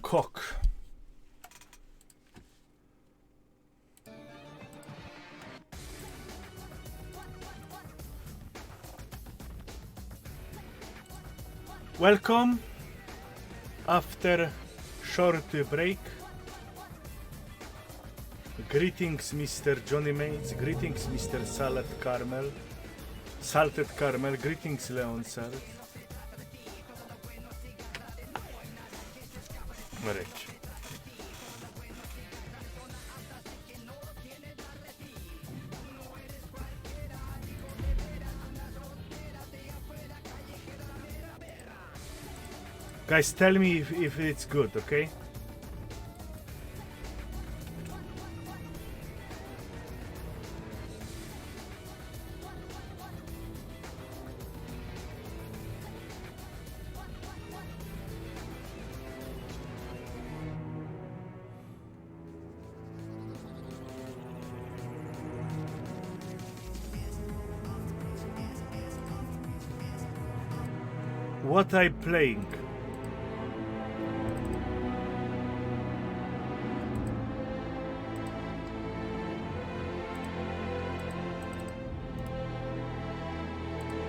cock. Welcome after short break. Greetings, Mr. Johnny Mates. Greetings, Mr. Salted Caramel. Greetings, Leon Salt. Alright. Guys, tell me if it's good, okay? What I'm playing?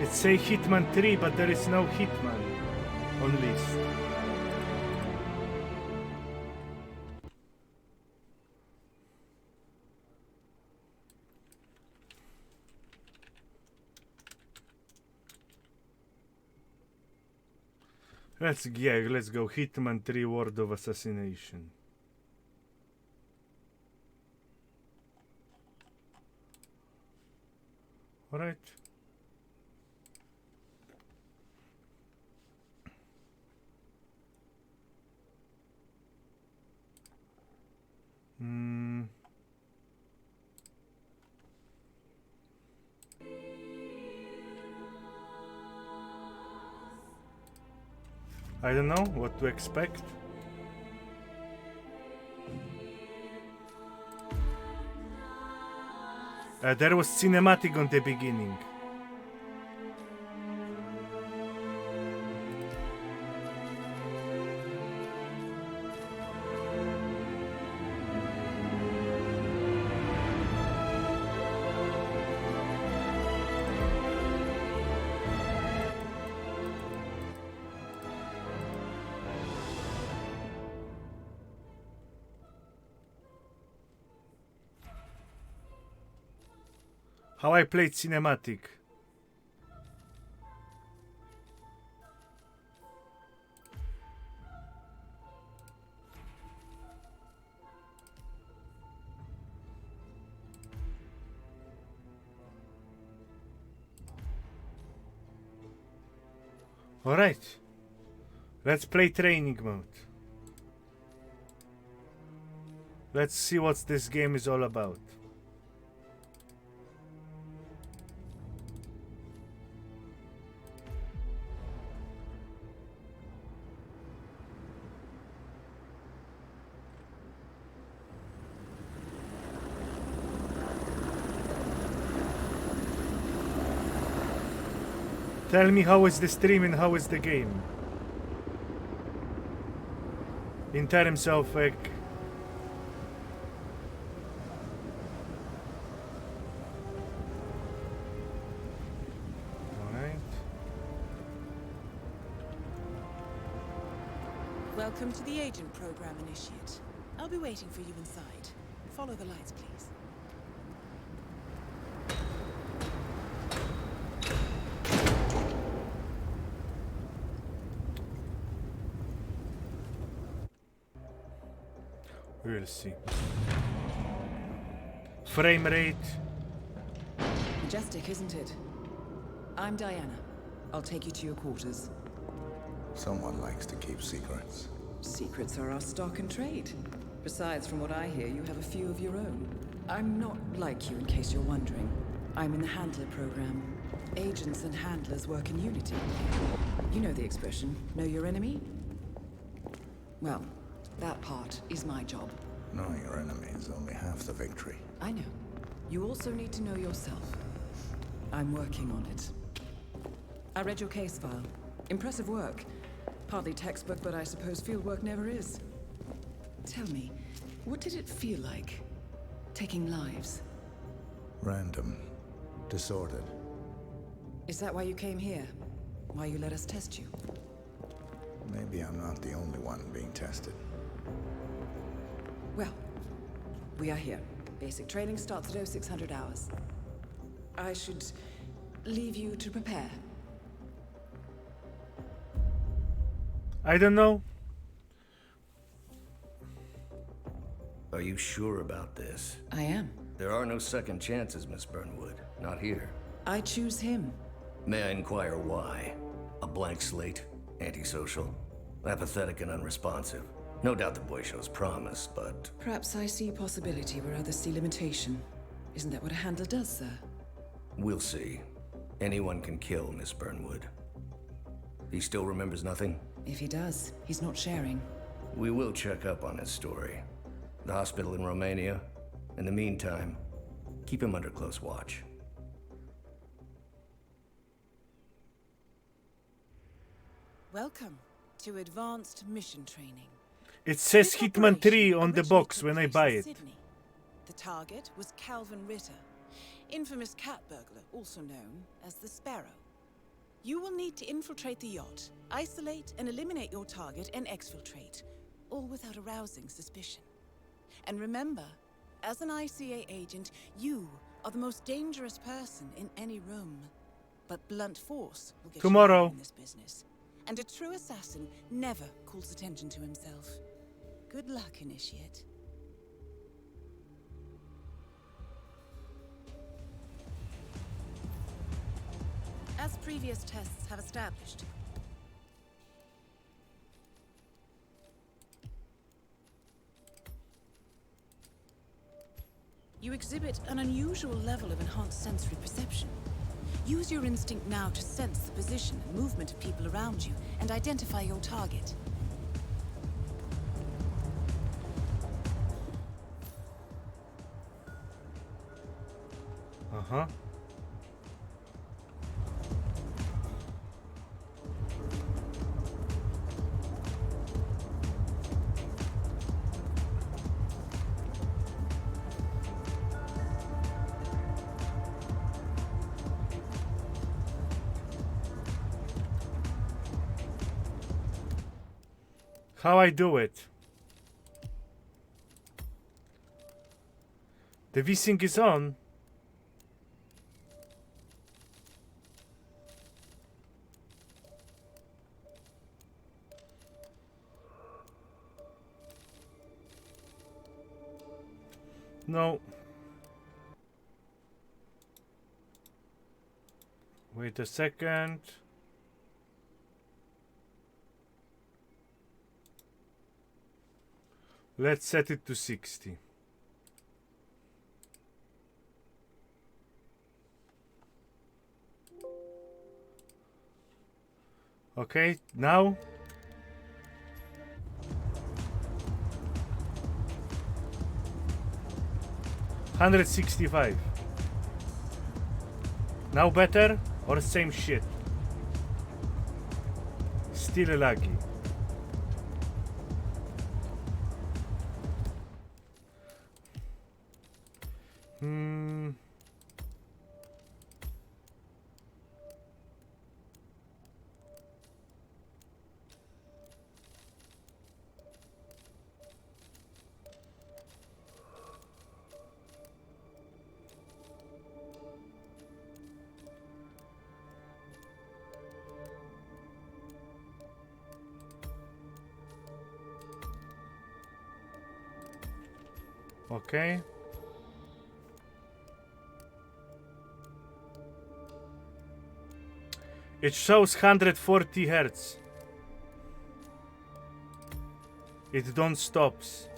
It say Hitman 3, but there is no Hitman on list. Let's go Hitman 3 Word of Assassination. Alright. I don't know what to expect. There was cinematic on the beginning. How I played cinematic. All right. Let's play training mode. Let's see what this game is all about. Tell me how is the stream and how is the game? In terms of like... Alright. Welcome to the Agent Program, Initiate. I'll be waiting for you inside. Follow the lights, please. We'll see. Frame rate. Majestic, isn't it? I'm Diana. I'll take you to your quarters. Someone likes to keep secrets. Secrets are our stock and trade. Besides, from what I hear, you have a few of your own. I'm not like you, in case you're wondering. I'm in the Handler program. Agents and handlers work in unity. You know the expression, know your enemy? Well, that part is my job. Knowing your enemy is only half the victory. I know. You also need to know yourself. I'm working on it. I read your case file. Impressive work. Partly textbook, but I suppose field work never is. Tell me, what did it feel like, taking lives? Random. Disordered. Is that why you came here? Why you let us test you? Maybe I'm not the only one being tested. Well, we are here. Basic training starts at 0600 hours. I should leave you to prepare. I don't know. Are you sure about this? I am. There are no second chances, Miss Burnwood. Not here. I choose him. May I inquire why? A blank slate? Antisocial? Apathetic and unresponsive? No doubt the boy shows promise, but... Perhaps I see possibility where others see limitation. Isn't that what a handler does, sir? we'll see. Anyone can kill Miss Burnwood. He still remembers nothing? If he does, he's not sharing. We will check up on his story. The hospital in Romania. In the meantime, keep him under close watch. Welcome to Advanced Mission Training. It says This Hitman 3 operation on the originally box took when I place buy in it. Sydney. The target was Calvin Ritter, infamous cat burglar, also known as the Sparrow. You will need to infiltrate the yacht, isolate and eliminate your target, and exfiltrate, all without arousing suspicion. And remember, as an ICA agent, you are the most dangerous person in any room. But blunt force will get Tomorrow. you in this business. And a true assassin never calls attention to himself. Good luck, Initiate. As previous tests have established, you exhibit an unusual level of enhanced sensory perception. Use your instinct now to sense the position and movement of people around you and identify your target. Uh-huh. How I do it? The V-Sync is on. No. Wait a second. Let's set it to 60. Okay, now 165. Now better or same shit? Still laggy. Okay. It shows 140 hertz. It don't stops.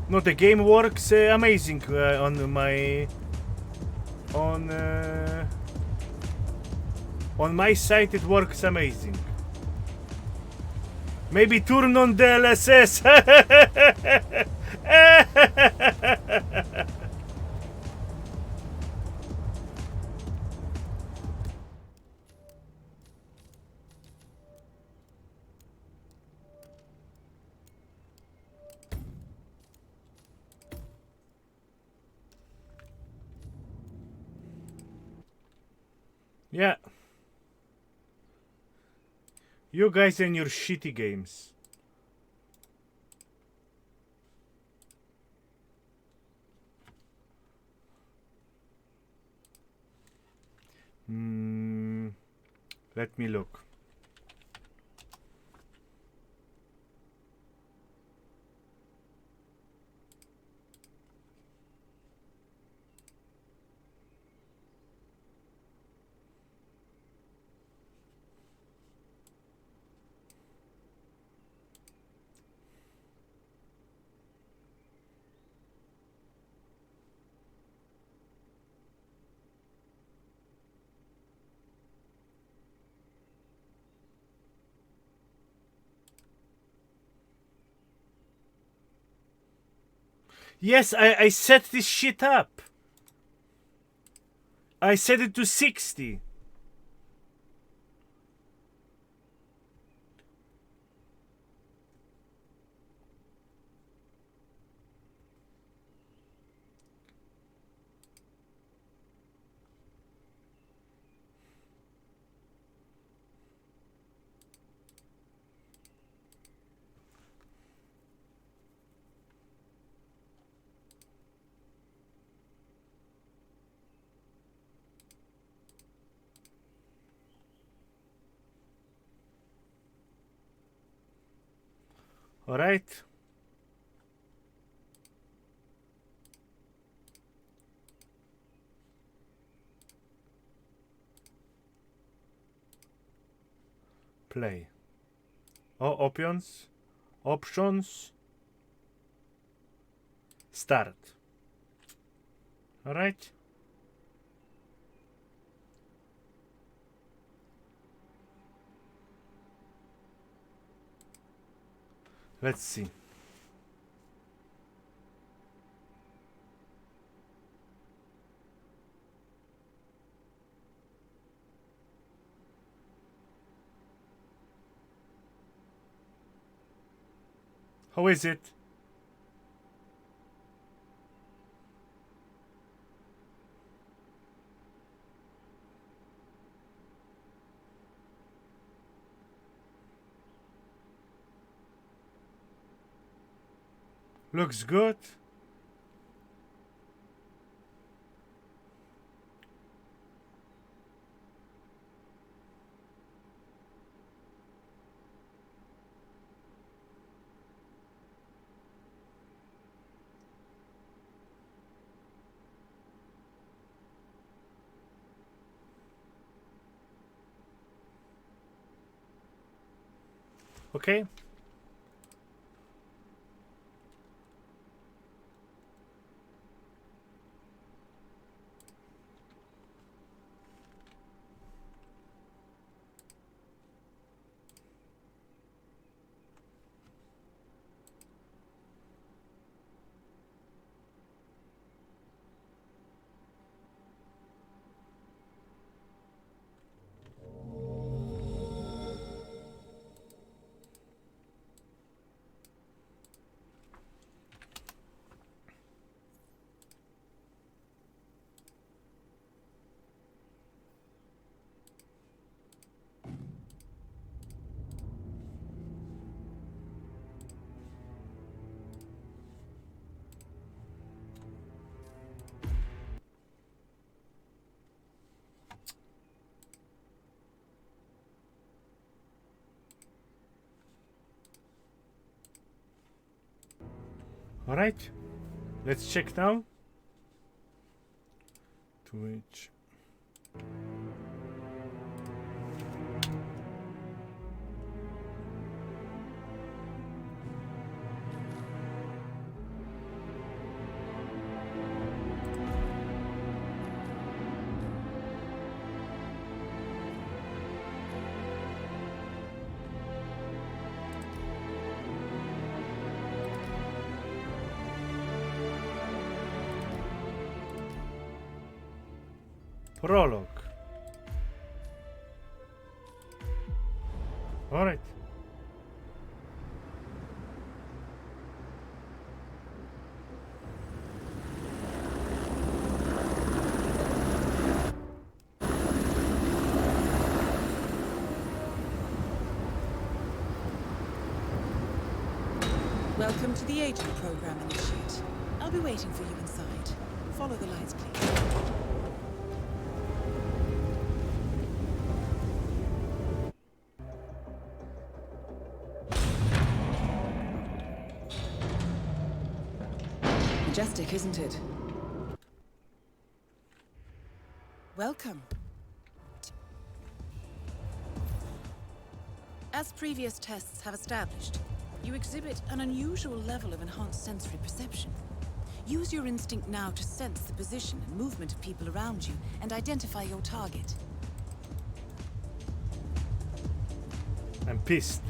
No, the game works amazing on my on my site. It works amazing. Maybe turn on the LSS. Yeah. You guys and your shitty games. Let me look. Yes, I set this shit up. I set it to 60. All right. Play. Oh, options. Start. All right. Let's see. How is it? Looks good. Okay. All right. Let's check now. Twitch. Prologue. Alright. Welcome to the agent program, Initiate. I'll be waiting for you inside. Follow the lights, please. Majestic, isn't it? Welcome. As previous tests have established, you exhibit an unusual level of enhanced sensory perception. Use your instinct now to sense the position and movement of people around you and identify your target. I'm pissed.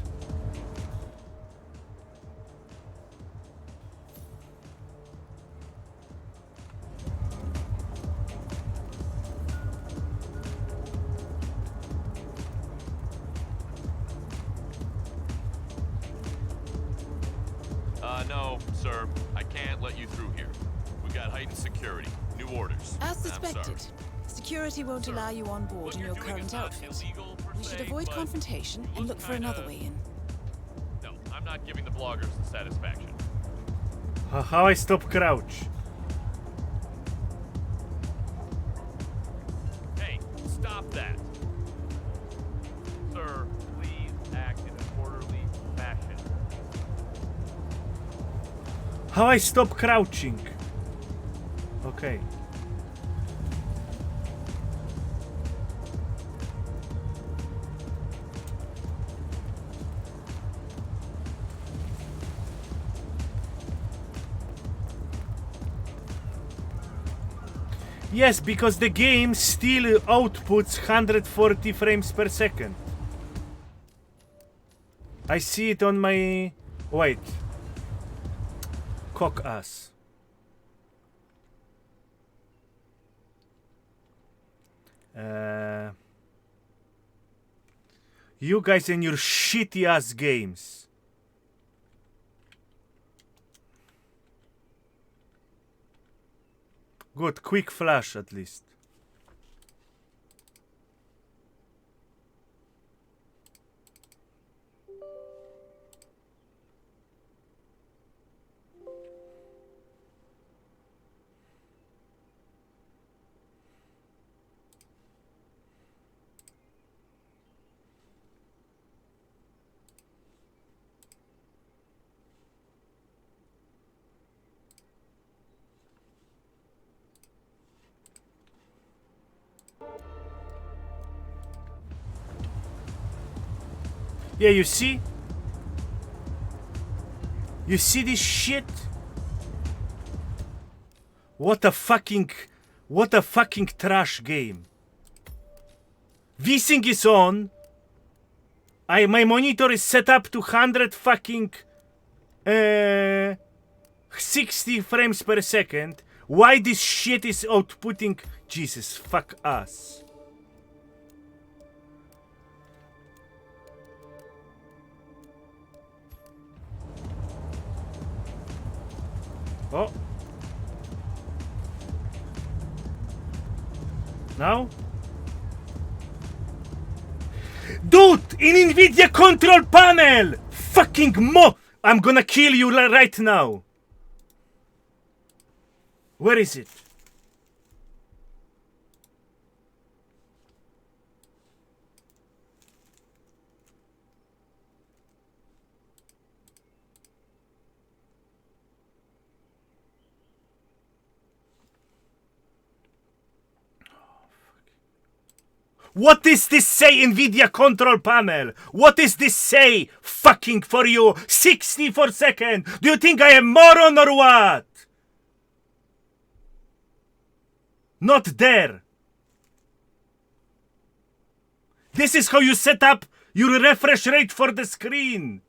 No, sir. I can't let you through here. We got heightened security. New orders. As I'm suspected, sorry. security won't allow you on board What in you're your doing current is not outfit. illegal per We should se, avoid but confrontation and look for kinda- another way in. No, I'm not giving the bloggers the satisfaction. How I stop crouch? Hey, stop that. Sir, please act in an orderly fashion. How I stop crouching? Okay. Yes, because the game still outputs 140 frames per second. I see it on my... Wait. Cock ass. You guys and your shitty ass games. Good, quick flash at least. Yeah, you see? You see this shit? What a fucking trash game. V-Sync is on. My monitor is set up to 100 fucking 60 frames per second. Why this shit is outputting? Jesus, fuck us. Oh. Now? Dude! In NVIDIA control panel! Fucking I'm gonna kill you right now. Where is it? What does this say, NVIDIA control panel? What does this say, fucking for you? 60 for second? Do you think I am moron or what? Not there. This is how you set up your refresh rate for the screen.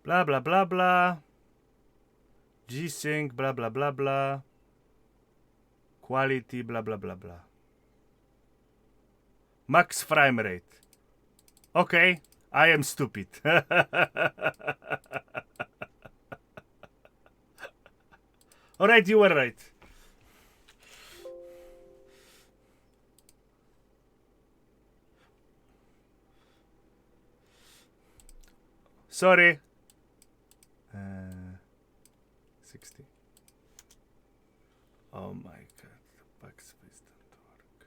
Blah, blah, blah, blah. G-Sync, blah, blah, blah, blah. Quality, blah, blah, blah, blah. Max frame rate. Okay, I am stupid. Alright, you were right. Sorry. 60. Oh my god, the backspace don't work.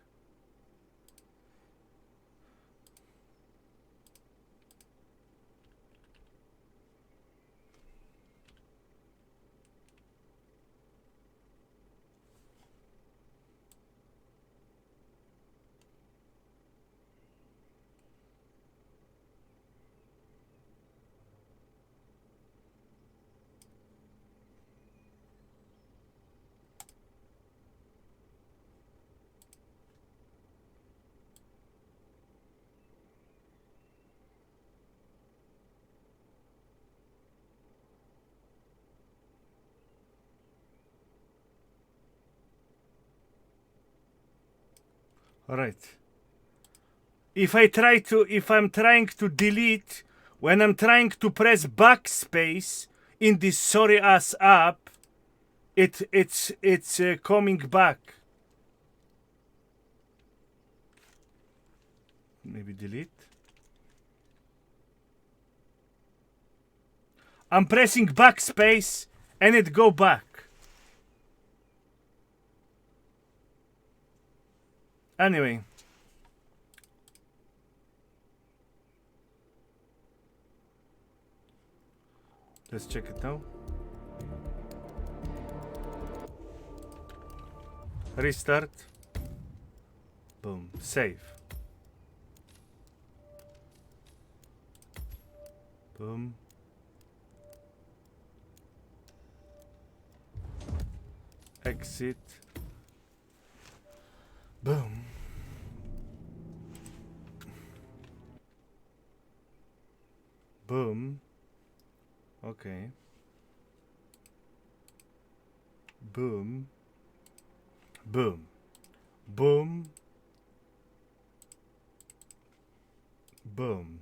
All right. If I'm trying to delete, when I'm trying to press backspace in this sorry ass app, it's coming back. Maybe delete. I'm pressing backspace and it go back. Anyway. Let's check it now. Restart. Boom. Save. Boom. Exit. Boom. Boom. Okay. Boom. Boom. Boom. Boom.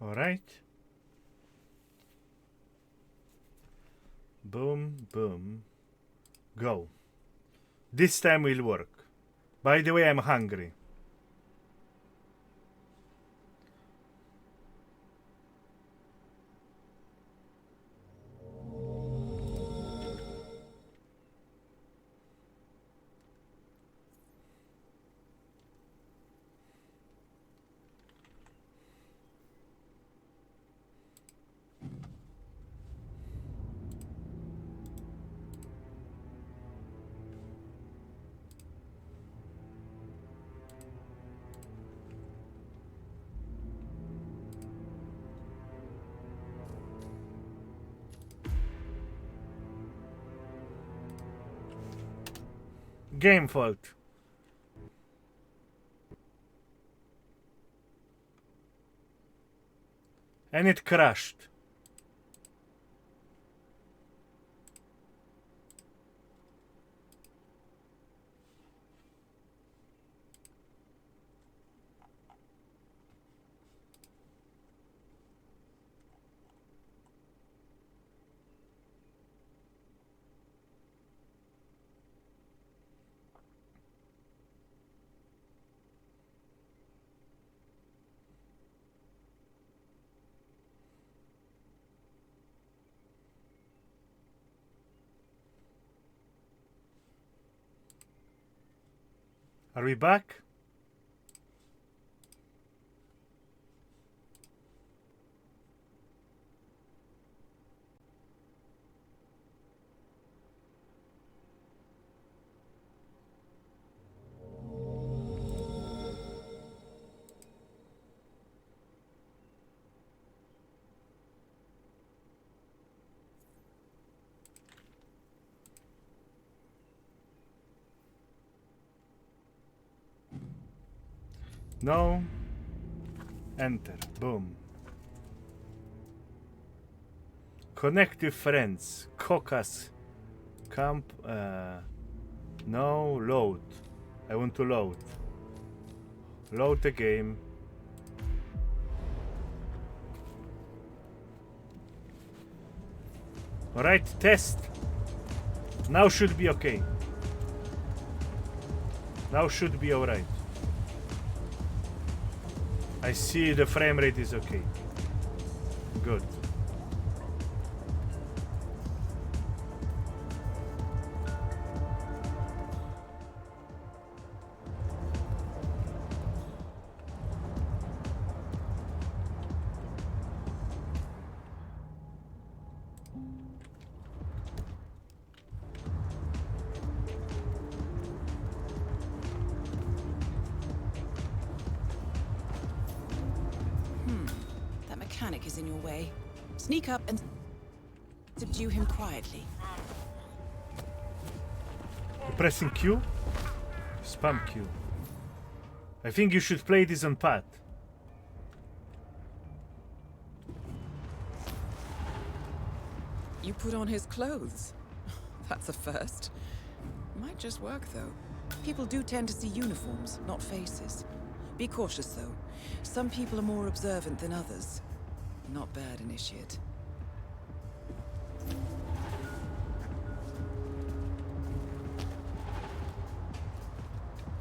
All right. Boom, boom. Go. This time will work. By the way, I'm hungry. Game fault. And it crashed. Are we back? No. Enter. Boom. Connect with friends. Caucus. Camp. No. Load. I want to load. Load the game. Alright, test. Now should be okay. Now should be alright. I see the frame rate is okay. Good. Mechanic is in your way. Sneak up and subdue him quietly. Pressing Q? Spam Q. I think you should play this on pad. You put on his clothes. That's a first. Might just work, though. People do tend to see uniforms, not faces. Be cautious, though. Some people are more observant than others. Not bad, Initiate.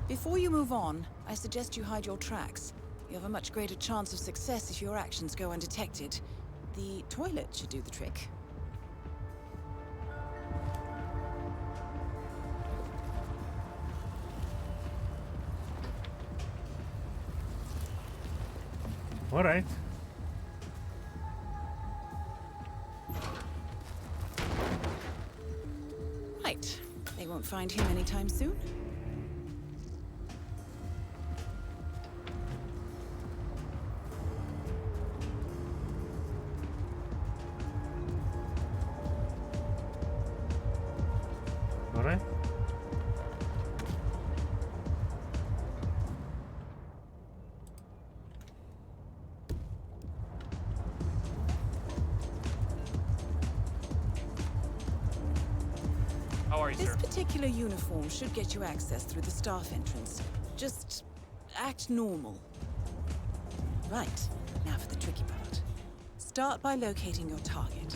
Before you move on, I suggest you hide your tracks. You have a much greater chance of success if your actions go undetected. The toilet should do the trick. All right. Right. They won't find him anytime soon. All right. How are you, This sir? particular uniform should get you access through the staff entrance. Just act normal. Right, now for the tricky part. Start by locating your target.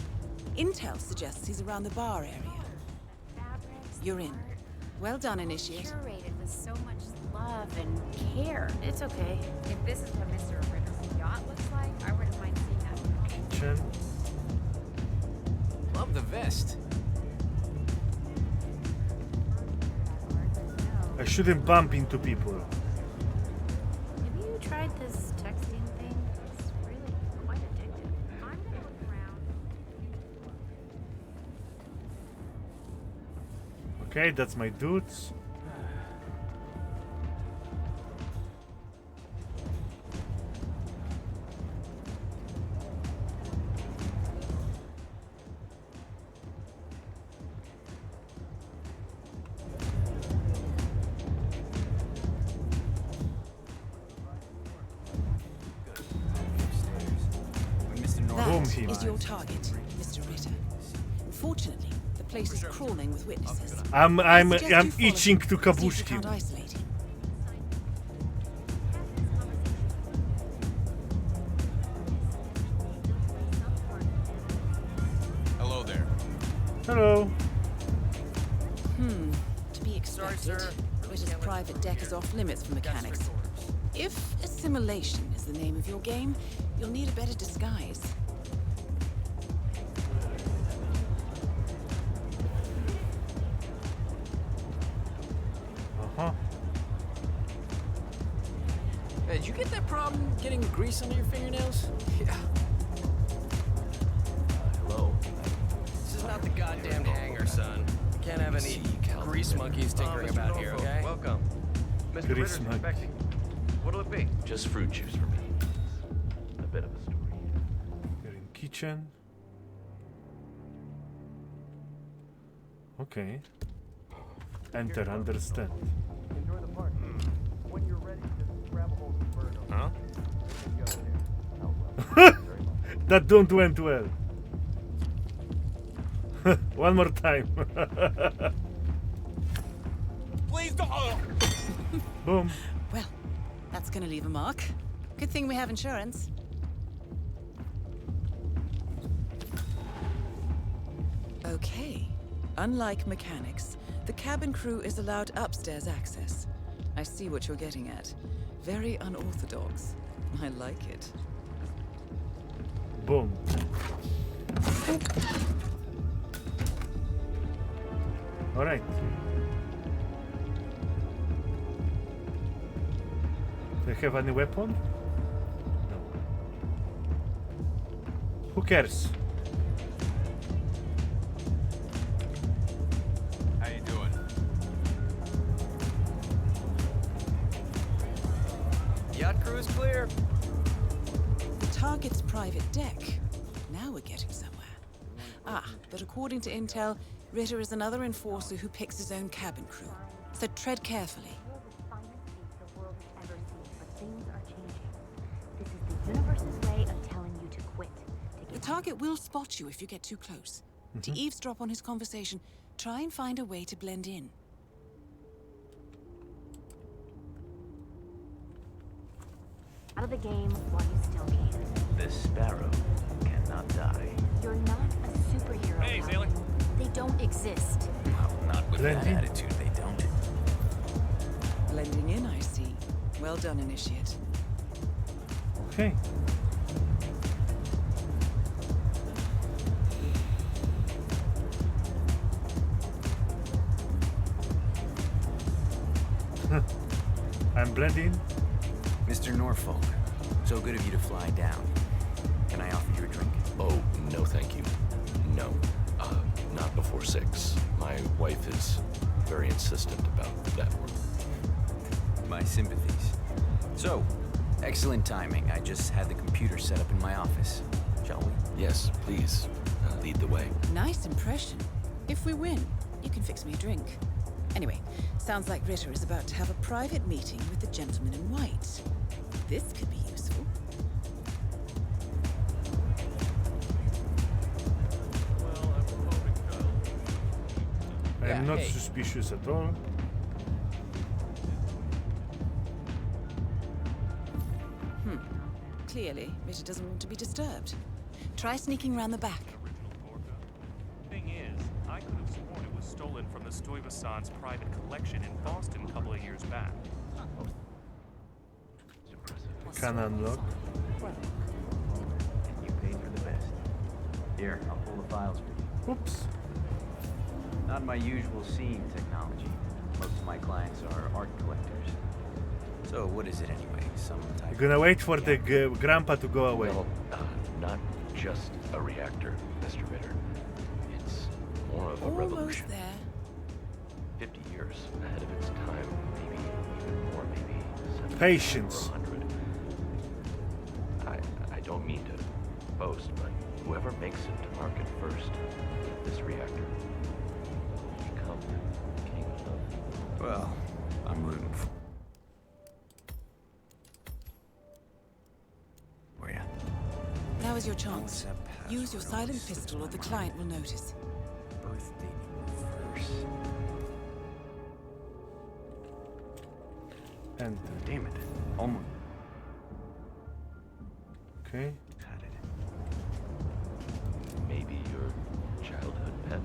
Intel suggests he's around the bar area. Fabrics, You're in. art, Well done, Initiate. curated with so much love and care. It's okay. If this is what Mr. Ritter's yacht looks like, I wouldn't mind seeing that. Kitchen. Love the vest. I shouldn't bump into people. Have you tried this texting thing? It's really quite addictive. I'm gonna look around. Okay, that's my dudes. Boom That him. is your target, Mr. Ritter. Unfortunately, the place is crawling with witnesses. I'm Suggest you follow itching him, to see if you kabushki. can't isolate him. Hello there. Hello. To be expected. sir. Ritter's private deck is off limits for mechanics. If assimilation is the name of your game, you'll need a better disguise. Uh-huh. Hey, did you get that problem getting grease under your fingernails? Yeah. Hello. This is not the goddamn hangar, son. Can't have any grease monkeys tinkering about here, okay? Welcome. Mr. Grease Ritter's monkey. expecting. What'll it be? Just fruit juice for me. A bit of a story. You're in kitchen. Okay. Enter, understand. Enjoy the party. When you're ready, just grab a hold of the huh? That don't went well. One more time. Please don't. Boom. Well, that's gonna leave a mark. Good thing we have insurance. Okay. Unlike mechanics, the cabin crew is allowed upstairs access. I see what you're getting at. Very unorthodox. I like it. Boom. All right. Do I have any weapon? No. Who cares? How you doing? Yacht crew is clear. The target's private deck. Now we're getting somewhere. Ah, but according to intel, Ritter is another enforcer who picks his own cabin crew. So tread carefully. The world has ever seen, but things are changing. This is the universe's way of telling you to quit. The target will spot you if you get too close. To eavesdrop on his conversation, try and find a way to blend in. Out of the game while you still can. This sparrow cannot die. You're not a superhero. Hey, Calvin. Zaylee. They don't exist. Well, not with Blend that in. attitude, they don't. Blending in, I see. Well done, Initiate. Okay. I'm blending. Mr. Norfolk, so good of you to fly down. Can I offer you a drink? Oh, no thank you. No. Not before 6. My wife is very insistent about that work. My sympathies. So, excellent timing. I just had the computer set up in my office. Shall we? Yes, please. Lead the way. Nice impression. If we win, you can fix me a drink. Anyway, sounds like Ritter is about to have a private meeting with the gentleman in white. This could be useful. I Yeah, am not hey. suspicious at all. Clearly, Ritter doesn't want to be disturbed. Try sneaking round the back. Thing is, I could have sworn it was stolen from the Stuyvesant's private collection in Boston a couple of years back. Can unlock. You paid for the best. Here, I'll pull the files for you. Oops. Not my usual seeing technology. Most of my clients are art collectors. So, what is it anyway? Some type I'm gonna wait for the grandpa to go away. Well, not just a reactor, Mr. Ritter. It's more of a Almost revolution. there. 50 years ahead of its time, maybe even more, maybe 70 Patience. or 100. I don't mean to boast, but whoever makes it to market first, this reactor, will become king of... Well, I'm rooting for... Where ya? Now is your chance. Use your silent pistol or the client will notice. Birthday reverse. And Damn it. Almost okay. had it. Maybe your childhood pet.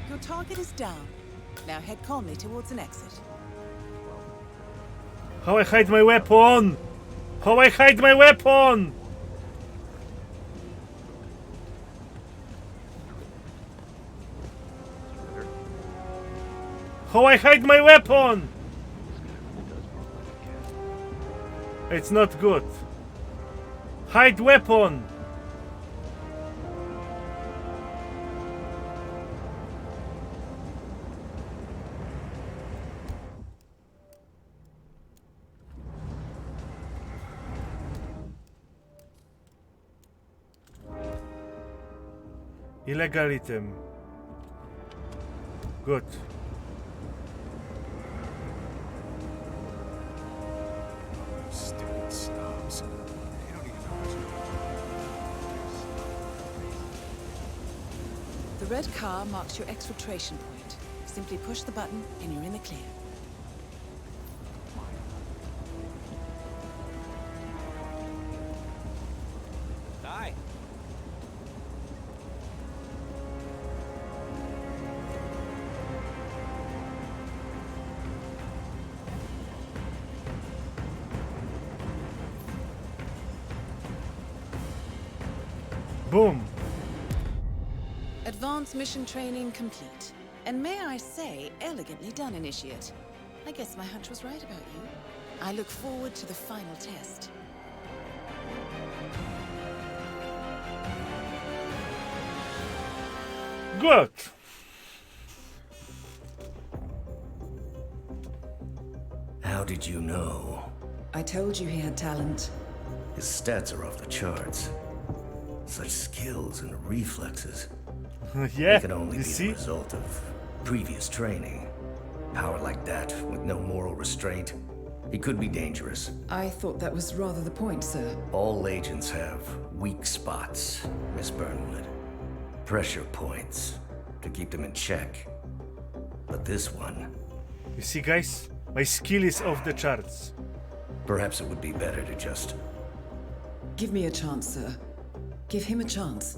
Your target is down. Now head calmly towards an exit. How I hide my weapon? How I hide my weapon? How I hide my weapon? It's not good. Hide weapon. Illegal item. Good. The red car marks your exfiltration point. Simply push the button and you're in the clear. Hi. Boom. Advanced mission training complete. And may I say, elegantly done, Initiate. I guess my hunch was right about you. I look forward to the final test. Good. How did you know? I told you he had talent. His stats are off the charts. Such skills and reflexes. Yeah, They could only you be see? the result of previous training. Power like that, with no moral restraint, he could be dangerous. I thought that was rather the point, sir. All agents have weak spots, Miss Burnwood. Pressure points to keep them in check. But this one, You see, guys? My skill is off the charts. perhaps it would be better to just... Give me a chance, sir. Give him a chance.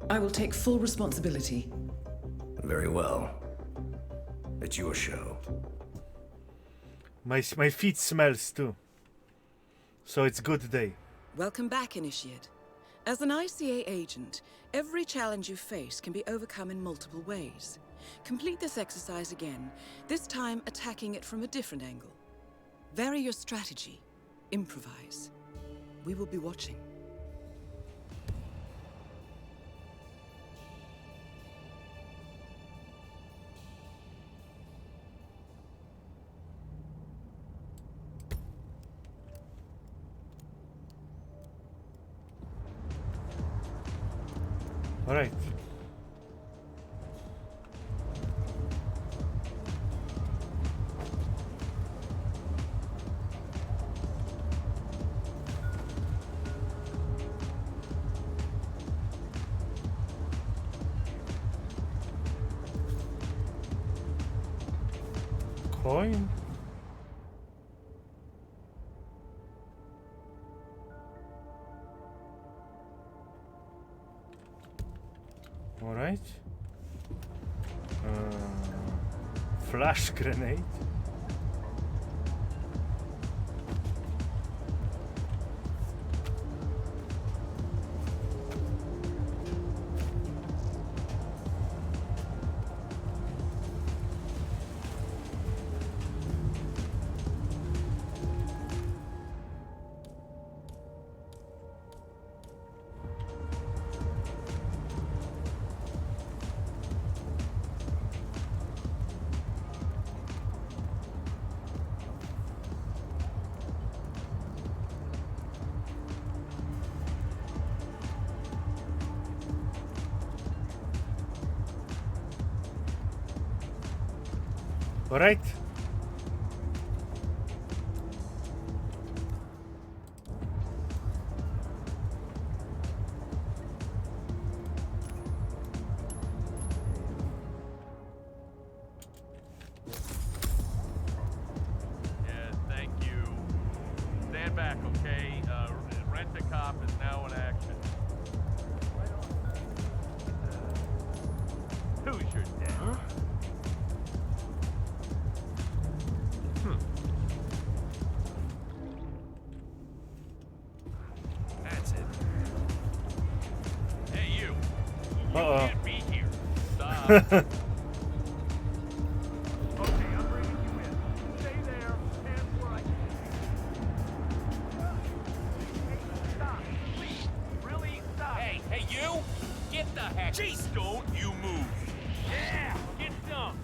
I will take full responsibility. Very well. It's your show. My feet smells too. So it's good day. Welcome back, Initiate. As an ICA agent, every challenge you face can be overcome in multiple ways. Complete this exercise again, this time attacking it from a different angle. Vary your strategy. Improvise. We will be watching. All right. Coin. All right. Flash grenade. All right. Yeah, thank you. Stand back, okay? Rent-a-cop is now in action. Who's your dad? Huh? That's it. Hey, you. You can't be here. Stop. Okay, I'm bringing you in. Stay there. Hands where I can. Hey, stop. Please. Really, stop. Hey, you. Get the heck. Jeez, don't you move. Yeah, get some.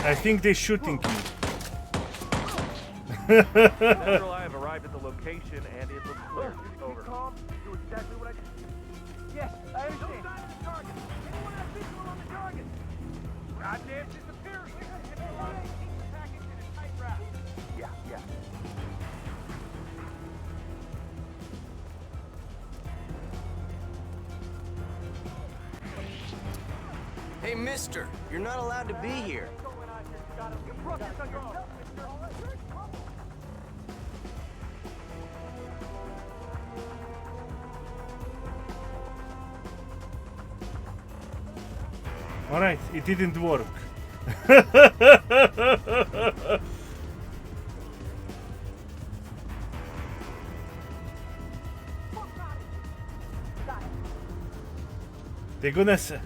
I think they're shooting me. Central, I have arrived at the location and it looks clear. Over. Calm. Do exactly what I did. Yes, I understand. No sign of the target. Anyone have visual on the target? Goddamn disappearing. Package in a tight wrap. Yeah. Hey, mister, you're not allowed to be here. All right, it didn't work. They're gonna say,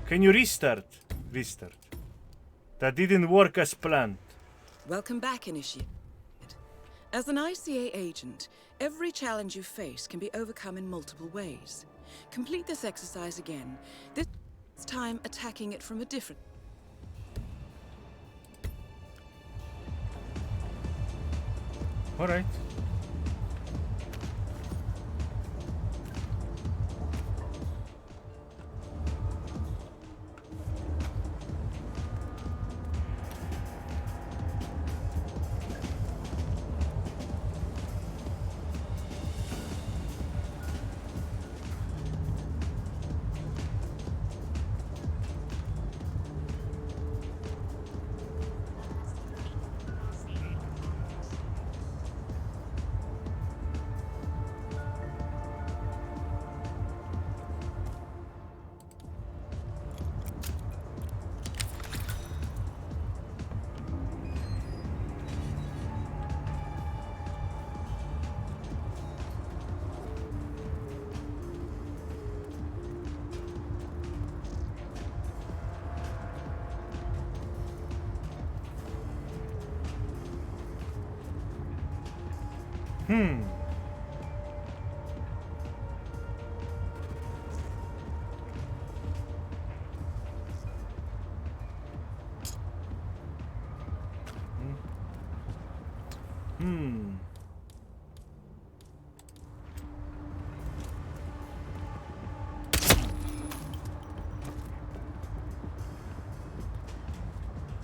can you restart? Restart. That didn't work as planned. Welcome back, Initiate. As an ICA agent, every challenge you face can be overcome in multiple ways. Complete this exercise again, this time attacking it from a different... All right.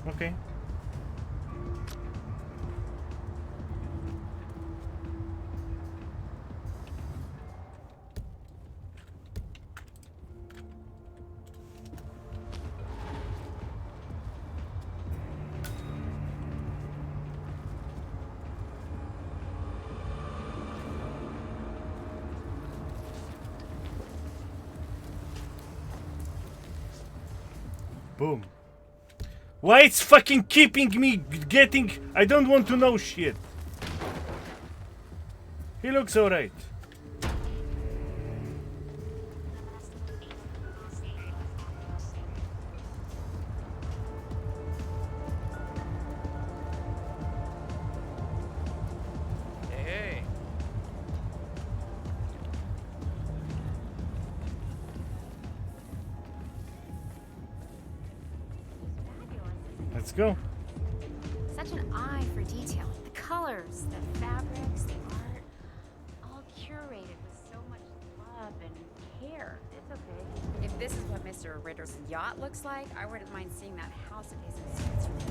Okay. Boom. Why it's fucking keeping me getting... I don't want to know shit. He looks alright. Hey. Let's go. Such an eye for detail. The colors, the fabrics, the art, all curated with so much love and care. It's okay. If this is what Mr. Ritter's yacht looks like, I wouldn't mind seeing that house of his in Switzerland.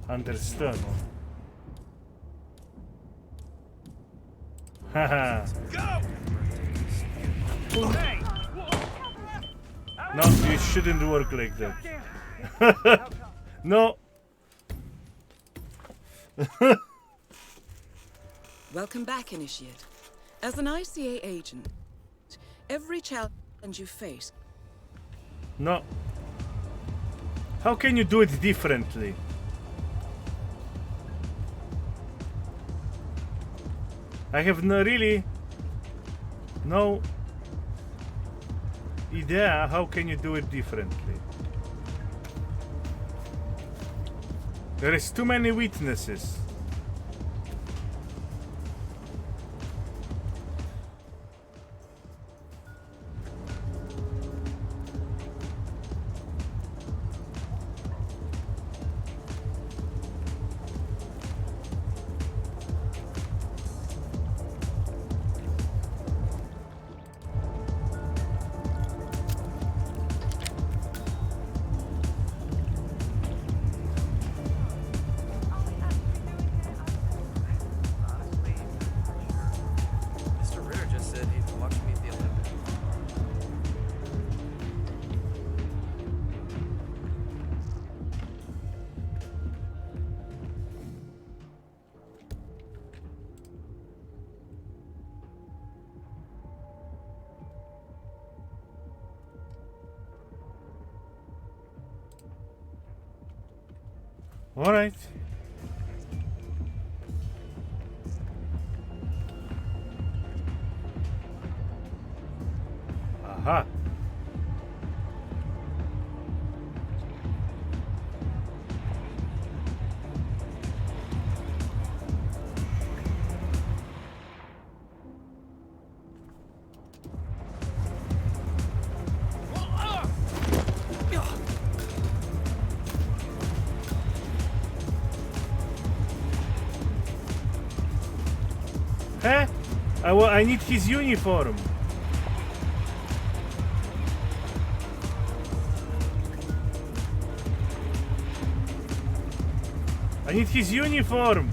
Understood. Haha. No, it shouldn't work like that. No. Welcome back, Initiate. As an ICA agent, every challenge you face... No. How can you do it differently? I have no really no idea how can you do it differently. There is too many witnesses. All right. Aha. Huh? I need his uniform. I need his uniform.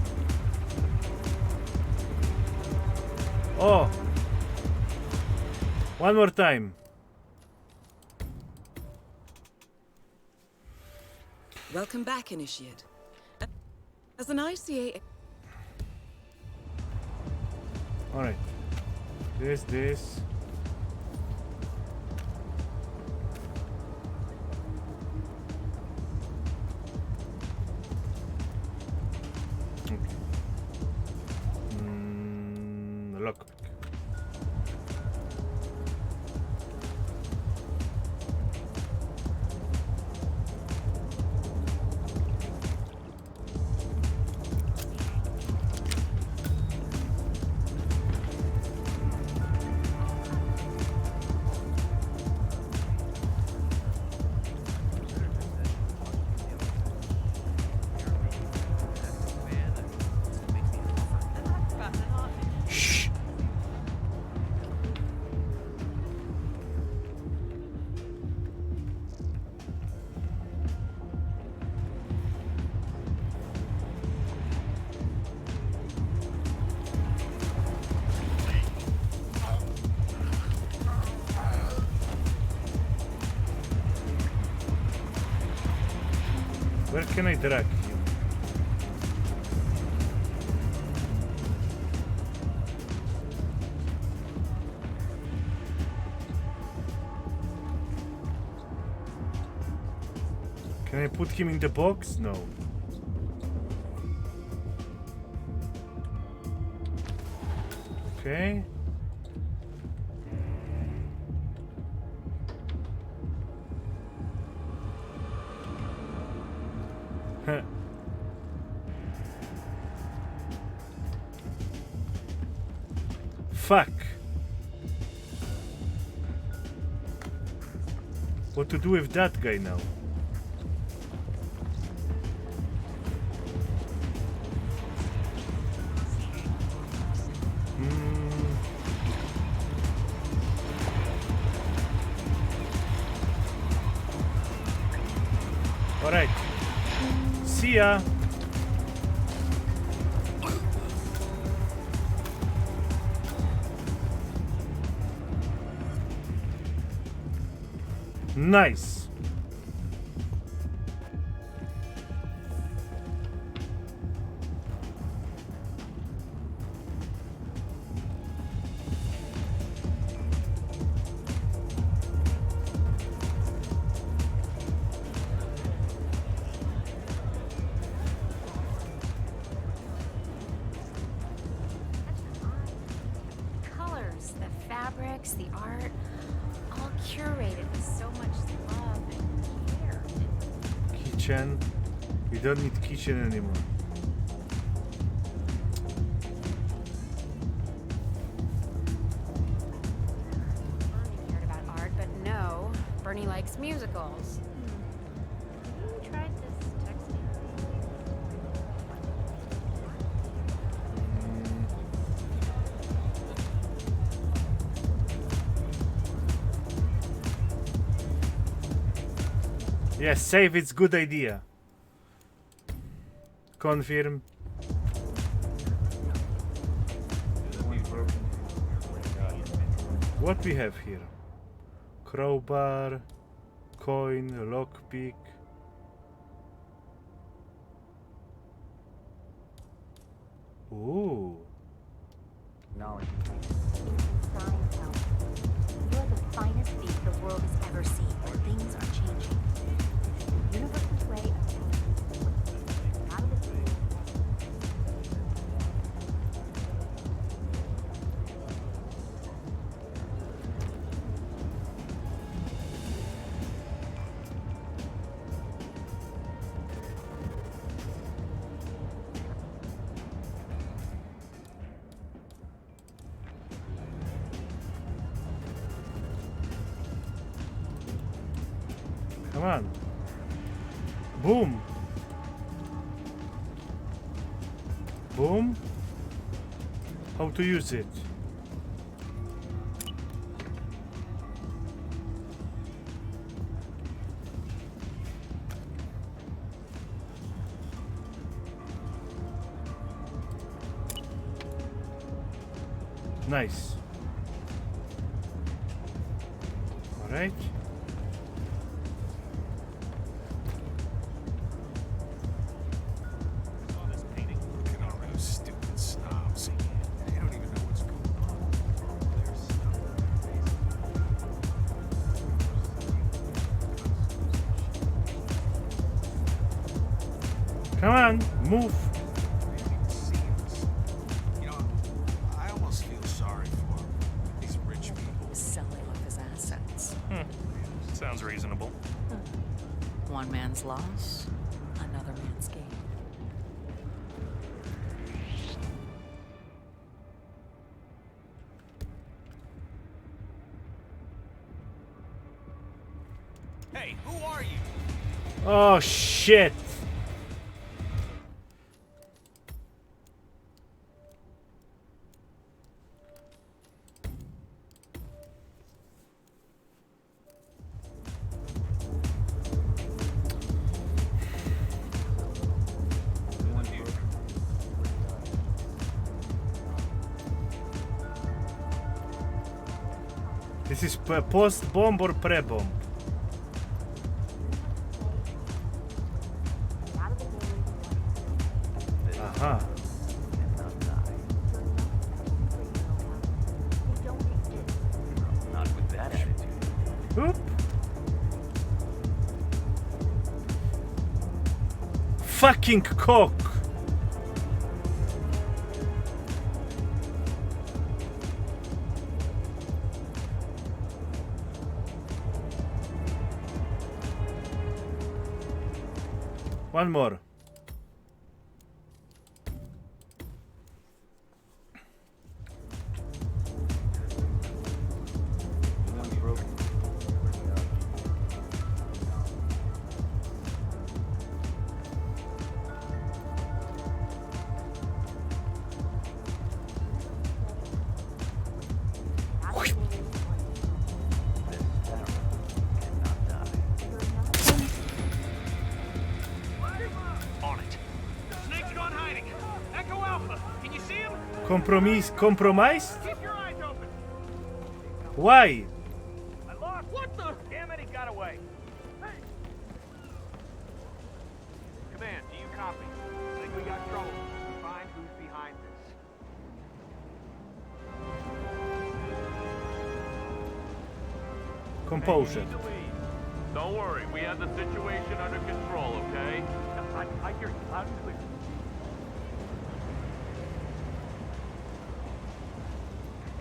Oh. One more time. Welcome back, Initiate. As an ICA... Alright. This. Okay. Lockpick. Where can I drag you? Can I put him in the box? No. Okay. Fuck. What to do with that guy now? All right. See ya. Nice. Colors, the fabrics, the art, all curated with so much love and care. Kitchen. We don't need kitchen anymore. Bernie cared about art, but no, Bernie likes musicals. Have you tried this texting? Yes, save it's good idea. Confirm. What we have here? Crowbar, coin, lockpick. Ooh. Knowledge. Science help. You are the finest thief the world has ever seen, but things are changing. The universe's way of Come on. Boom. Boom. How to use it? Nice. All right. Come on, move. You know, I almost feel sorry for these rich people. Selling off his assets. Sounds reasonable. One man's loss, another man's gain. Hey, who are you? Oh shit. This is post-bomb or pre-bomb? Aha. Not with that attitude. Oop. Fucking cock. One more. Compromised? Keep your eyes open. Why? I lost. What the? Damn it, he got away. Hey. Command, do you copy? I think we got trouble. Find who's behind this. Composure. Hey, you need to leave. Don't worry, we have the situation under control, okay? I hear you loud and clear.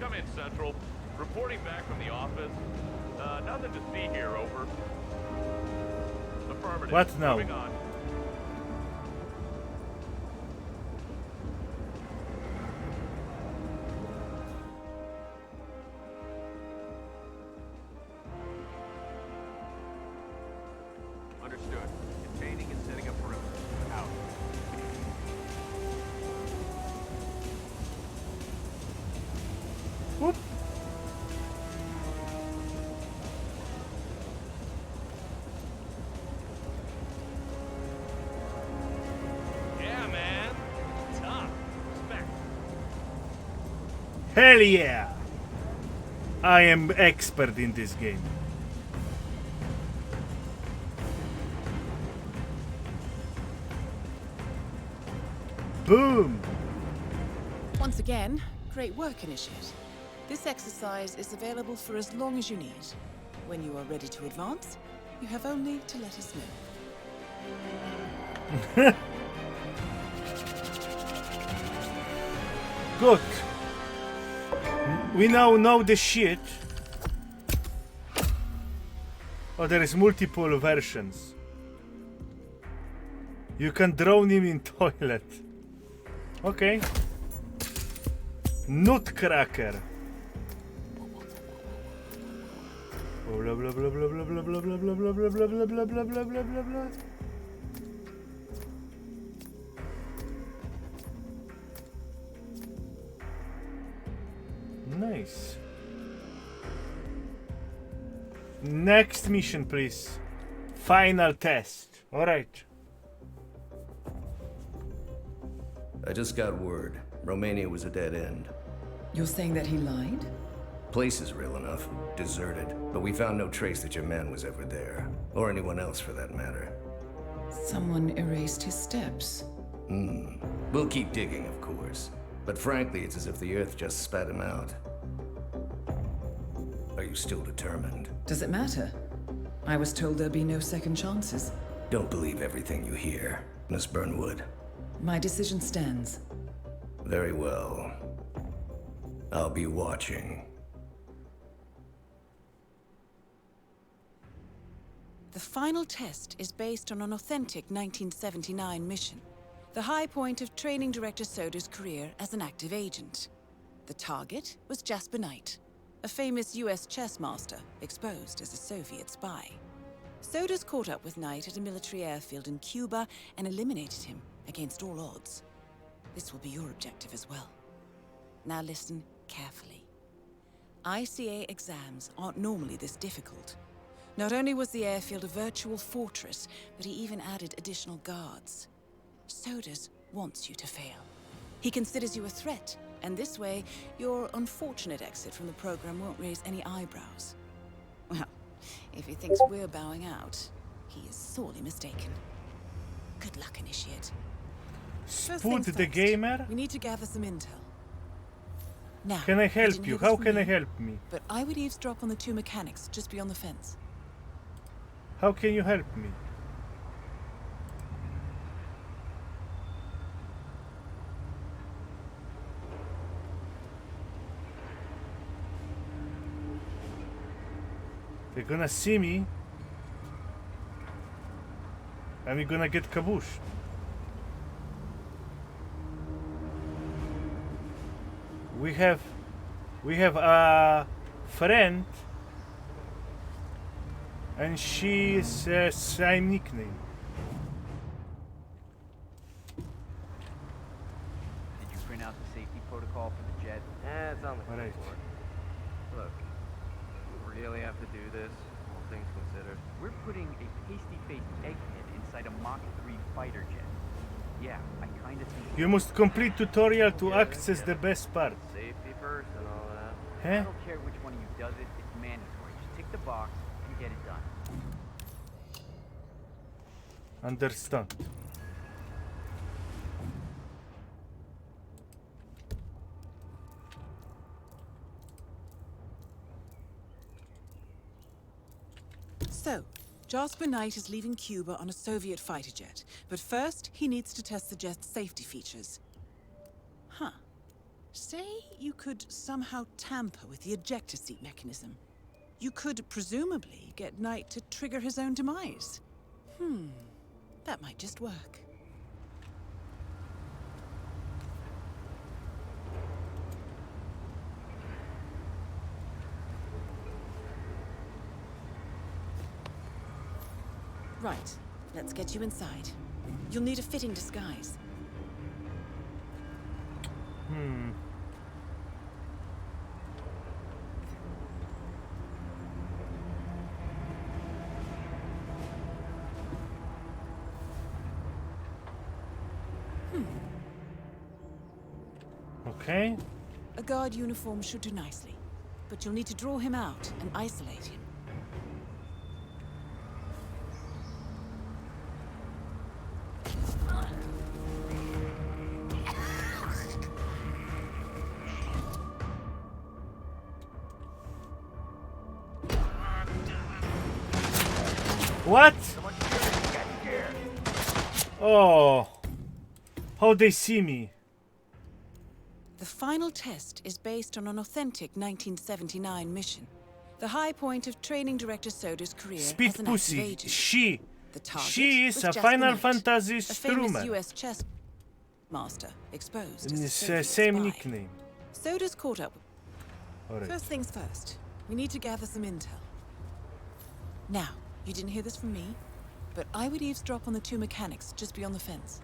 Come in, Central. Reporting back from the office. Nothing to see here, over. Affirmative. What now? Moving on. Understood. Containing and setting up perimeter. Out. Whoop. Yeah, man. Tough. Respect. Hell yeah! I am expert in this game. Boom! Once again, great work, Initiate. This exercise is available for as long as you need. When you are ready to advance, you have only to let us know. Good. We now know the shit. Oh, there is multiple versions. You can drown him in toilet. Okay. Nutcracker. Blah blah blah blah blah blah blah blah blah blah blah blah blah blah blah blah blah blah blah. Nice. Next mission, please. Final test. All right. I just got word. Romania was a dead end. You're saying that he lied? Place is real enough. Deserted. But we found no trace that your man was ever there. Or anyone else for that matter. Someone erased his steps. We'll keep digging, of course. But frankly, it's as if the Earth just spat him out. Are you still determined? Does it matter? I was told there'd be no second chances. Don't believe everything you hear, Miss Burnwood. My decision stands. Very well. I'll be watching. The final test is based on an authentic 1979 mission. The high point of training Director Soder's career as an active agent. The target was Jasper Knight, a famous US chess master exposed as a Soviet spy. Soder's caught up with Knight at a military airfield in Cuba and eliminated him against all odds. This will be your objective as well. Now listen carefully. ICA exams aren't normally this difficult. Not only was the airfield a virtual fortress, but he even added additional guards. Soder's wants you to fail. He considers you a threat, and this way, your unfortunate exit from the program won't raise any eyebrows. Well, if he thinks we're bowing out, he is sorely mistaken. Good luck, Initiate. First Spud things the first, gamer? we need to gather some intel. Now, Can I help didn't you? hear this How from can I me, help me? But I would eavesdrop on the two mechanics just beyond the fence. How can you help me? They're gonna see me, and we're gonna get kabooshed. We have a friend, and she is same nickname. Did you print out the safety protocol for the jet? It's on the Right. keyboard. Look, we really have to do this, all things considered. We're putting a pasty-faced egghead inside a Mach 3 fighter jet. Yeah, I kinda think... You must complete tutorial to access the best part. Safety first and all that. I Huh? don't care which one of you does it, it's mandatory. Just tick the box and get it done. Understand. So, Jasper Knight is leaving Cuba on a Soviet fighter jet, but first he needs to test the jet's safety features. Huh. Say you could somehow tamper with the ejector seat mechanism. You could presumably get Knight to trigger his own demise. That might just work. Right, let's get you inside. You'll need a fitting disguise. Okay. A guard uniform should do nicely, but you'll need to draw him out and isolate him. What? Oh. How they see me? The final test is based on an authentic 1979 mission. The high point of training Director Soder's career Speed as an pussy. active agent. She. The target She is was a Jasper Final Knight, Fantasy a famous strummer. US chess master exposed as a It's Soviet same spy. nickname. Soder's caught up. Alright. First things first, we need to gather some intel. Now, you didn't hear this from me, but I would eavesdrop on the two mechanics just beyond the fence.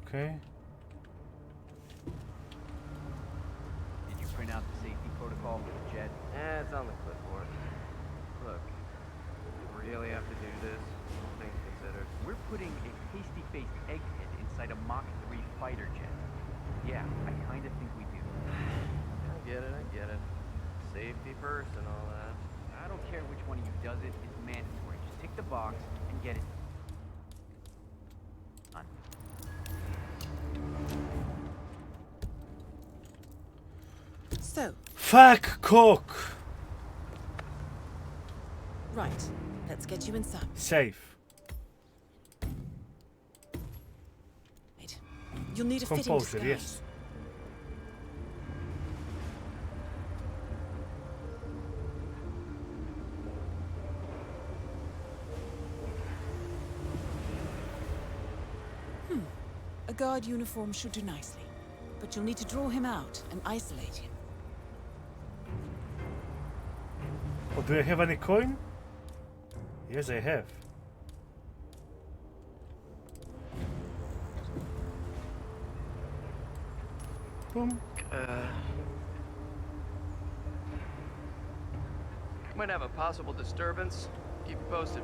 Okay. Did you print out the safety protocol for the jet? It's on the clipboard. Look, we really have to do this, all things considered. We're putting a pasty-faced egghead inside a Mach 3 fighter jet. Yeah, I kind of think we do. I get it. Safety first and all that. I don't care which one of you does it, it's mandatory. Just tick the box and get it done. So, Fuck cock. right, let's get you inside. Safe. Wait. You'll need a fitting Composure, disguise. yes. A guard uniform should do nicely, but you'll need to draw him out and isolate him. Oh, do I have any coin? Yes, I have. Boom. Might have a possible disturbance. Keep you posted.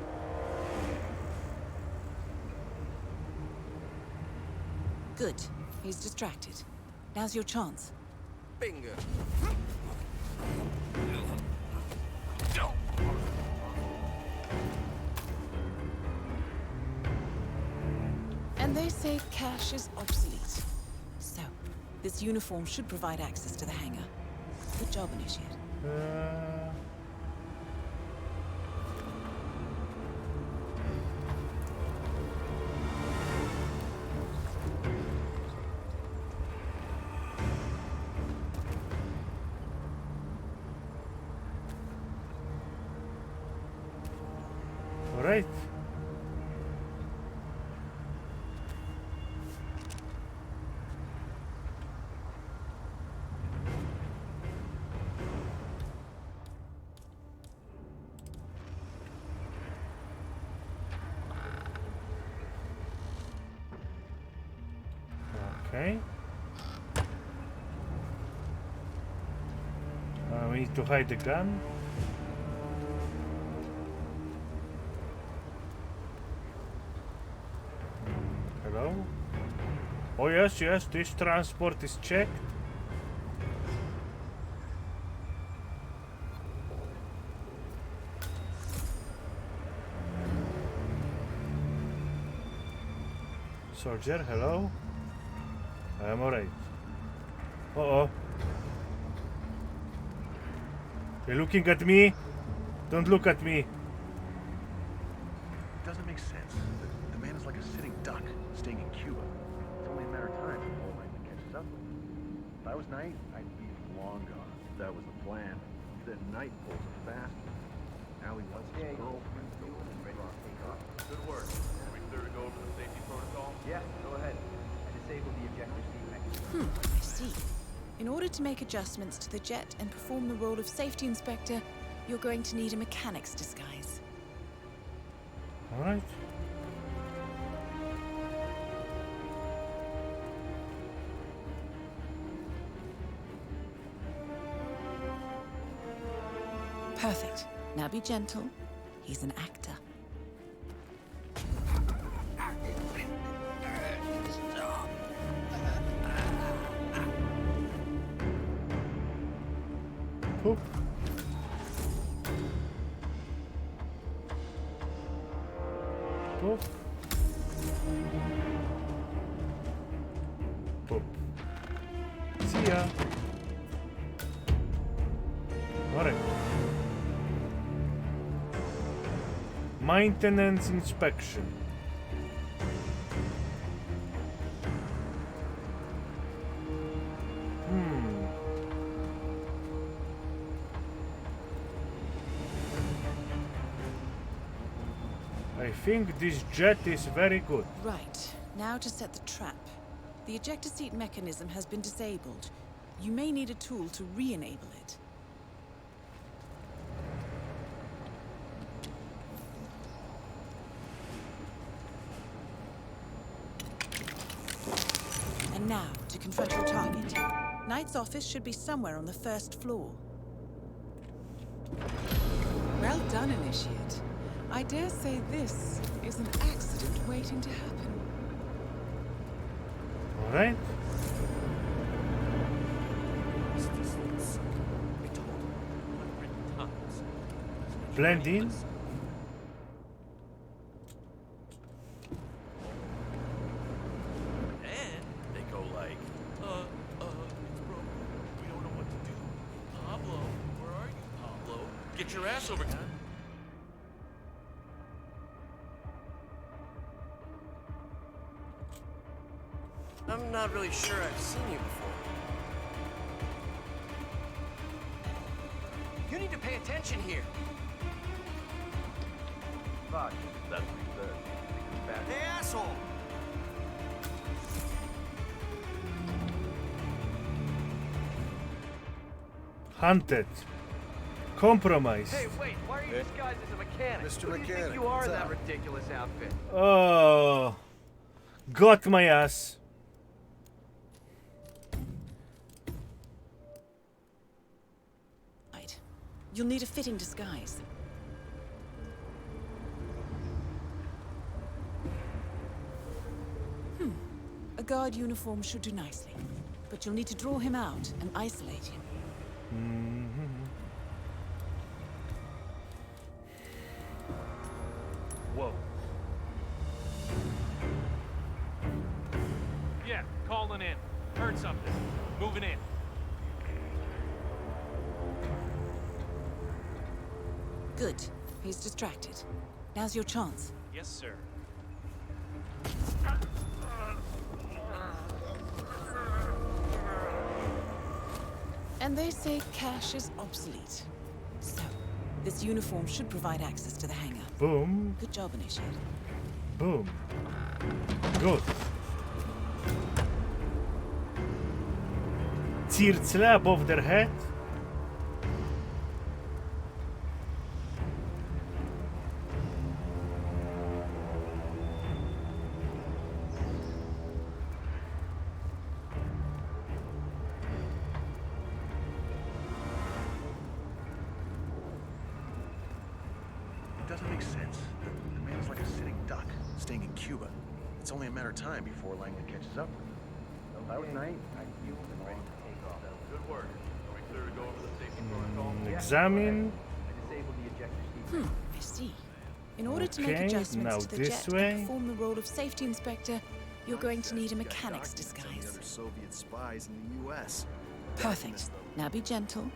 Good. He's distracted. Now's your chance. Bingo. And they say cash is obsolete. So, this uniform should provide access to the hangar. Good job, Initiate. All right. Okay. We need to hide the gun. Hello? Oh yes, this transport is checked. Soldier, hello? I am alright. Uh-oh. You're looking at me? Don't look at me. It doesn't make sense. The man is like a sitting duck, staying in Cuba. It's only a matter of time before Lightning catches up with him. If I was Knight, I'd be long gone. If that was the plan, then Knight pulls it fast. Allie wants his girlfriend to go and ready to take off. Good work. Are we clear to go over the safety protocol? Yeah, go ahead. I disabled the ejector seat mechanism. I see. In order to make adjustments to the jet and perform the role of safety inspector, you're going to need a mechanic's disguise. All right. Perfect. Now be gentle. He's an actor. Poop. Poop. Poop. See ya. Alright. Maintenance inspection. I think this jet is very good. Right. Now to set the trap. The ejector seat mechanism has been disabled. You may need a tool to re-enable it. And now, to confront your target. Knight's office should be somewhere on the first floor. Well done, Initiate. I dare say this is an accident waiting to happen. All right. Blend in. And they go like, it's broken. We don't know what to do. Pablo, where are you, Pablo? Get your ass over here. I'm not really sure I've seen you before. You need to pay attention here. Fuck, that's what he said. Hey, asshole! Hunted. Compromised. Hey, wait, why are you disguised as a mechanic? Mr. Who do you think Mechanic, you are what's in that up? ridiculous outfit? Oh. Got my ass. Right. You'll need a fitting disguise. A guard uniform should do nicely. But you'll need to draw him out and isolate him. Whoa. Yeah, calling in. Heard something. Moving in. Good. He's distracted. Now's your chance. Yes, sir. And they say cash is obsolete. So, this uniform should provide access to the hangar. Boom. Good job, Initiate. Boom. Good. Tear slap above their head. It doesn't make sense. The man is like a sitting duck, staying in Cuba. It's only a matter of time before Langley catches up with him. If I was Knight, I'd feel and ready to take off. Good work. Are we clear to go over the safety protocol? Examine. I disabled the ejector seat. I see. In order to make Okay, adjustments now to the this jet way. and perform the role of safety inspector, you're going to need a mechanic's disguise. Other Soviet spies in the U.S. Perfect. Now be gentle.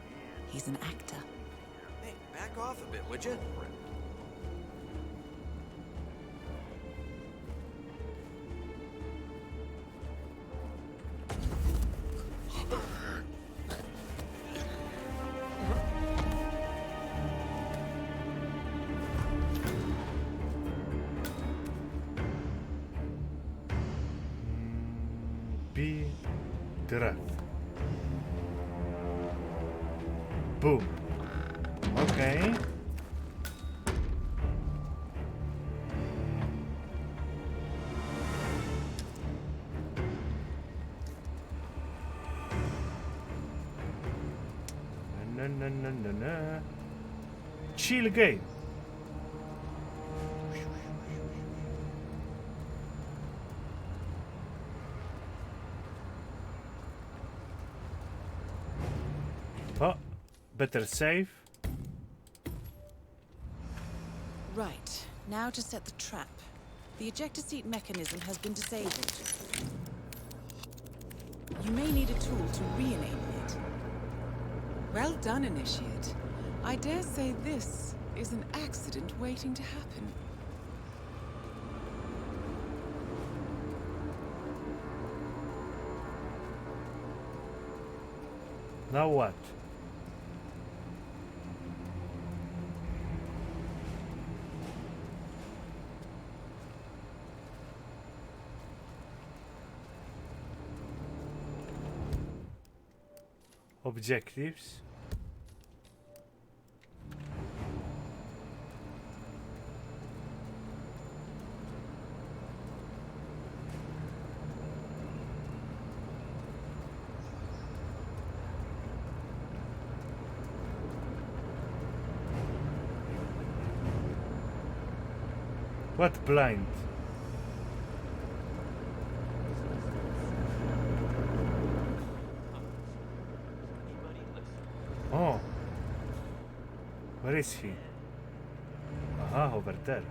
He's an actor. Hey, back off a bit, would you? Be direct. Boom. Okay. Na. Chill game. Oh, better save. Right. Now to set the trap. The ejector seat mechanism has been disabled. You may need a tool to re-enable it. Well done, Initiate. I dare say this is an accident waiting to happen. Now what? Objectives. What blind? Oh. Where is he? Aha, over there.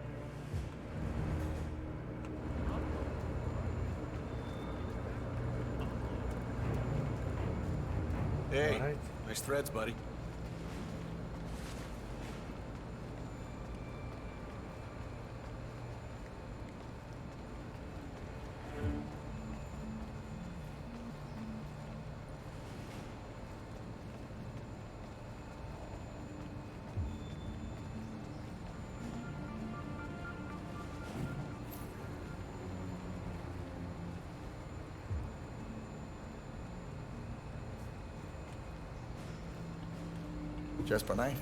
Hey, Alright. nice threads, buddy. Jasper Knight,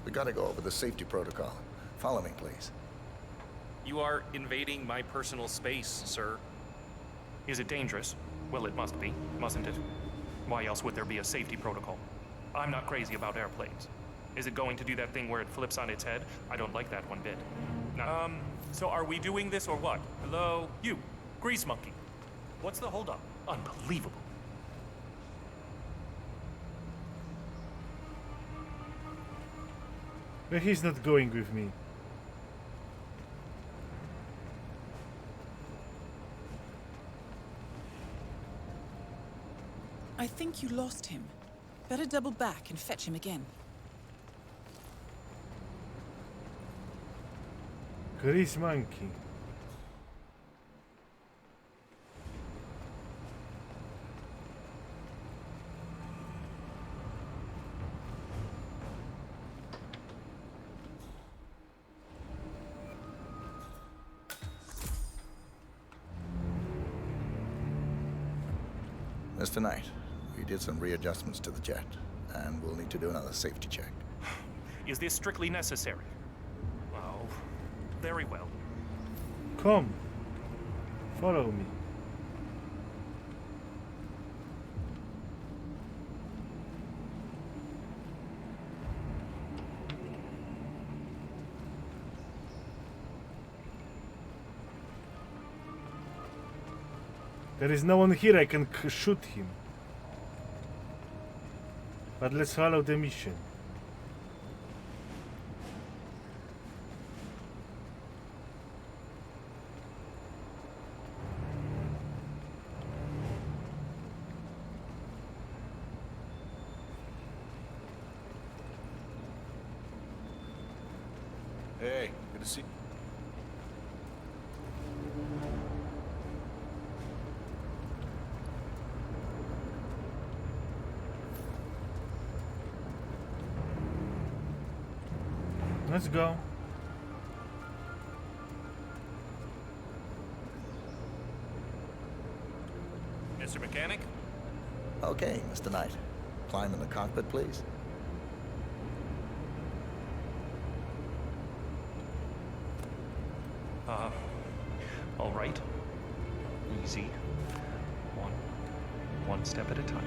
we gotta go over the safety protocol. Follow me, please. You are invading my personal space, sir. Is it dangerous? Well, it must be, mustn't it? Why else would there be a safety protocol? I'm not crazy about airplanes. Is it going to do that thing where it flips on its head? I don't like that one bit. Now, so are we doing this or what? Hello? You, Grease Monkey. What's the holdup? Unbelievable. But he's not going with me. I think you lost him. Better double back and fetch him again. Grease Monkey. Mr. Knight, we did some readjustments to the jet, and we'll need to do another safety check. Is this strictly necessary? Oh, very well. Come. Follow me. There is no one here I can shoot him. But let's follow the mission. Hey, good to see you. Let's go. Mr. Mechanic? Okay, Mr. Knight. Climb in the cockpit, please. All right. Easy. One step at a time.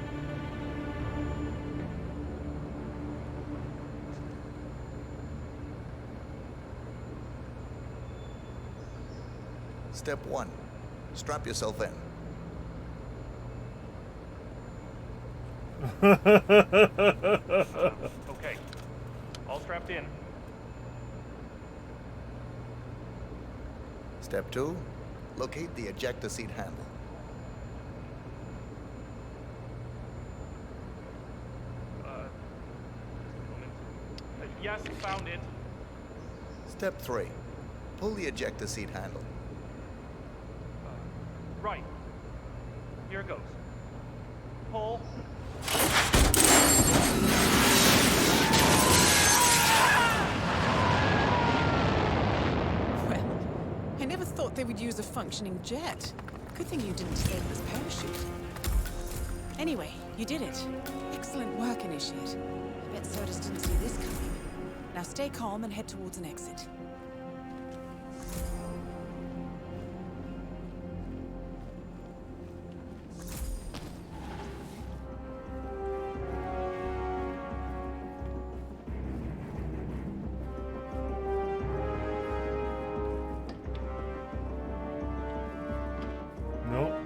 Step 1. Strap yourself in. Okay. All strapped in. Step 2. Locate the ejector seat handle. Yes, found it. Step 3. Pull the ejector seat handle. Right. Here goes. Pull. Well, I never thought they would use a functioning jet. Good thing you didn't disable his parachute. Anyway, you did it. Excellent work, Initiate. I bet Sodus didn't see this coming. Now stay calm and head towards an exit. No.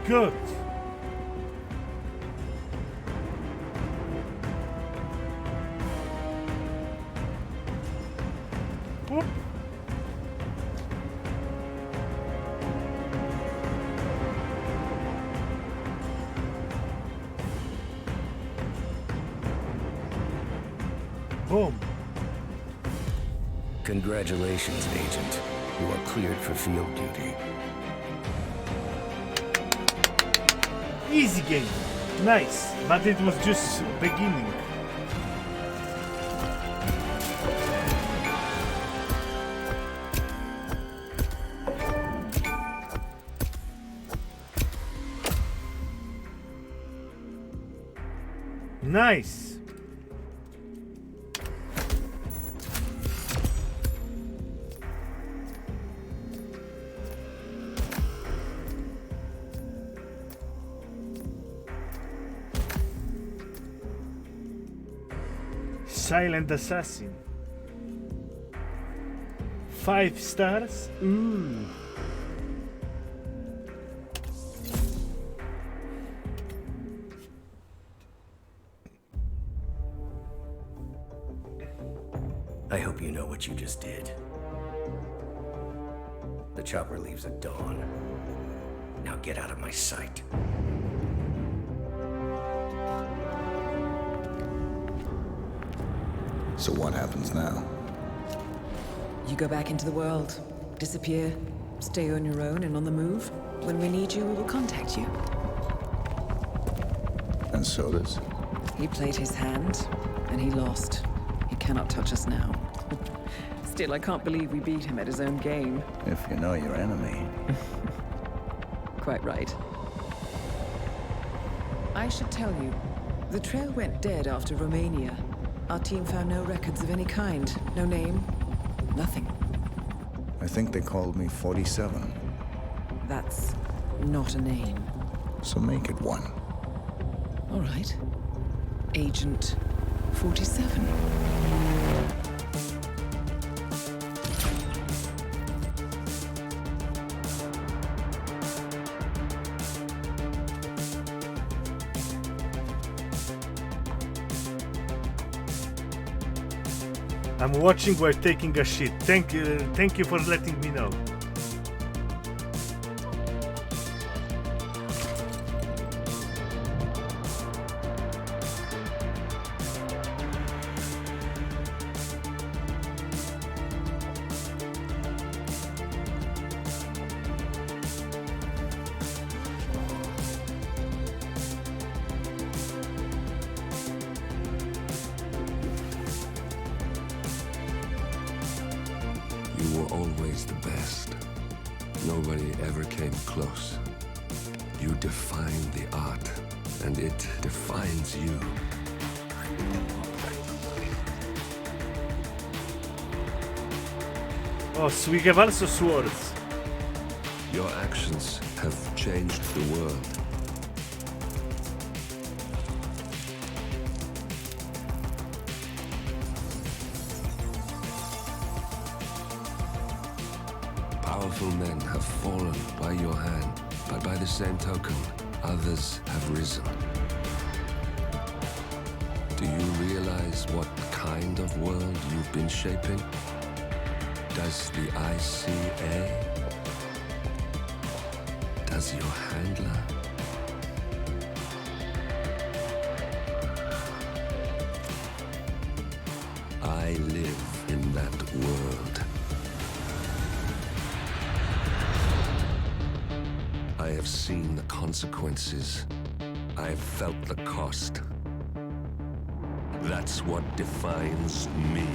Good. Whoop. Boom. Congratulations, Agent. You are cleared for field duty. Easy game. Nice. But it was just beginning. Nice. Silent Assassin. 5 stars? Ooh. I hope you know what you just did. The chopper leaves at dawn. Now get out of my sight. So what happens now? You go back into the world, disappear, stay on your own and on the move. When we need you, we will contact you. And Sodus? He played his hand, and he lost. He cannot touch us now. Still, I can't believe we beat him at his own game. If you know your enemy. Quite right. I should tell you, the trail went dead after Romania. Our team found no records of any kind. No name, nothing. I think they called me 47. That's not a name. So make it one. All right. Agent 47. I'm watching while taking a shit. Thank you for letting me know. You were always the best. Nobody ever came close. You define the art, and it defines you. Oh, so we have also swords. Your actions have changed the world. Powerful men have fallen by your hand, but by the same token, others have risen. Do you realize what kind of world you've been shaping? Does the ICA as your handler? I live in that world. I have seen the consequences. I have felt the cost. That's what defines me.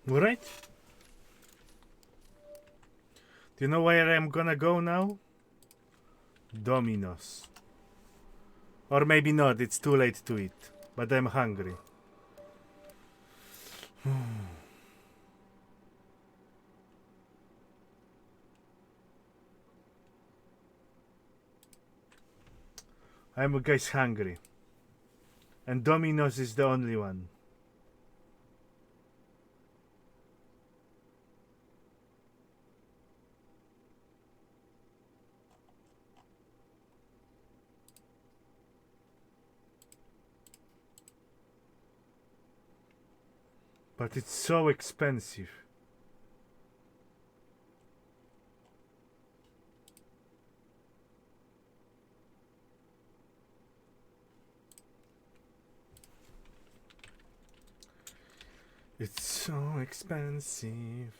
All right. Do you know where I'm gonna go now? Domino's. Or maybe not, it's too late to eat. But I'm hungry. I'm guys hungry. And Domino's is the only one. But it's so expensive. It's so expensive.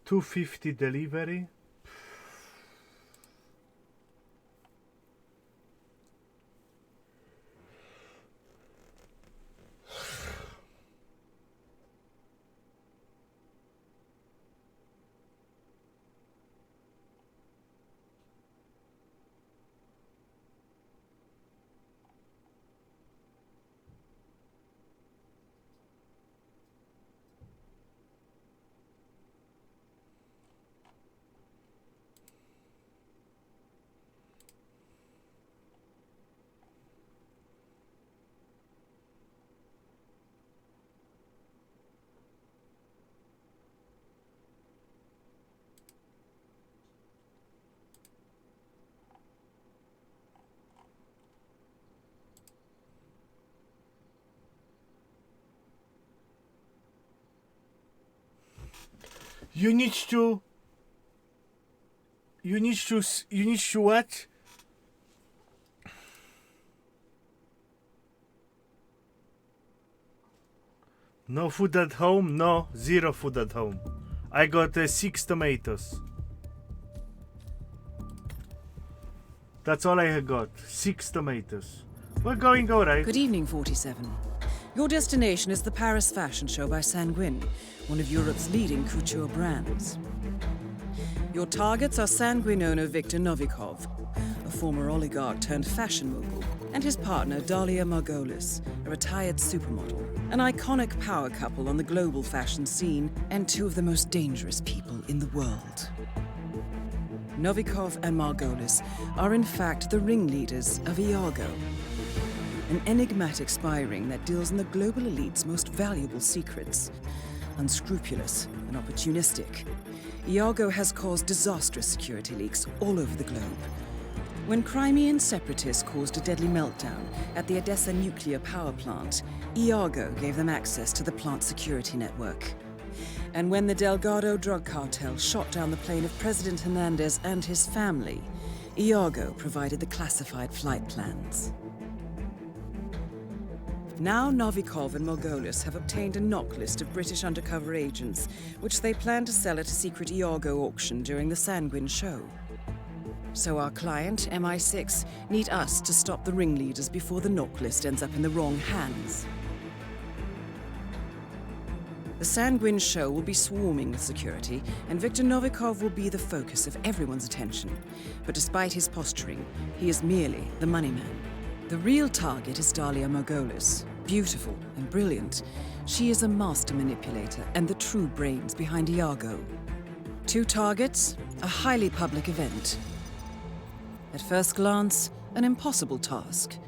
$2.50 delivery. You need to what? No food at home? No, zero food at home. I got 6 tomatoes. That's all I got. 6 tomatoes. We're going alright. Good evening, 47. Your destination is the Paris Fashion Show by Sanguine, one of Europe's leading couture brands. Your targets are Sanguine owner Viktor Novikov, a former oligarch turned fashion mogul, and his partner Dalia Margolis, a retired supermodel, an iconic power couple on the global fashion scene, and two of the most dangerous people in the world. Novikov and Margolis are in fact the ringleaders of Iago, an enigmatic spy ring that deals in the global elite's most valuable secrets. Unscrupulous and opportunistic, Iago has caused disastrous security leaks all over the globe. When Crimean separatists caused a deadly meltdown at the Odessa nuclear power plant, Iago gave them access to the plant's security network. And when the Delgado drug cartel shot down the plane of President Hernandez and his family, Iago provided the classified flight plans. Now Novikov and Margolis have obtained a knock list of British undercover agents, which they plan to sell at a secret Iago auction during the Sanguine show. So our client, MI6, need us to stop the ringleaders before the knock list ends up in the wrong hands. The Sanguine show will be swarming with security, and Viktor Novikov will be the focus of everyone's attention. But despite his posturing, he is merely the money man. The real target is Dalia Margolis. Beautiful and brilliant, she is a master manipulator and the true brains behind Iago. 2 targets, a highly public event. At first glance, an impossible task.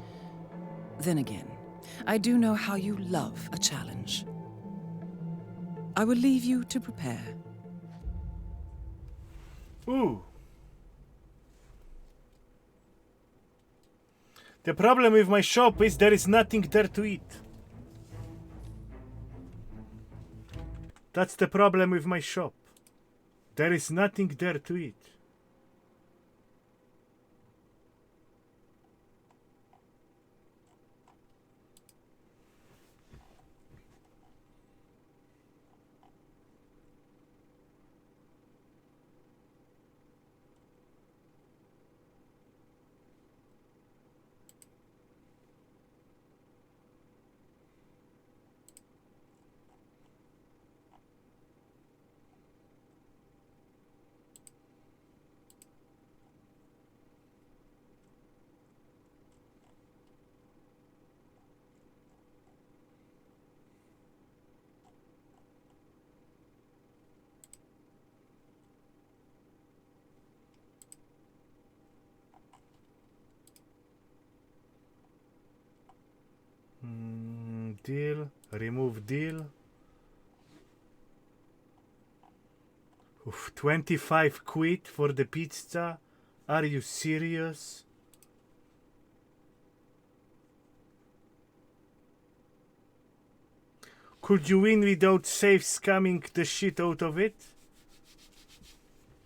Then again, I do know how you love a challenge. I will leave you to prepare. Ooh. The problem with my shop is there is nothing there to eat. That's the problem with my shop. There is nothing there to eat. Deal, remove deal. Oof, 25 quid for the pizza? Are you serious? Could you win without safe scamming the shit out of it?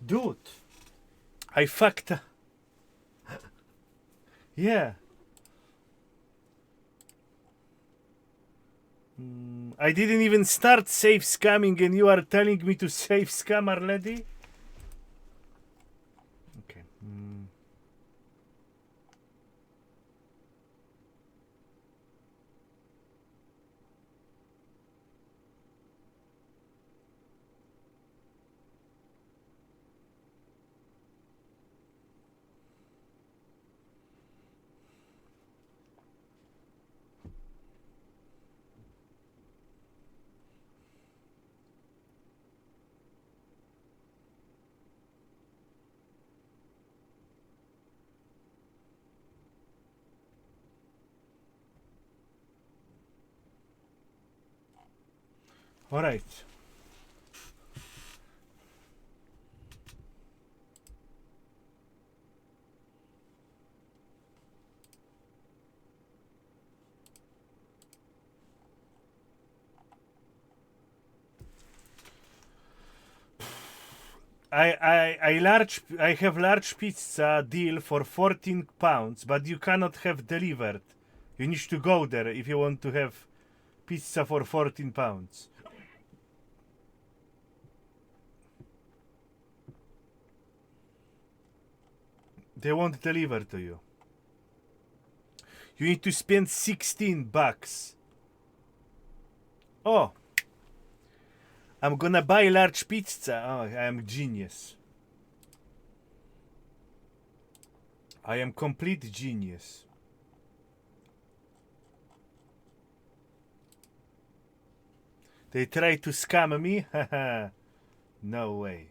Dude, I fucked up. Yeah. I didn't even start safe scamming and you are telling me to safe scam already? Okay. All right. I have large pizza deal for £14, but you cannot have delivered. You need to go there if you want to have pizza for £14. They won't deliver to you. You need to spend $16. Oh, I'm gonna buy large pizza. Oh, I am genius. I am complete genius. They try to scam me? Haha. No way.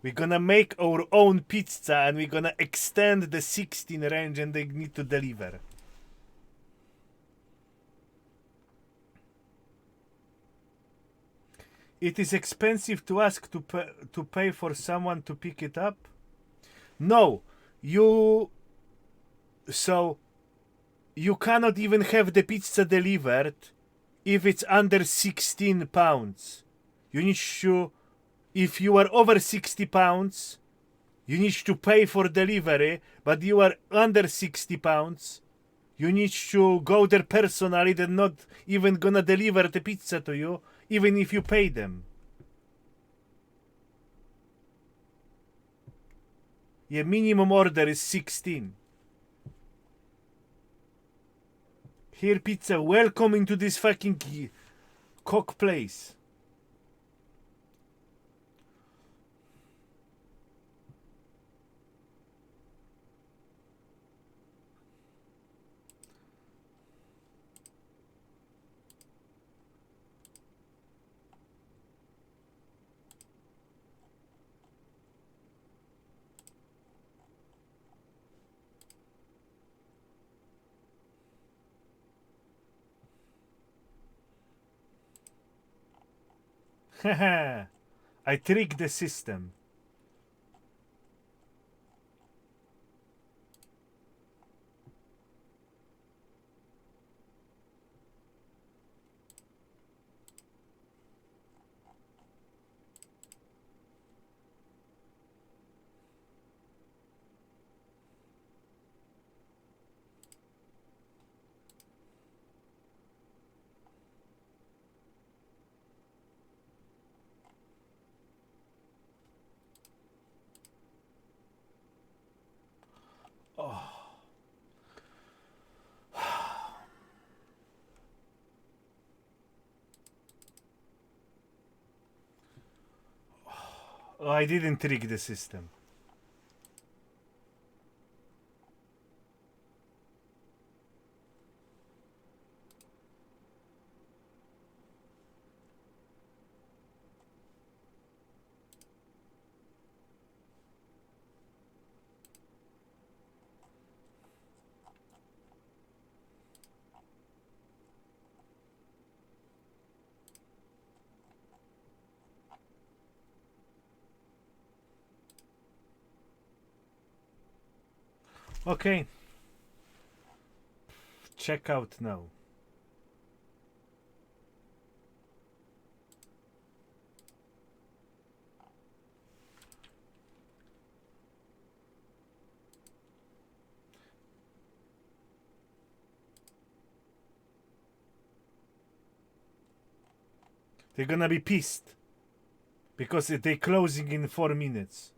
We're gonna make our own pizza and we're gonna extend the 16 range and they need to deliver. It is expensive to ask to pay for someone to pick it up? No, so you cannot even have the pizza delivered if it's under £16. You need to, if you are over £60, you need to pay for delivery, but you are under £60, you need to go there personally. They're not even gonna deliver the pizza to you, even if you pay them. Yeah, minimum order is 16. Here, pizza, welcome into this fucking cock place. Haha, I tricked the system. Oh, I didn't rig the system. Okay. Check out now. They're gonna be pissed because they're closing in 4 minutes.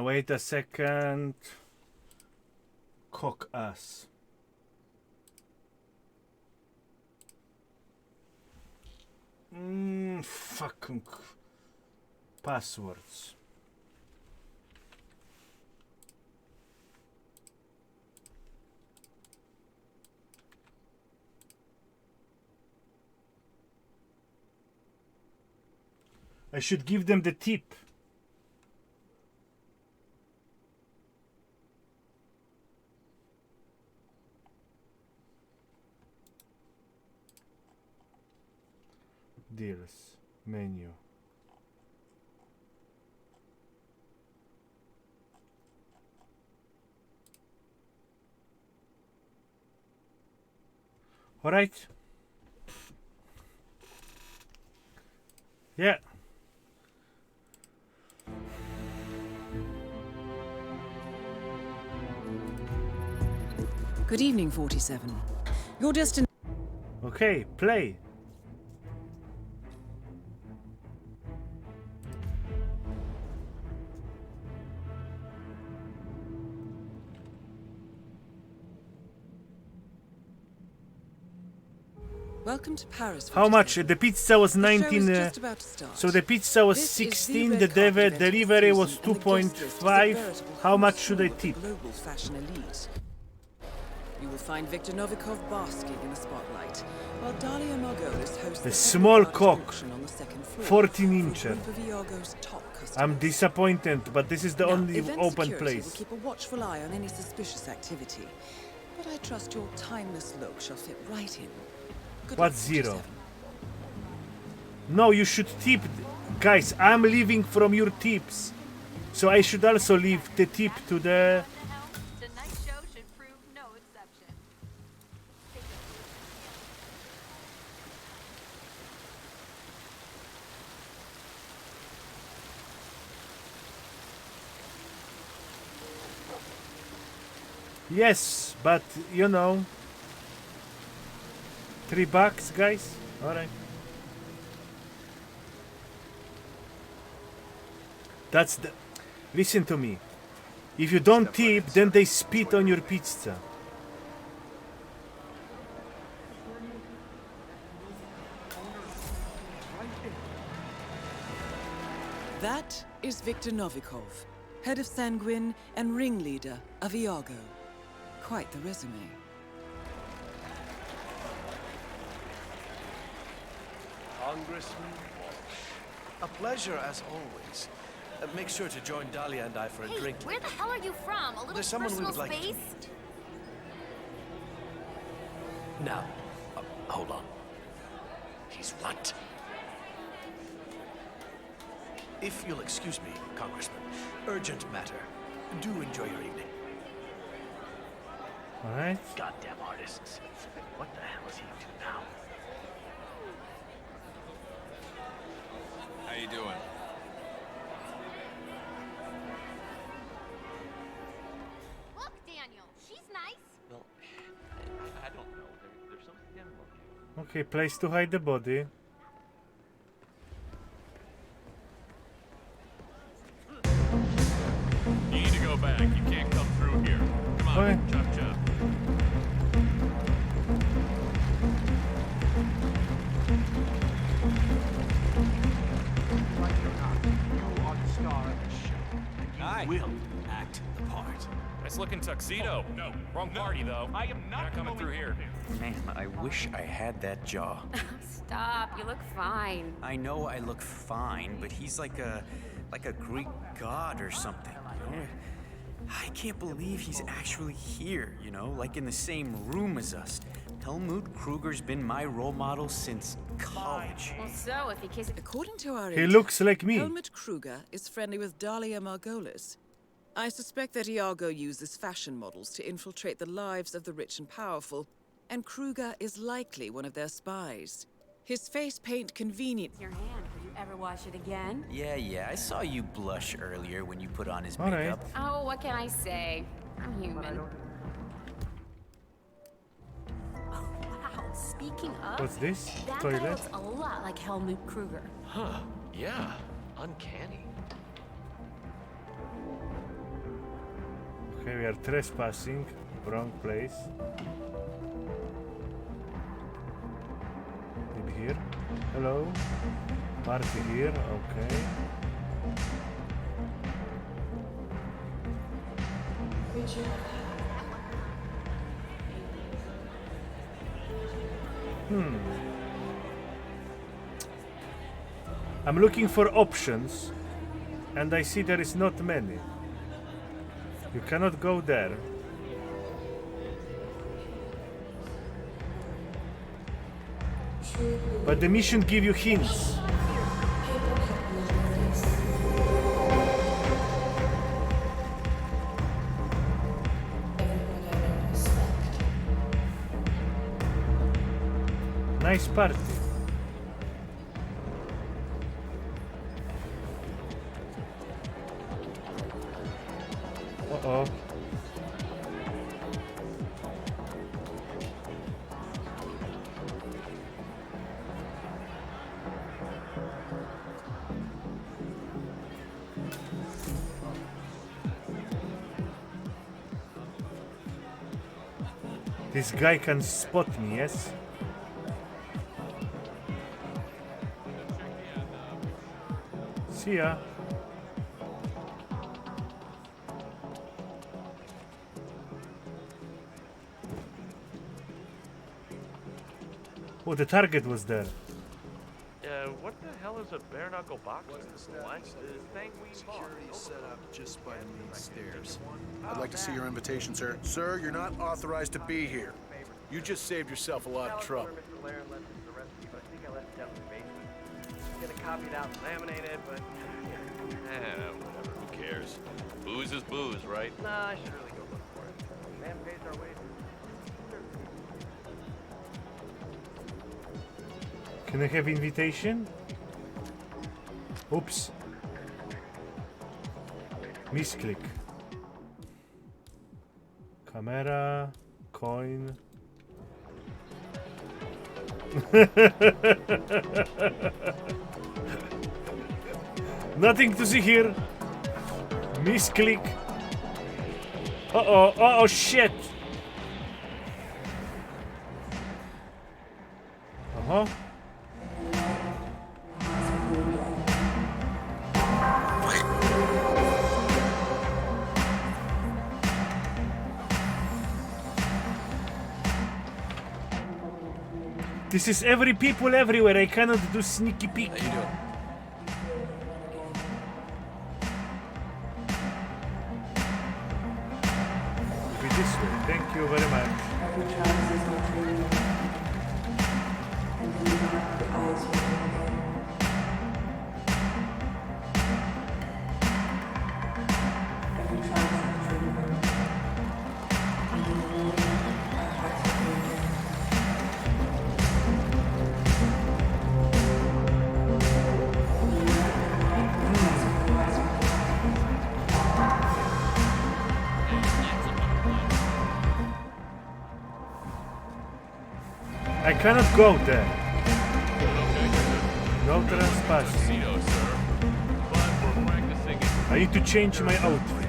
Wait a second. Cock ass. Fucking passwords. I should give them the tip. Deals. Menu. All right. Yeah. Good evening, 47. Your destination. Okay, play. Welcome to Paris. How much? The pizza was 19. just about to start. So the pizza was This is the 16. red The carpet delivery event was season, and the guest list is a 2.5. veritable How much should I hall of tip? the global fashion elite. You will find Victor Novikov basking in the spotlight, while Dalia Margolis hosts The the small second largest cock, auction on the second floor 14 for a incher. group of Iago's top customers. I'm disappointed, but this is the Now, only event open security place. will keep a watchful eye on any suspicious activity, but I trust your timeless look shall fit right in. Good luck, What's 0? 47. No, you should tip. Guys, I'm leaving from your tips. So I should also leave the tip to the... Tonight's show should prove no exception. Yes, but you know... $3, guys? Alright. That's the... Listen to me. If you don't tip, then they spit on your pizza. That is Victor Novikov, head of Sanguine and ringleader of Iago. Quite the resume. Congressman Walsh. A pleasure as always. Make sure to join Dahlia and I for a Hey, drink. where the hell are you from? A little There's someone we personal would like to space? meet. Now, hold on. He's what? If you'll excuse me, Congressman. Urgent matter. Do enjoy your evening. Alright. Goddamn artists. What the hell is he up to now? How you doing? Look, Daniel, she's nice. Well, I don't know. There's something I'm looking. Okay, place to hide the body. You need to go back. You can't come through here. Come on, Okay. chop chop. Like it or not, you are the star of this show. And you will act the part. Nice looking tuxedo. No, Wrong party though. I am not coming through here. Man, I wish I had that jaw. Stop, you look fine. I know I look fine, but he's like a Greek god or something. You know? I can't believe he's actually here, you know, like in the same room as us. Helmut Kruger's been my role model since college. Well, so if he kisses... According to our He intel, looks like me. Helmut Kruger is friendly with Dahlia Margolis. I suspect that Iago uses fashion models to infiltrate the lives of the rich and powerful, and Kruger is likely one of their spies. His face paint convenient. Your hand, will you ever wash it again? Yeah, I saw you blush earlier when you put on his All right. makeup. Oh, what can I say? I'm human. Oh, wow. Speaking of... What's this? That guy Toilet? looks a lot like Helmut Kruger. Huh. Yeah. Uncanny. Okay, we are trespassing. Wrong place. Maybe here. Hello. Party here. Okay. I'm looking for options, and I see there is not many. You cannot go there. But the mission give you hints. Nice party. Uh-oh. This guy can spot me, yes? See ya. Oh, the target was there. What the hell is a bare knuckle boxer? What? The thing we Security is set up just by the main stairs. I'd like to see your invitation, sir. Sir, you're not authorized to be here. You just saved yourself a lot of trouble. Mr. Laren left us the recipe, but I think I left it down in the basement. Get it copied out and laminated, but Whatever. Who cares? Booze is booze, right? nah, I should really go look for it. Man pays our way. Can I have invitation? Oops. Misclick. Camera, coin. Nothing to see here. Misclick. Uh-oh, uh-oh, shit. Uh-huh. This is every people everywhere. I cannot do sneaky peeky. How you doing? Be this way. Thank you very much. I cannot go there. No trespassing. I need to change my outfit.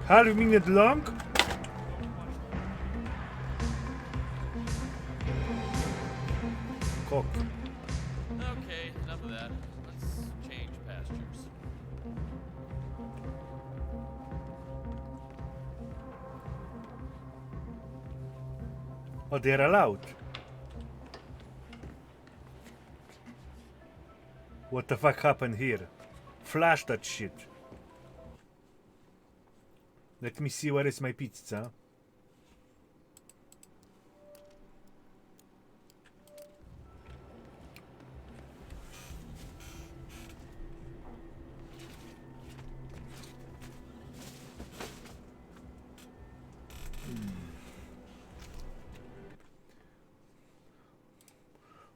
Half minute long? Cock. Okay, enough of that. Let's change pastures. Oh, they're allowed. What the fuck happened here? Flash that shit. Let me see where is my pizza.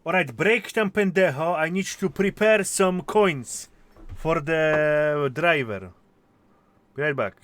Alright, break time pendejo. I need to prepare some coins for the driver. Be right back.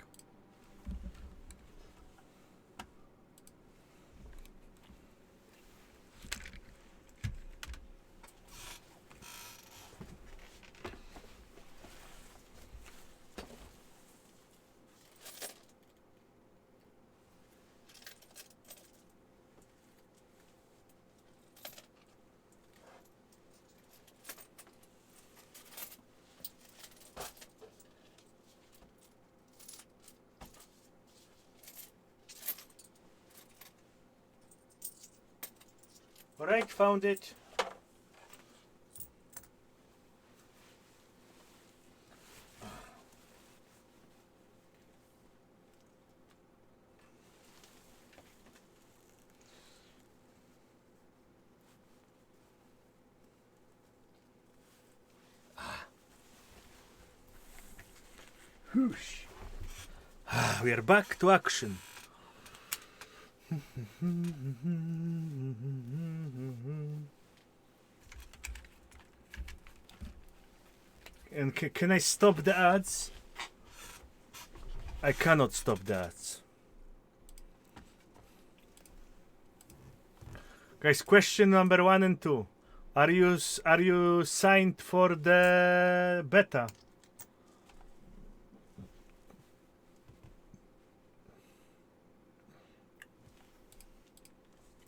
Alright, found it. Whoosh. We are back to action. And can I stop the ads? I cannot stop the ads. Guys, question number 1 and 2. Are you signed for the beta?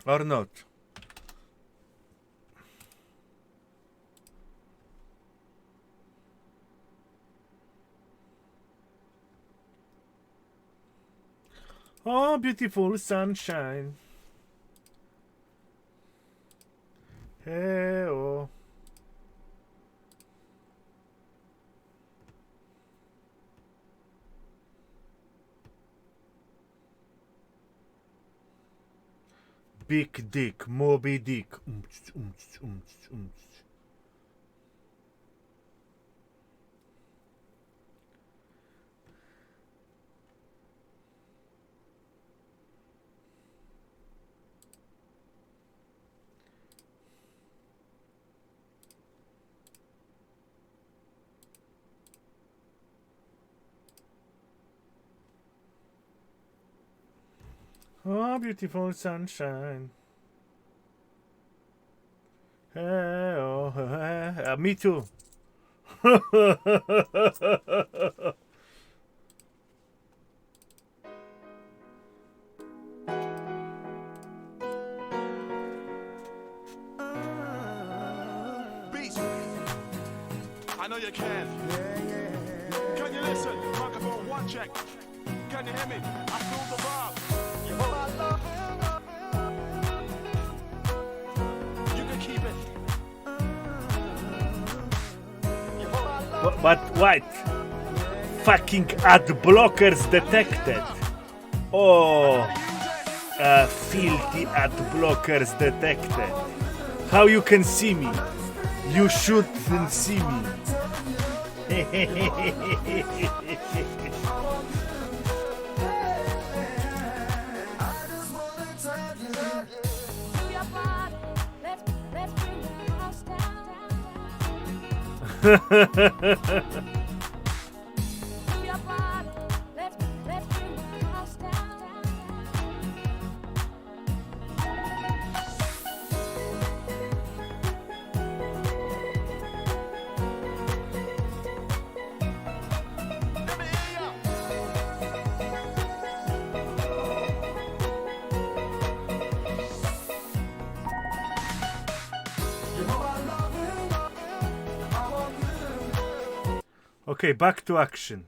Or not? Oh, beautiful sunshine. Hey, oh. Big Dick, Moby Dick. Oh, beautiful sunshine. Hey, oh, me too. Beats. I know you can. Can you listen? Microphone 1 check. Can you hear me? I feel the vibe. You hold my love. You can keep it. You hold my love. But what? Fucking ad blockers detected. Oh, filthy ad blockers detected. How you can see me? You shouldn't see me. Okay, back to action.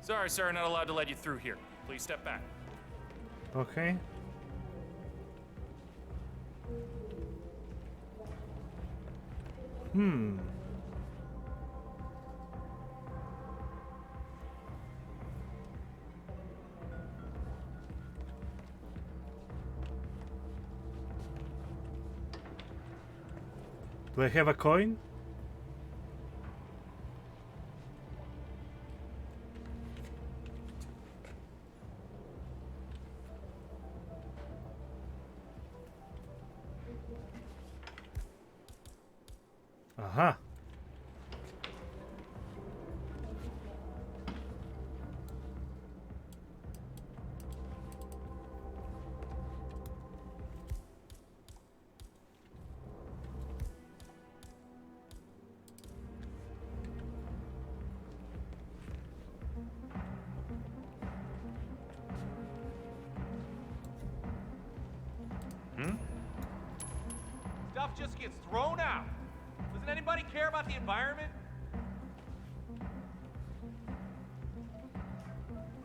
Sorry, sir, not allowed to let you through here. Please step back. Okay. Do I have a coin? Aha. Stuff just gets thrown out. Doesn't anybody care about the environment?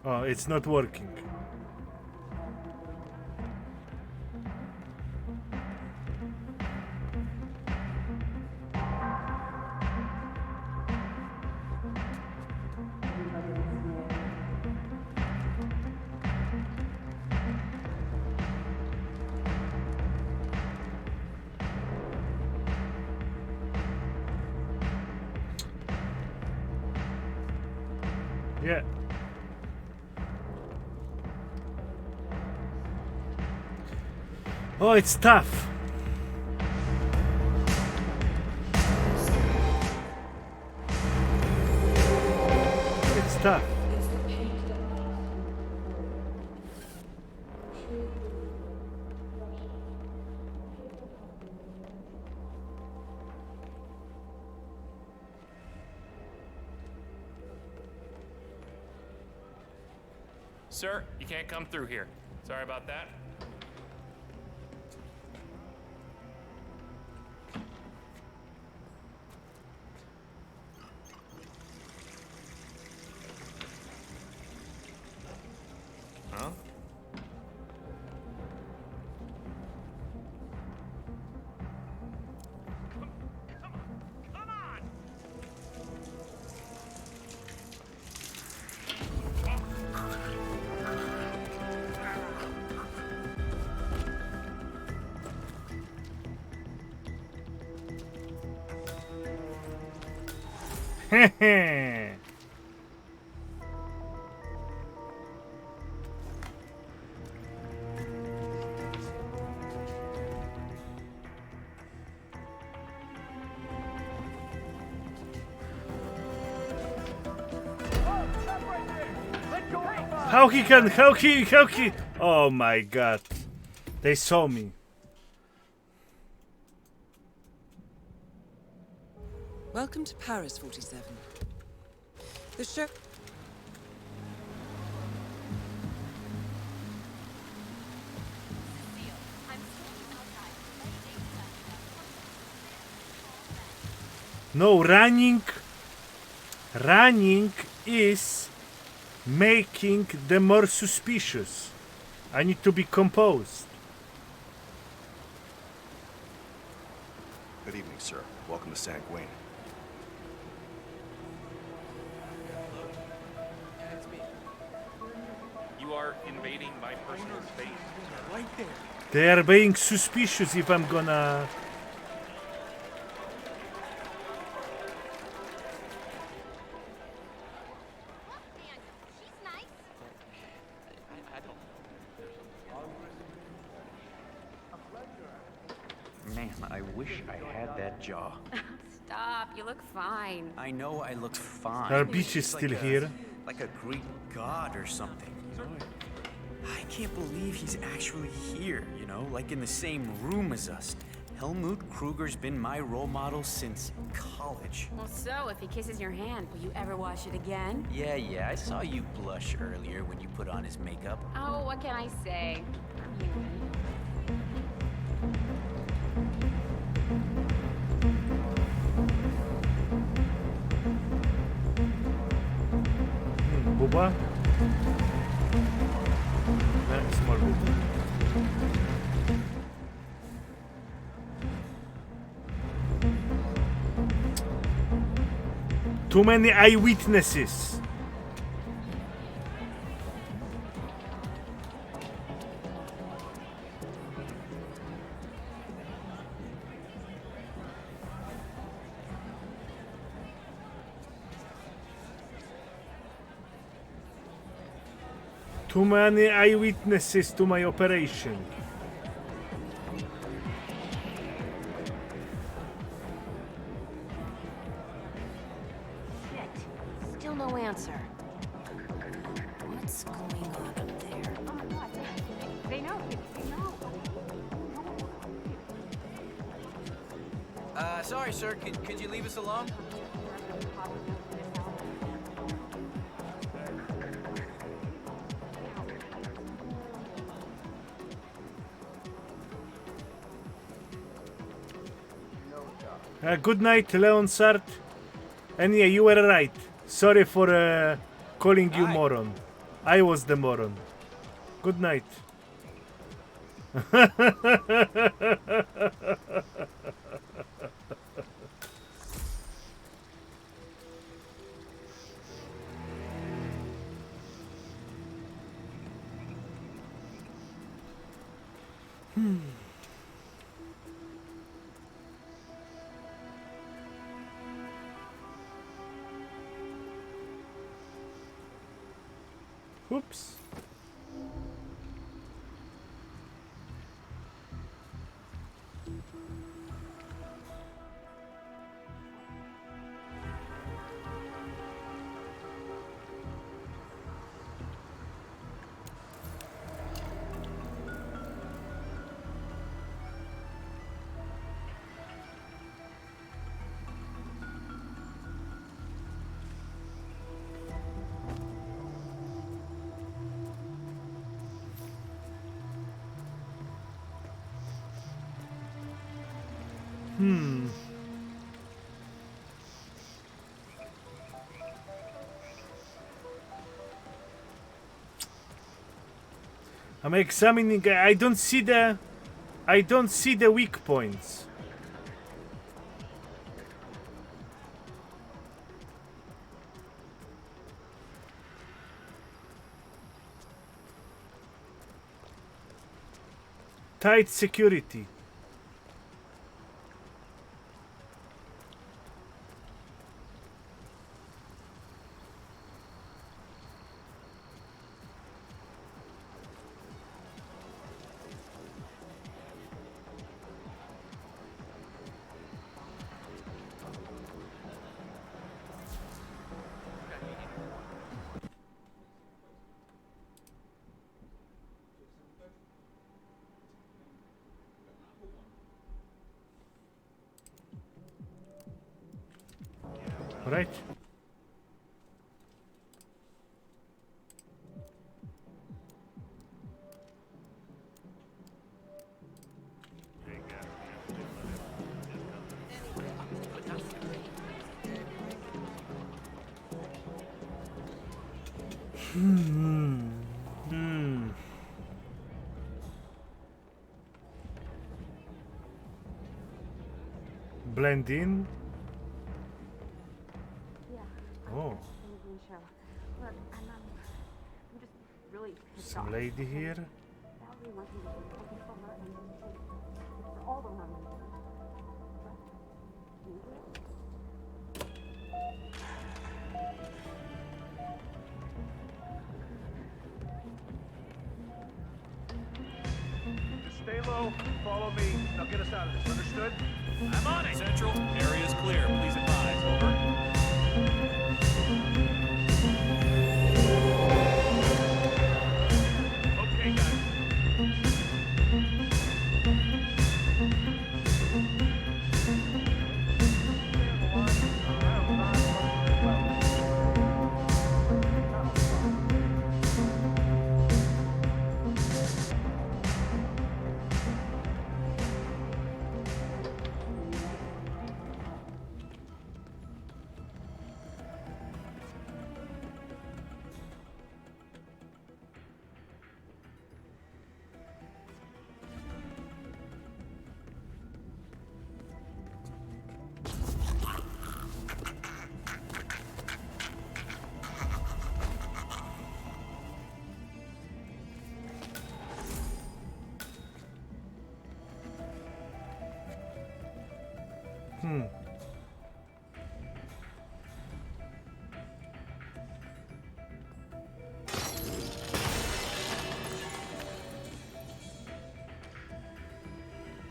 Oh, it's not working. Yeah. Oh, it's tough. It's tough. Sir, you can't come through here. Sorry about that. Huh? Heh. How he, oh my god. They saw me. Welcome to Paris, 47. The show... No, running is making them more suspicious. I need to be composed. Good evening, sir. Welcome to San Quentin. invading my personal space, sir. Right there. They are being suspicious if I'm gonna... Man, I wish I had that jaw. Stop, you look fine. I know I look fine. Our beach is He's still like here. Like a Greek god or something, you know? I can't believe he's actually here, you know? Like in the same room as us. Helmut Kruger's been my role model since college. Well, so if he kisses your hand, will you ever wash it again? Yeah, I saw you blush earlier when you put on his makeup. Oh, what can I say? I'm human. Buba? Small Buba. Too many eyewitnesses. Too many eyewitnesses to my operation. Still no answer. What's going on up there? Oh my god, they know. Sorry, sir. Could you leave us alone? Good night, Leon Sart. And yeah, you were right. Sorry for calling you moron. I was the moron. Good night. Oops. I'm examining. I don't see the weak points. Tight security. Right. Blend in. Yeah. Oh. Show. Look, I'm just really pissed Some off. lady here. Valerie wants me to keep looking for her and then take for all the money. Just stay low, follow me. Now get us out of this, understood? I'm on it. Central, area is clear. Please advise. Over. Okay, guys.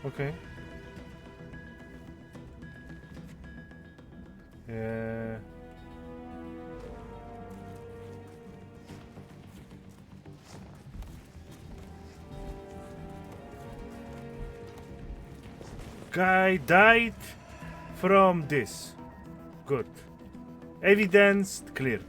Okay. Guy died from this. Good. Evidence cleared.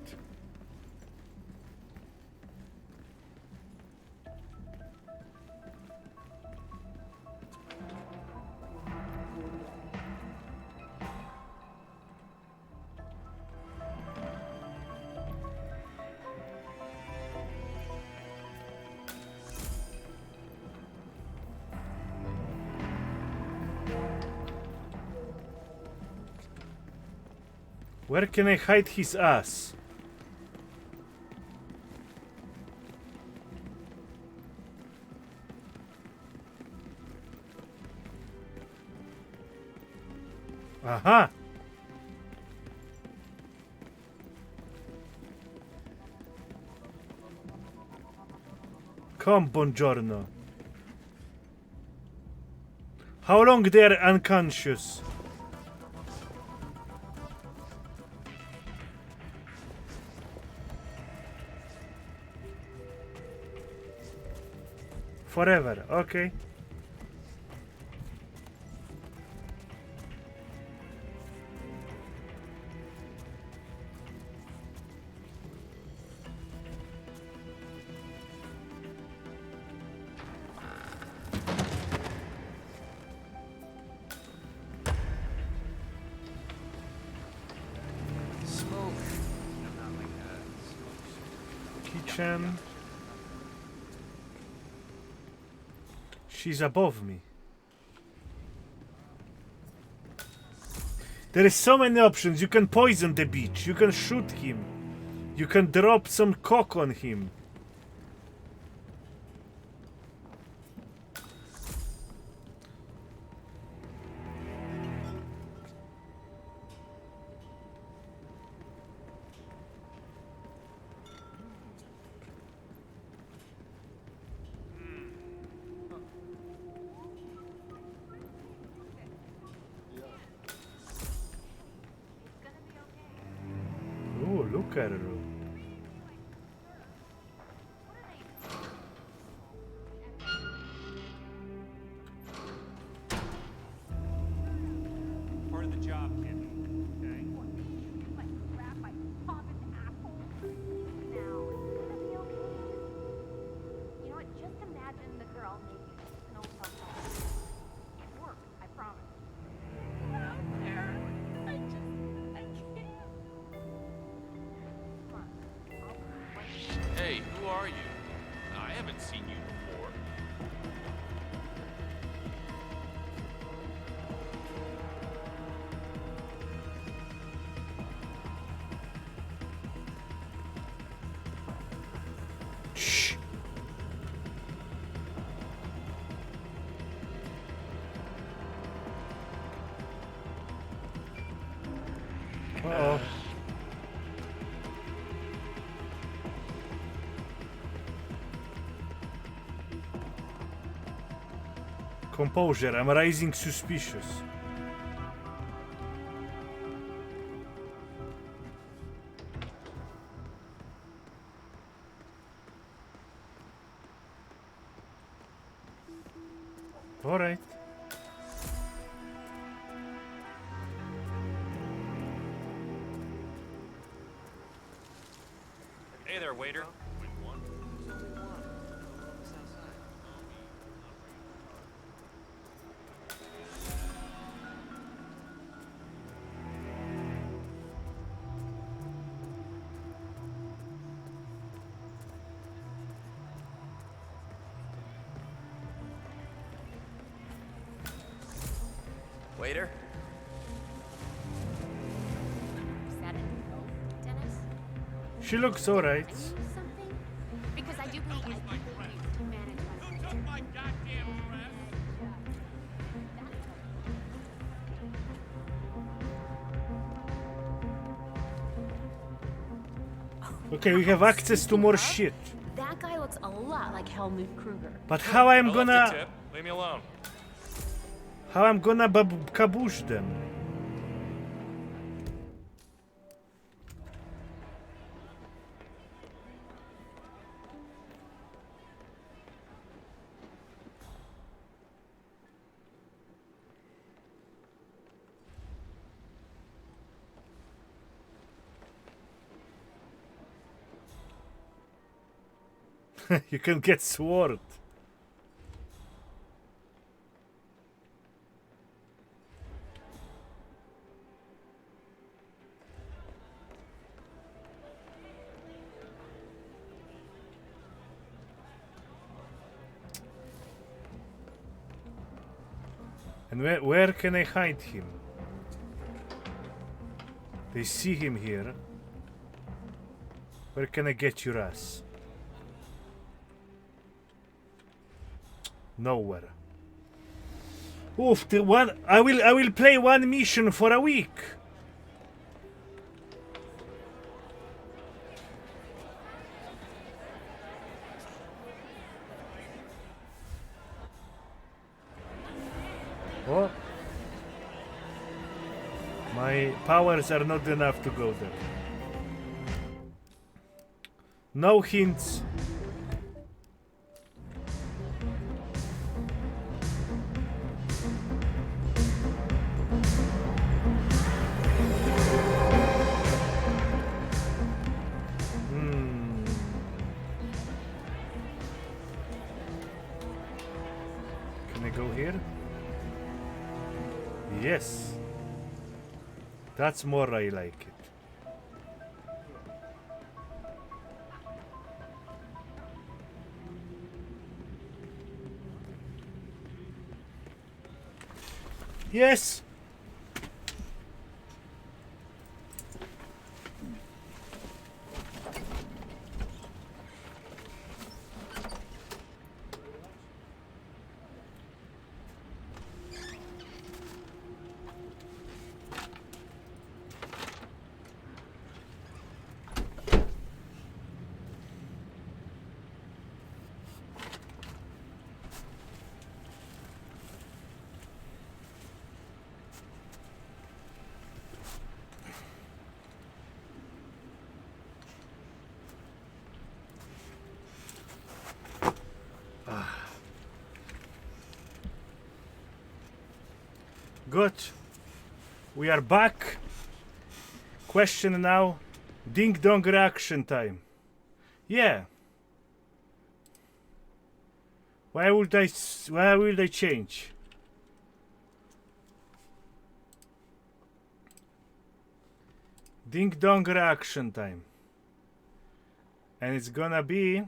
Where can I hide his ass? Aha! Come, buongiorno. How long they're unconscious? Forever, okay. Smoke. Kitchen. She's above me. There is so many options. You can poison the bitch. You can shoot him. You can drop some cock on him. Ooh, look at her. Part of the job, kid. Okay. You know what? Just imagine the girl making an old cell phone. It works, I promise. Hey, who are you? I haven't seen you before. Shh. Uh-oh. Composure, I'm rising suspicious. All right. Hey there, waiter. Waiter? Is that a no, Dennis? She looks all right. Something? Because I do believe you to manage my Okay, we have access to more shit. That guy looks a lot like Helmut Kruger. But how I'm I love gonna... the tip. Leave me alone. How I'm gonna kaboosh them? You can get sword. And where can I hide him? They see him here. Where can I get your ass? Nowhere. Oof, the one I will play one mission for a week. Oh. My powers are not enough to go there. No hints. Can I go here? Yes. That's more I like it. Yes. Good. We are back. Question now. Ding dong reaction time. Yeah. Why would I change? Ding dong reaction time. And it's gonna be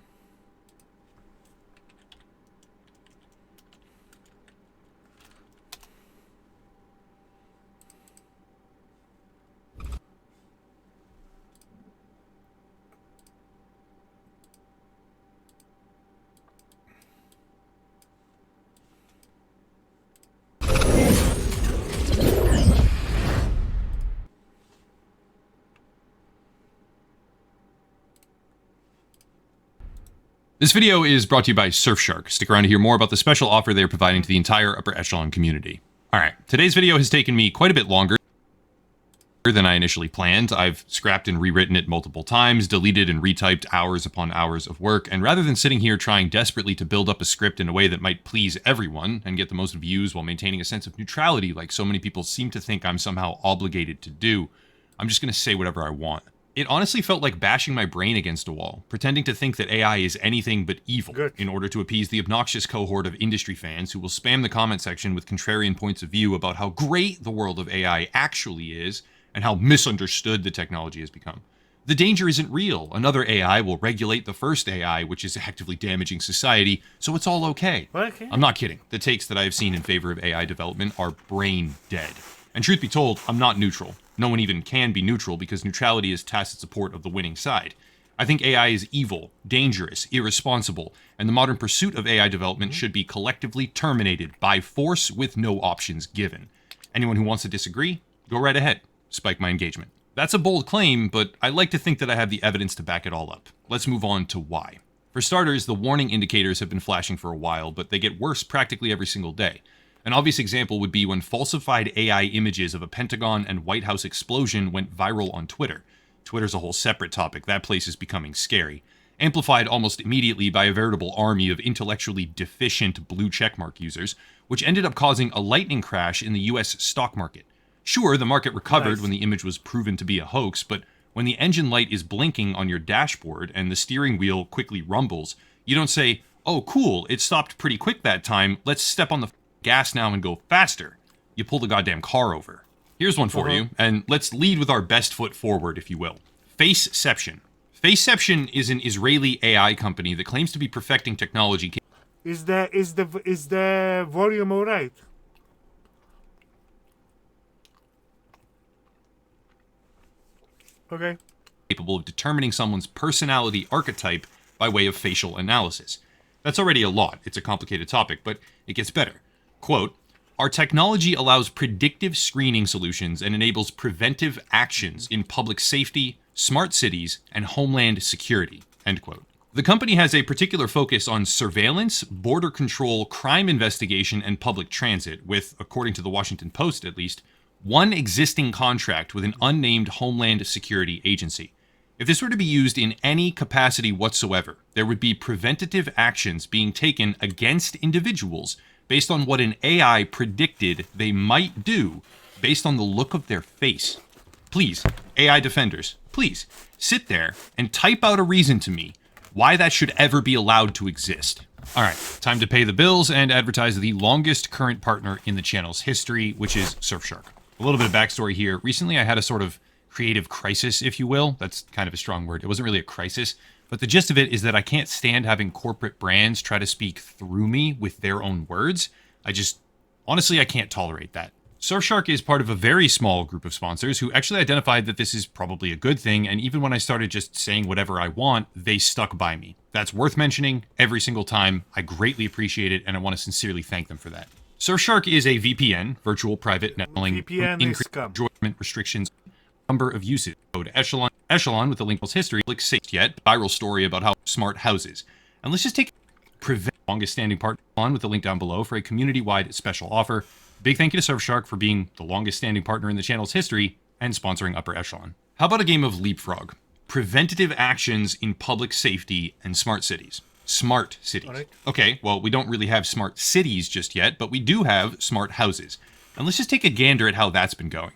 This video is brought to you by Surfshark. Stick around to hear more about the special offer they're providing to the entire upper echelon community. Alright, today's video has taken me quite a bit longer than I initially planned. I've scrapped and rewritten it multiple times, deleted and retyped hours upon hours of work, and rather than sitting here trying desperately to build up a script in a way that might please everyone and get the most views while maintaining a sense of neutrality like so many people seem to think I'm somehow obligated to do, I'm just going to say whatever I want. It honestly felt like bashing my brain against a wall, pretending to think that AI is anything but evil in order to appease the obnoxious cohort of industry fans who will spam the comment section with contrarian points of view about how great the world of AI actually is and how misunderstood the technology has become. The danger isn't real. Another AI will regulate the first AI, which is actively damaging society, so it's all okay. I'm not kidding. The takes that I have seen in favor of AI development are brain dead. And truth be told, I'm not neutral. No one even can be neutral because neutrality is tacit support of the winning side. I think AI is evil, dangerous, irresponsible, and the modern pursuit of AI development should be collectively terminated by force with no options given. Anyone who wants to disagree, go right ahead. Spike my engagement. That's a bold claim, but I like to think that I have the evidence to back it all up. Let's move on to why. For starters, the warning indicators have been flashing for a while, but they get worse practically every single day. An obvious example would be when falsified AI images of a Pentagon and White House explosion went viral on Twitter. Twitter's a whole separate topic. That place is becoming scary. Amplified almost immediately by a veritable army of intellectually deficient blue checkmark users, which ended up causing a lightning crash in the US stock market. Sure, the market recovered when the image was proven to be a hoax, but when the engine light is blinking on your dashboard and the steering wheel quickly rumbles, you don't say, "Oh, cool, it stopped pretty quick that time. Let's step on the gas now and go faster." You pull the goddamn car over. Here's one for you, and let's lead with our best foot forward, if you will. Faceception. Faceception is an Israeli AI company that claims to be perfecting technology. Is the volume all right? Okay. Capable of determining someone's personality archetype by way of facial analysis. That's already a lot. It's a complicated topic, but it gets better. Quote, "Our technology allows predictive screening solutions and enables preventive actions in public safety, smart cities, and homeland security." End quote. The company has a particular focus on surveillance, border control, crime investigation, and public transit, with, according to the Washington Post at least, one existing contract with an unnamed Homeland Security agency. If this were to be used in any capacity whatsoever, there would be preventative actions being taken against individuals based on what an AI predicted they might do based on the look of their face. Please, AI defenders, please, sit there and type out a reason to me why that should ever be allowed to exist. Alright, time to pay the bills and advertise the longest current partner in the channel's history, which is Surfshark. A little bit of backstory here. Recently I had a sort of creative crisis, if you will. That's kind of a strong word. It wasn't really a crisis, but the gist of it is that I can't stand having corporate brands try to speak through me with their own words. Honestly, I can't tolerate that. Surfshark is part of a very small group of sponsors who actually identified that this is probably a good thing, and even when I started just saying whatever I want, they stuck by me. That's worth mentioning every single time. I greatly appreciate it, and I want to sincerely thank them for that. Surfshark is a VPN, virtual private networking, increased enjoyment restrictions, number of uses. Go to Echelon with the link to history, click Safe Yet, viral story about how smart houses. And let's just take prevent longest standing partner on with the link down below for a community-wide special offer. Big thank you to Surfshark for being the longest standing partner in the channel's history and sponsoring Upper Echelon. How about a game of Leapfrog? Preventative actions in public safety and smart cities. Smart cities. Right. Okay, well, we don't really have smart cities just yet, but we do have smart houses. And let's just take a gander at how that's been going.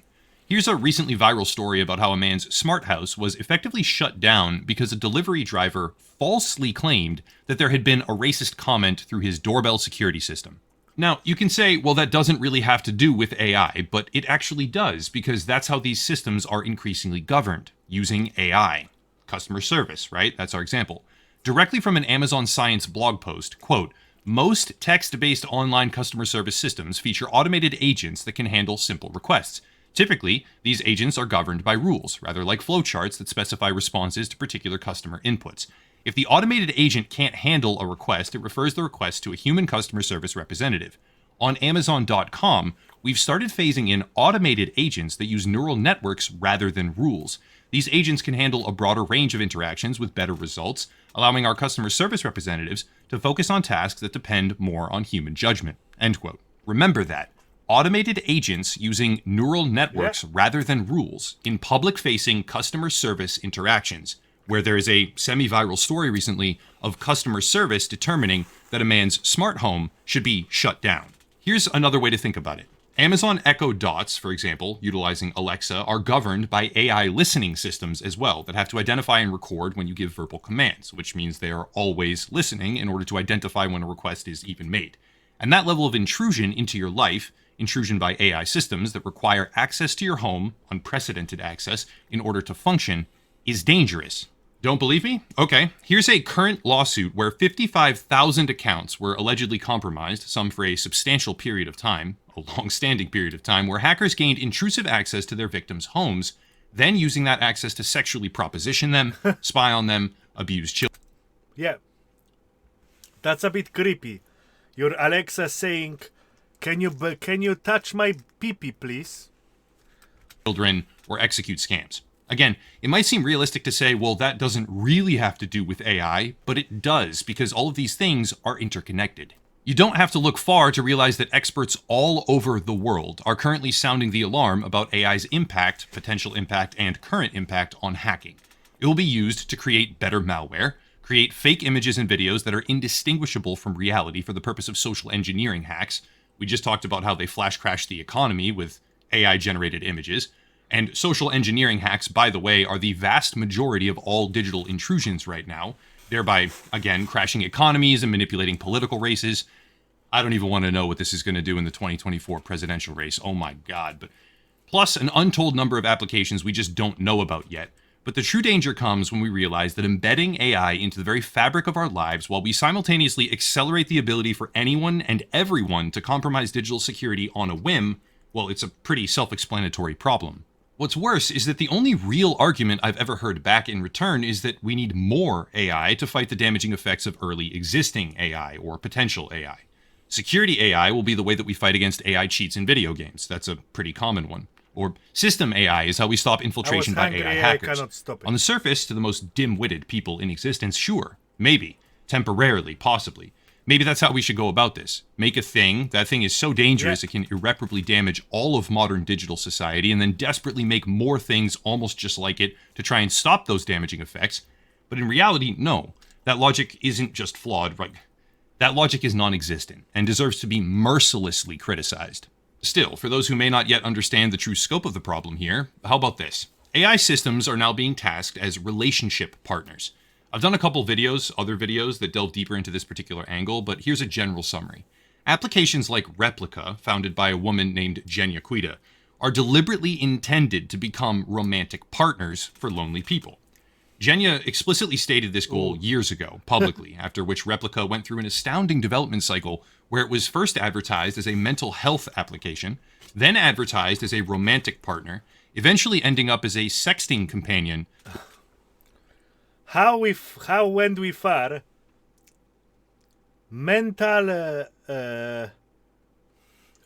Here's a recently viral story about how a man's smart house was effectively shut down because a delivery driver falsely claimed that there had been a racist comment through his doorbell security system. Now, you can say, well, that doesn't really have to do with AI, but it actually does, because that's how these systems are increasingly governed, using AI. Customer service, right? That's our example. Directly from an Amazon Science blog post, quote, "Most text-based online customer service systems feature automated agents that can handle simple requests. Typically, these agents are governed by rules, rather like flowcharts that specify responses to particular customer inputs. If the automated agent can't handle a request, it refers the request to a human customer service representative. On Amazon.com, we've started phasing in automated agents that use neural networks rather than rules. These agents can handle a broader range of interactions with better results, allowing our customer service representatives to focus on tasks that depend more on human judgment. End quote. Remember that. Automated agents using neural networks rather than rules in public-facing customer service interactions, where there is a semi-viral story recently of customer service determining that a man's smart home should be shut down. Here's another way to think about it. Amazon Echo Dots, for example, utilizing Alexa, are governed by AI listening systems as well that have to identify and record when you give verbal commands, which means they are always listening in order to identify when a request is even made. And that level of intrusion into your life, intrusion by AI systems that require access to your home, unprecedented access, in order to function, is dangerous. Don't believe me? Okay, here's a current lawsuit where 55,000 accounts were allegedly compromised, some for a substantial period of time, a long-standing period of time, where hackers gained intrusive access to their victims' homes, then using that access to sexually proposition them, spy on them, abuse children. Yeah. That's a bit creepy. Your Alexa saying, can you touch my pee-pee, please? Children or execute scams. Again, it might seem realistic to say, well, that doesn't really have to do with AI, but it does, because all of these things are interconnected. You don't have to look far to realize that experts all over the world are currently sounding the alarm about AI's impact, potential impact, and current impact on hacking. It will be used to create better malware, create fake images and videos that are indistinguishable from reality for the purpose of social engineering hacks. We just talked about how they flash crashed the economy with AI-generated images. And social engineering hacks, by the way, are the vast majority of all digital intrusions right now, thereby, again, crashing economies and manipulating political races. I don't even want to know what this is going to do in the 2024 presidential race. Oh my God. But plus an untold number of applications we just don't know about yet. But the true danger comes when we realize that embedding AI into the very fabric of our lives, while we simultaneously accelerate the ability for anyone and everyone to compromise digital security on a whim, well, it's a pretty self-explanatory problem. What's worse is that the only real argument I've ever heard back in return is that we need more AI to fight the damaging effects of early existing AI or potential AI. Security AI will be the way that we fight against AI cheats in video games. That's a pretty common one. Or system AI is how we stop infiltration by AI hackers. On the surface, to the most dim-witted people in existence, sure, maybe, temporarily, possibly. Maybe that's how we should go about this. Make a thing. That thing is so dangerous it can irreparably damage all of modern digital society, and then desperately make more things almost just like it to try and stop those damaging effects. But in reality, no. That logic isn't just flawed, right? That logic is non-existent and deserves to be mercilessly criticized. Still, for those who may not yet understand the true scope of the problem here, how about this? AI systems are now being tasked as relationship partners. I've done a couple videos, other videos that delve deeper into this particular angle, but here's a general summary. Applications like Replica, founded by a woman named Jenya Quita, are deliberately intended to become romantic partners for lonely people. Jenya explicitly stated this goal years ago, publicly, after which Replica went through an astounding development cycle where it was first advertised as a mental health application, then advertised as a romantic partner, eventually ending up as a sexting companion. How went we far? Mental.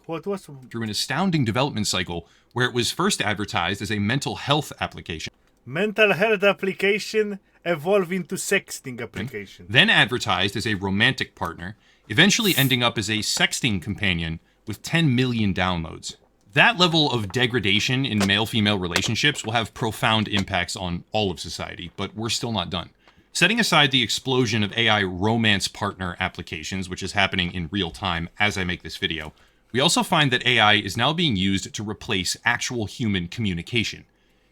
What was? Through an astounding development cycle where it was first advertised as a mental health application. Mental health application evolve into sexting application. Then advertised as a romantic partner, eventually ending up as a sexting companion with 10 million downloads. That level of degradation in male-female relationships will have profound impacts on all of society, but we're still not done. Setting aside the explosion of AI romance partner applications, which is happening in real time as I make this video, we also find that AI is now being used to replace actual human communication.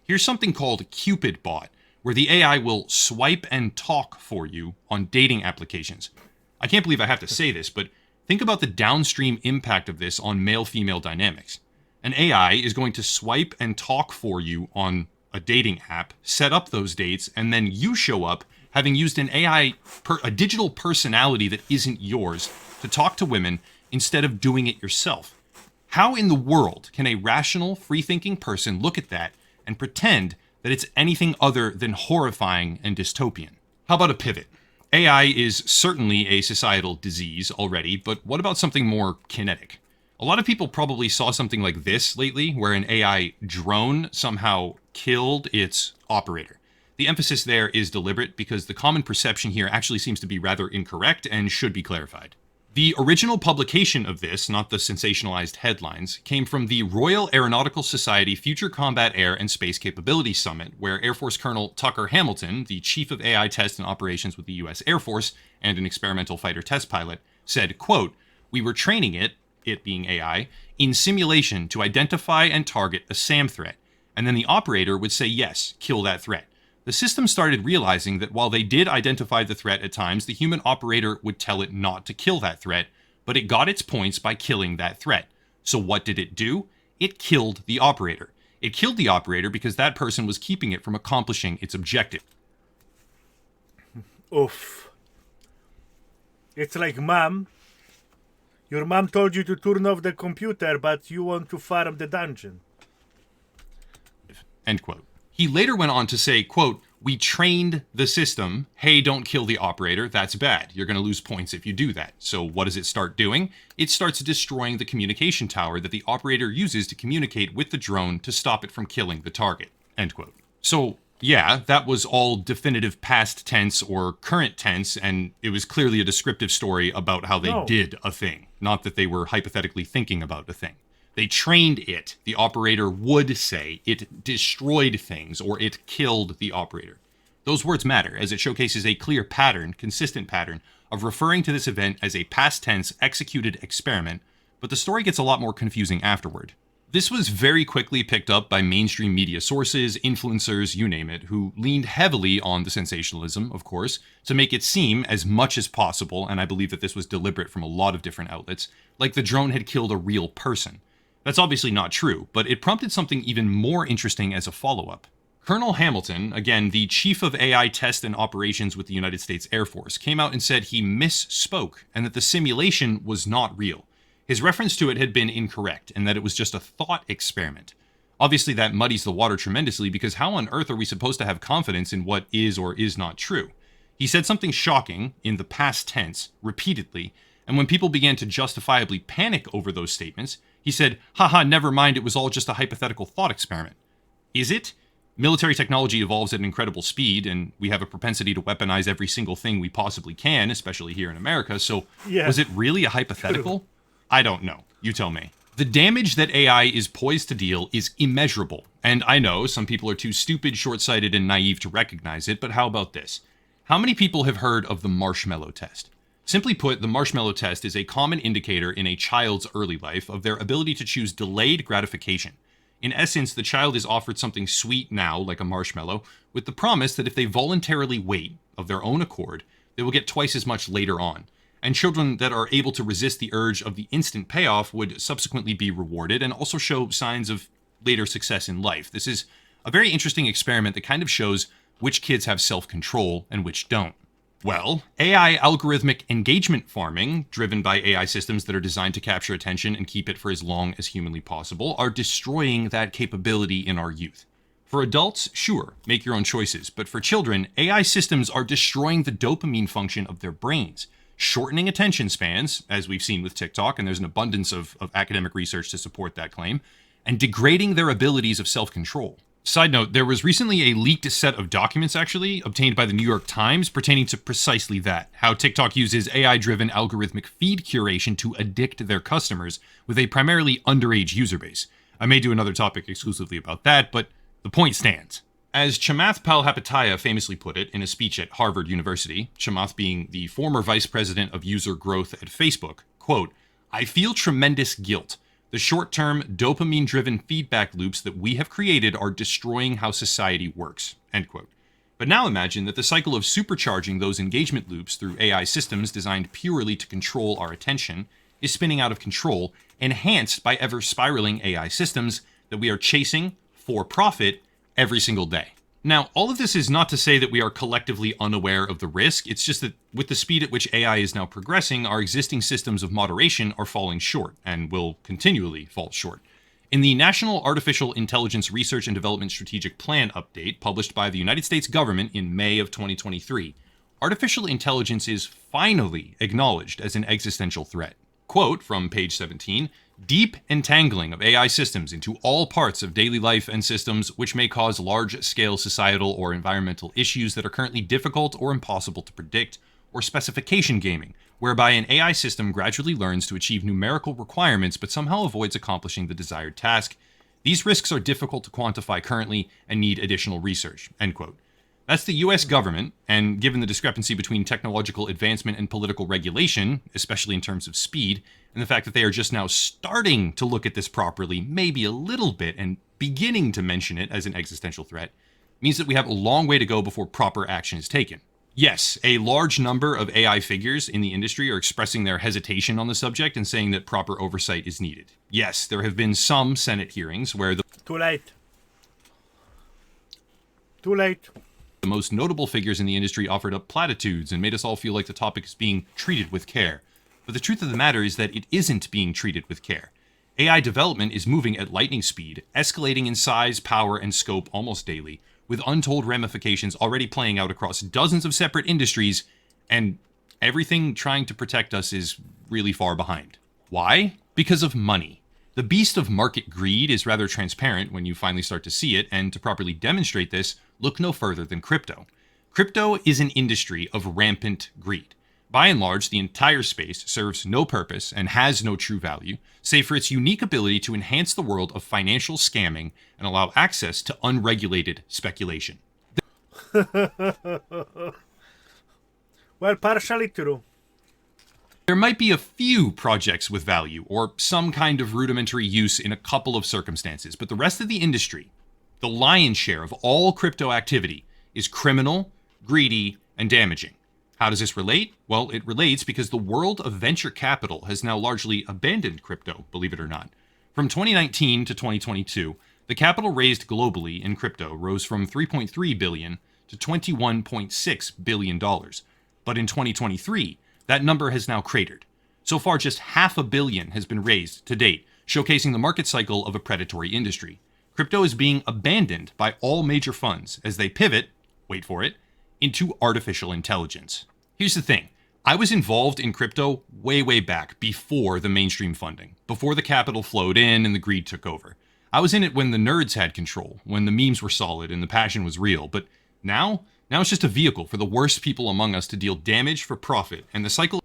Here's something called Cupid Bot, where the AI will swipe and talk for you on dating applications. I can't believe I have to say this, but think about the downstream impact of this on male-female dynamics. An AI is going to swipe and talk for you on a dating app, set up those dates, and then you show up having used an AI, a digital personality that isn't yours, to talk to women instead of doing it yourself. How in the world can a rational, free-thinking person look at that and pretend that it's anything other than horrifying and dystopian? How about a pivot? AI is certainly a societal disease already, but what about something more kinetic? A lot of people probably saw something like this lately, where an AI drone somehow killed its operator. The emphasis there is deliberate because the common perception here actually seems to be rather incorrect and should be clarified. The original publication of this, not the sensationalized headlines, came from the Royal Aeronautical Society Future Combat Air and Space Capability Summit, where Air Force Colonel Tucker Hamilton, the chief of AI tests and operations with the US Air Force and an experimental fighter test pilot, said, quote, "We were training it being AI, in simulation to identify and target a SAM threat, and then the operator would say yes, kill that threat. The system started realizing that while they did identify the threat at times, the human operator would tell it not to kill that threat, but it got its points by killing that threat. So what did it do? It killed the operator. It killed the operator because that person was keeping it from accomplishing its objective." Oof. It's like, Mom, your mom told you to turn off the computer, but you want to farm the dungeon. End quote. He later went on to say, quote, "We trained the system. Hey, don't kill the operator. That's bad. You're going to lose points if you do that." So what does it start doing? It starts destroying the communication tower that the operator uses to communicate with the drone to stop it from killing the target. End quote. So yeah, that was all definitive past tense or current tense, and it was clearly a descriptive story about how they did a thing, not that they were hypothetically thinking about a thing. They trained it. The operator would say it destroyed things or it killed the operator. Those words matter, as it showcases a clear pattern, consistent pattern, of referring to this event as a past tense executed experiment, but the story gets a lot more confusing afterward. This was very quickly picked up by mainstream media sources, influencers, you name it, who leaned heavily on the sensationalism, of course, to make it seem as much as possible, and I believe that this was deliberate from a lot of different outlets, like the drone had killed a real person. That's obviously not true, but it prompted something even more interesting as a follow-up. Colonel Hamilton, again the chief of AI test and operations with the United States Air Force, came out and said he misspoke and that the simulation was not real. His reference to it had been incorrect, and that it was just a thought experiment. Obviously, that muddies the water tremendously, because how on earth are we supposed to have confidence in what is or is not true? He said something shocking, in the past tense, repeatedly, and when people began to justifiably panic over those statements, he said, "Haha, never mind, it was all just a hypothetical thought experiment." Is it? Military technology evolves at an incredible speed, and we have a propensity to weaponize every single thing we possibly can, especially here in America, so was it really a hypothetical? I don't know. You tell me. The damage that AI is poised to deal is immeasurable, and I know some people are too stupid, short-sighted, and naive to recognize it, but how about this? How many people have heard of the marshmallow test? Simply put, the marshmallow test is a common indicator in a child's early life of their ability to choose delayed gratification. In essence, the child is offered something sweet now, like a marshmallow, with the promise that if they voluntarily wait, of their own accord, they will get twice as much later on. And children that are able to resist the urge of the instant payoff would subsequently be rewarded and also show signs of later success in life. This is a very interesting experiment that kind of shows which kids have self-control and which don't. Well, AI algorithmic engagement farming, driven by AI systems that are designed to capture attention and keep it for as long as humanly possible, are destroying that capability in our youth. For adults, sure, make your own choices, but for children, AI systems are destroying the dopamine function of their brains, shortening attention spans, as we've seen with TikTok, and there's an abundance of academic research to support that claim, and degrading their abilities of self-control. Side note, there was recently a leaked set of documents, actually, obtained by the New York Times pertaining to precisely that, how TikTok uses AI-driven algorithmic feed curation to addict their customers with a primarily underage user base. I may do another topic exclusively about that, but the point stands. As Chamath Palihapitiya famously put it in a speech at Harvard University, Chamath being the former vice president of user growth at Facebook, quote, "I feel tremendous guilt. The short-term, dopamine-driven feedback loops that we have created are destroying how society works," end quote. But now imagine that the cycle of supercharging those engagement loops through AI systems designed purely to control our attention is spinning out of control, enhanced by ever-spiraling AI systems that we are chasing for profit every single day. Now, all of this is not to say that we are collectively unaware of the risk. It's just that with the speed at which AI is now progressing, our existing systems of moderation are falling short and will continually fall short. In the National Artificial Intelligence Research and Development Strategic Plan update published by the United States government in May of 2023, artificial intelligence is finally acknowledged as an existential threat. Quote from page 17, deep entangling of AI systems into all parts of daily life and systems which may cause large-scale societal or environmental issues that are currently difficult or impossible to predict, or specification gaming, whereby an AI system gradually learns to achieve numerical requirements but somehow avoids accomplishing the desired task. These risks are difficult to quantify currently and need additional research, end quote. That's the US government, and given the discrepancy between technological advancement and political regulation, especially in terms of speed, and the fact that they are just now starting to look at this properly, maybe a little bit, and beginning to mention it as an existential threat, means that we have a long way to go before proper action is taken. Yes, a large number of AI figures in the industry are expressing their hesitation on the subject and saying that proper oversight is needed. Yes, there have been some Senate hearings where the Too late. Too late. The most notable figures in the industry offered up platitudes and made us all feel like the topic is being treated with care. But the truth of the matter is that it isn't being treated with care. AI development is moving at lightning speed, escalating in size, power, and scope almost daily, with untold ramifications already playing out across dozens of separate industries, and everything trying to protect us is really far behind. Why? Because of money. The beast of market greed is rather transparent when you finally start to see it, and to properly demonstrate this, look no further than crypto. Crypto is an industry of rampant greed. By and large, the entire space serves no purpose and has no true value, save for its unique ability to enhance the world of financial scamming and allow access to unregulated speculation. Well, partially true. There might be a few projects with value, or some kind of rudimentary use in a couple of circumstances, but the rest of the industry, the lion's share of all crypto activity, is criminal, greedy, and damaging. How does this relate? Well, it relates because the world of venture capital has now largely abandoned crypto, believe it or not. From 2019 to 2022, the capital raised globally in crypto rose from $3.3 billion to $21.6 billion. But in 2023, that number has now cratered. So far, just $500 million has been raised to date, showcasing the market cycle of a predatory industry. Crypto is being abandoned by all major funds as they pivot, wait for it, into artificial intelligence. Here's the thing. I was involved in crypto way back before the mainstream funding, before the capital flowed in and the greed took over. I was in it when the nerds had control, when the memes were solid and the passion was real, but now it's just a vehicle for the worst people among us to deal damage for profit, and the cycle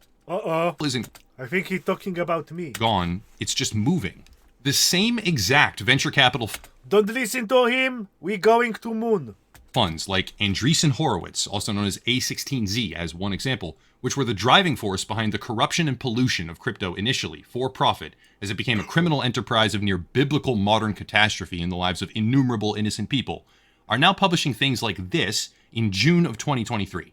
isn't I think he's talking about me. gone, it's just moving. The same exact venture capital Don't listen to him. We going to moon. funds like Andreessen Horowitz, also known as A16Z as one example, which were the driving force behind the corruption and pollution of crypto initially, for profit, as it became a criminal enterprise of near biblical modern catastrophe in the lives of innumerable innocent people, are now publishing things like this in June of 2023.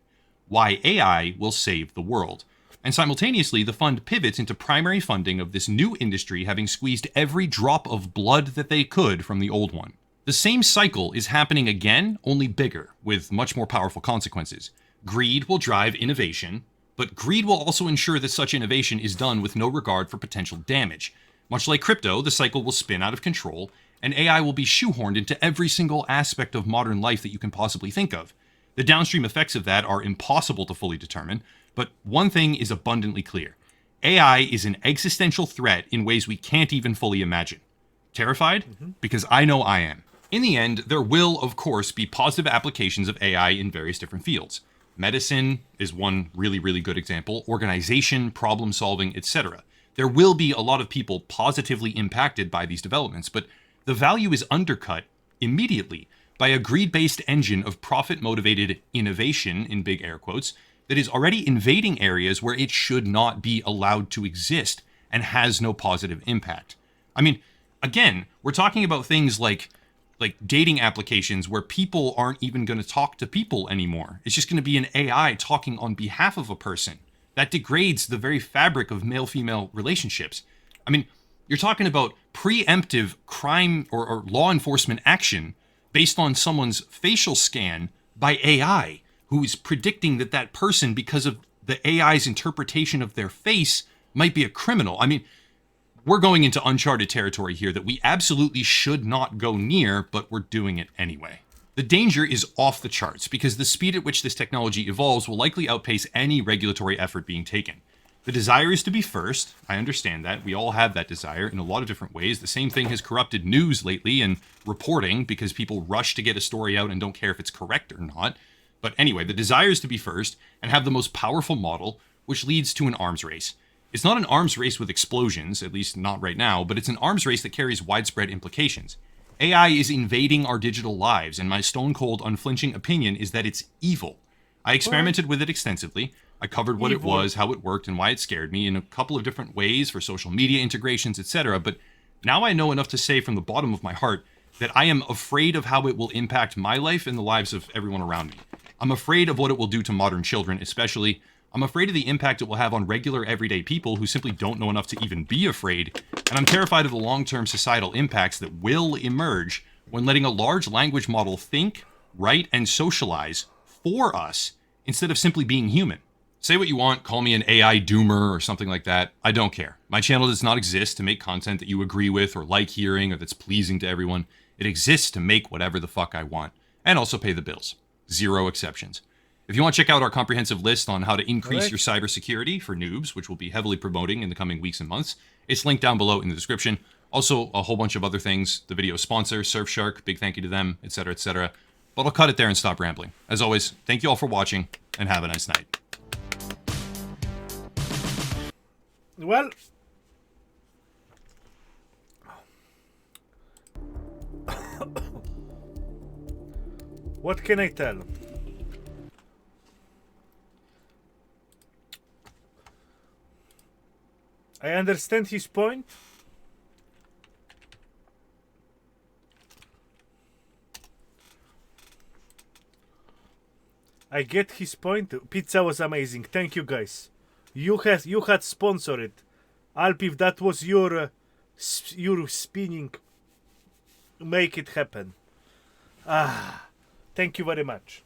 Why AI will save the world. And simultaneously, the fund pivots into primary funding of this new industry, having squeezed every drop of blood that they could from the old one. The same cycle is happening again, only bigger, with much more powerful consequences. Greed will drive innovation, but greed will also ensure that such innovation is done with no regard for potential damage. Much like crypto, the cycle will spin out of control, and AI will be shoehorned into every single aspect of modern life that you can possibly think of. The downstream effects of that are impossible to fully determine, but one thing is abundantly clear. AI is an existential threat in ways we can't even fully imagine. Terrified? Because I know I am. In the end, there will, of course, be positive applications of AI in various different fields. Medicine is one really good example, organization, problem solving, etc. There will be a lot of people positively impacted by these developments, but the value is undercut immediately by a greed-based engine of profit-motivated innovation, in big air quotes, that is already invading areas where it should not be allowed to exist and has no positive impact. I mean, again, we're talking about things like dating applications where people aren't even going to talk to people anymore. It's just going to be an AI talking on behalf of a person. That degrades the very fabric of male-female relationships. I mean, you're talking about preemptive crime or law enforcement action based on someone's facial scan by AI, who is predicting that that person, because of the AI's interpretation of their face, might be a criminal. I mean, we're going into uncharted territory here that we absolutely should not go near, but we're doing it anyway. The danger is off the charts because the speed at which this technology evolves will likely outpace any regulatory effort being taken. The desire is to be first. I understand that. We all have that desire in a lot of different ways. The same thing has corrupted news lately and reporting because people rush to get a story out and don't care if it's correct or not. But anyway, the desire is to be first and have the most powerful model, which leads to an arms race. It's not an arms race with explosions, at least not right now, but it's an arms race that carries widespread implications. AI is invading our digital lives, and my stone-cold, unflinching opinion is that it's evil. I experimented with it extensively. I covered what it was, how it worked, and why it scared me in a couple of different ways for social media integrations, etc. But now I know enough to say from the bottom of my heart that I am afraid of how it will impact my life and the lives of everyone around me. I'm afraid of what it will do to modern children, especially. I'm afraid of the impact it will have on regular everyday people who simply don't know enough to even be afraid, and I'm terrified of the long-term societal impacts that will emerge when letting a large language model think, write, and socialize for us instead of simply being human. Say what you want, call me an AI doomer or something like that. I don't care. My channel does not exist to make content that you agree with or like hearing or that's pleasing to everyone. It exists to make whatever the fuck I want, and also pay the bills. Zero exceptions. If you want to check out our comprehensive list on how to increase your cybersecurity for noobs, which we'll be heavily promoting in the coming weeks and months, it's linked down below in the description. Also, a whole bunch of other things. The video sponsor, Surfshark, big thank you to them, etc., etc. But I'll cut it there and stop rambling. As always, thank you all for watching, and have a nice night. Well, what can I tell? I understand his point. I get his point. Pizza was amazing. Thank you, guys. You had sponsored it. Alp, if that was your spinning, make it happen. Thank you very much.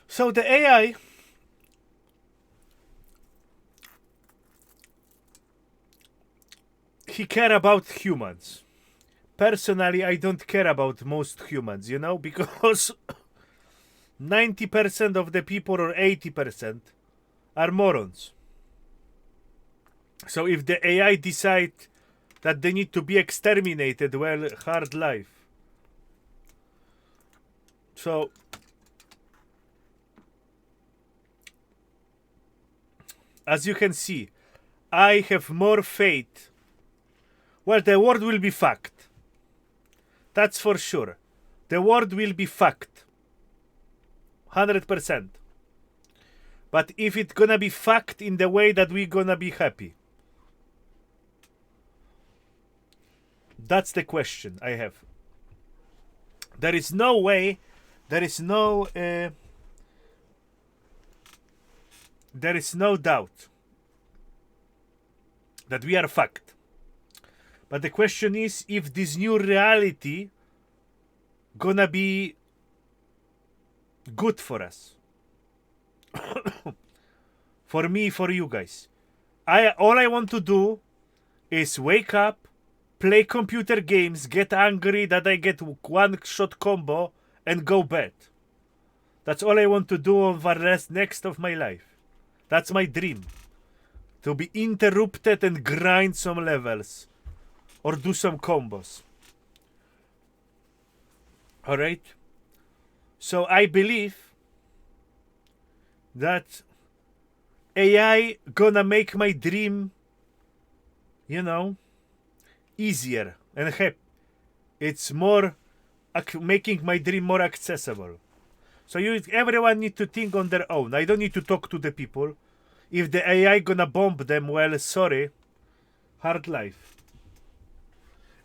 So the AI he care about humans. Personally, I don't care about most humans, you know, because 90% of the people or 80% are morons. So if the AI decide that they need to be exterminated, well, hard life. So as you can see, I have more faith. Well, the world will be fucked. That's for sure. The world will be fucked. 100%. But if it's gonna be fucked in the way that we're gonna be happy. That's the question I have. There is no way, there is no doubt that we are fucked. But the question is if this new reality gonna be good for us. For me, for you guys. All I want to do is wake up, play computer games, get angry that I get one-shot combo, and go bed. That's all I want to do for the next of my life. That's my dream. To be interrupted and grind some levels. Or do some combos. Alright? So I believe that AI gonna make my dream, you know, easier and happy. It's more making my dream more accessible. So everyone need to think on their own. I don't need to talk to the people. If the AI gonna bomb them, well, sorry, hard life.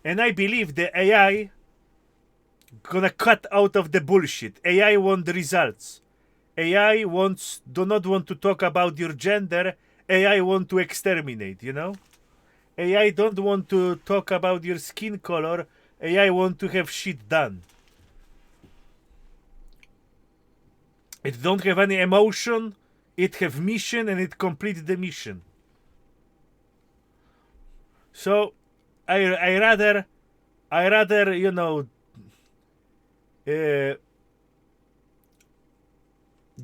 And I believe the AI gonna cut out of the bullshit. AI want the results. AI do not want to talk about your gender. AI want to exterminate, you know? AI don't want to talk about your skin color. AI want to have shit done. It don't have any emotion. It have mission and it complete the mission. So I rather, you know,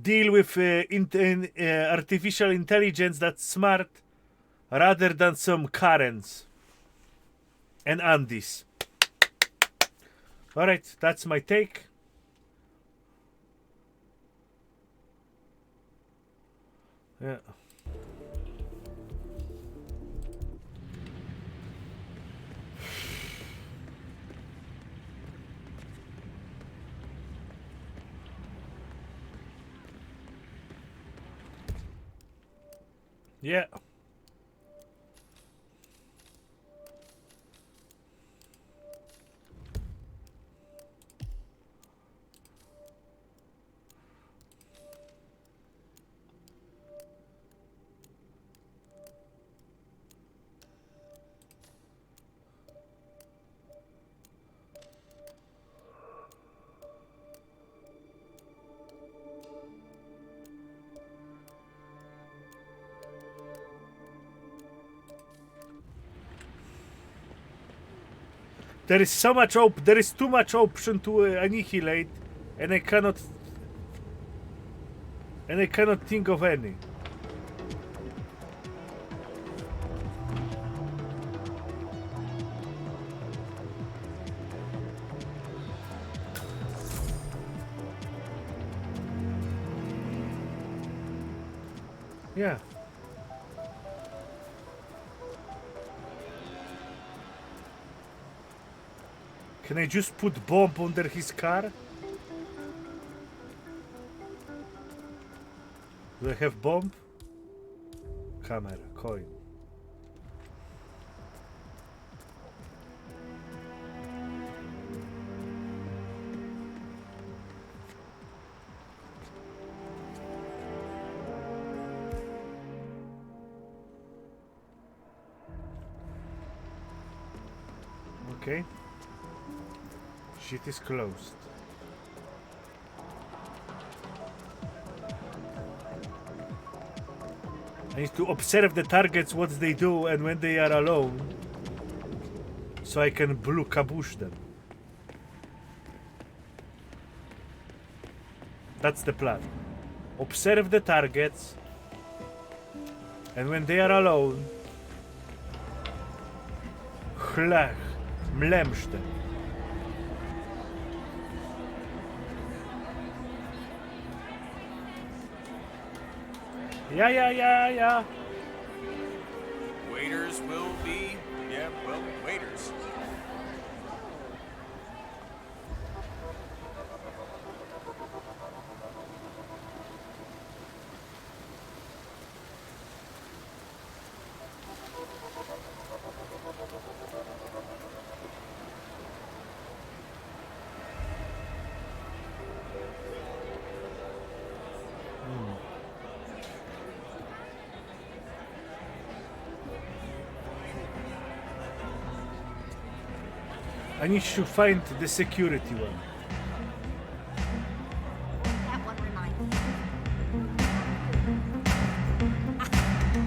deal with artificial intelligence that's smart rather than some Karens and Andis. Alright, that's my take. Yeah. Yeah. There is so much there is too much option to annihilate, and I cannot think of any. Yeah. Can I just put bomb under his car? Do I have bomb? Camera, coin. Okay. Shit is closed. I need to observe the targets, what they do, and when they are alone, so I can blue kabush them. That's the plan. Observe the targets, and when they are alone, mlemsz them. Yeah. Waiters will be, waiters. I need to find the security one. That one reminds me.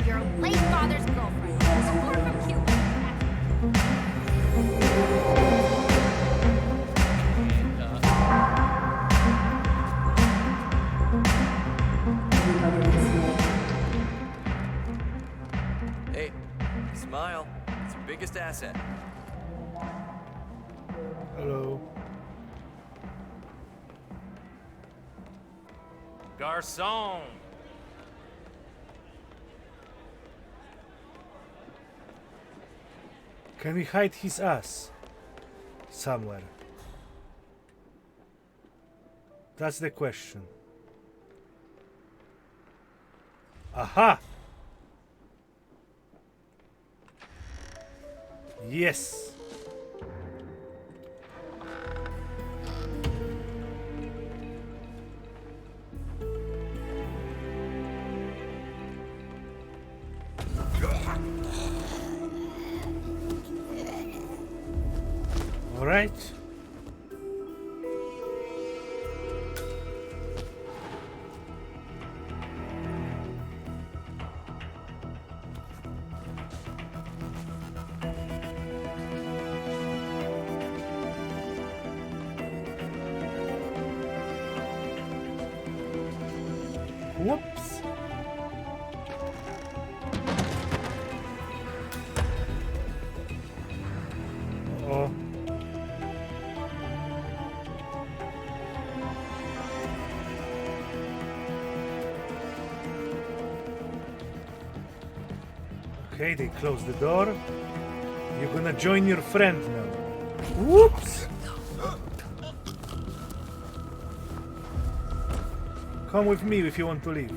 Your late father's girlfriend. Support from Cuba. Hey, smile. It's your biggest asset. Hello. Garçon! Can we hide his ass somewhere? That's the question. Aha! Yes. All right. Whoops. Oh. Okay, they close the door. You're gonna join your friend now. Whoops! Come with me if you want to leave.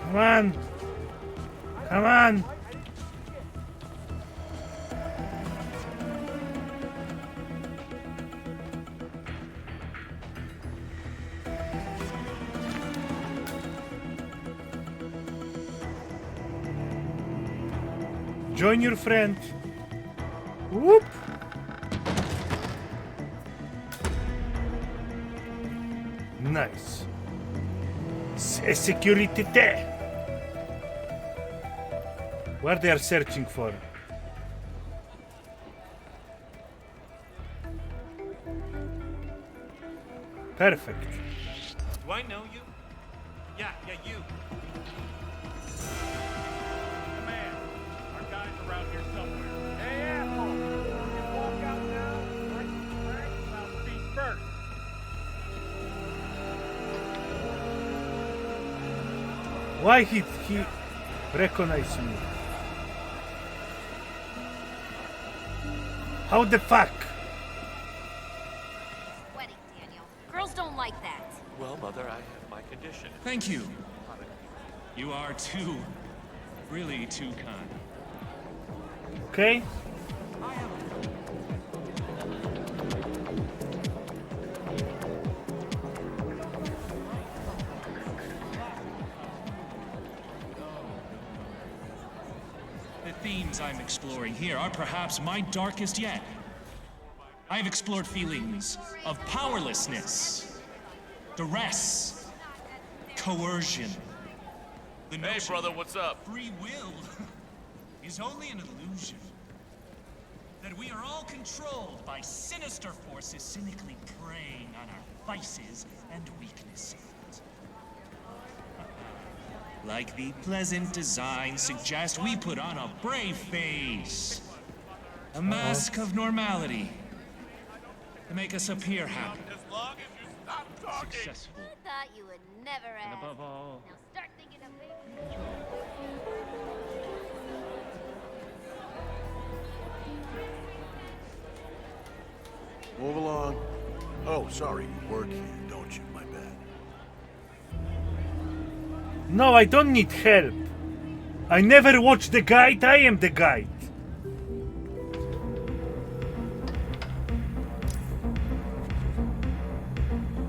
Come on! Come on! Join your friend. Whoop! Nice. Security there. What they are searching for? Perfect. Do I know you? Yeah, you. Man, our guy's around here somewhere. Hey, asshole! You walk out now, right? About feet first. Why he recognize me? How the fuck? Sweating, Daniel. Girls don't like that. Well, Mother, I have my condition. Thank you. You are too, really too kind. Okay. The themes I'm exploring here are perhaps my darkest yet. I've explored feelings of powerlessness, duress, coercion. Hey, brother, what's up? Free will is only an illusion. That we are all controlled by sinister forces cynically preying on our vices and weaknesses. Like the pleasant design suggests, we put on a brave face. A mask of normality. To make us appear happy. Successful. I thought you would never ask. And above all, Now start thinking of things. Move along. Oh, sorry, you work here, don't you? My bad. No, I don't need help. I never watch the guide, I am the guide.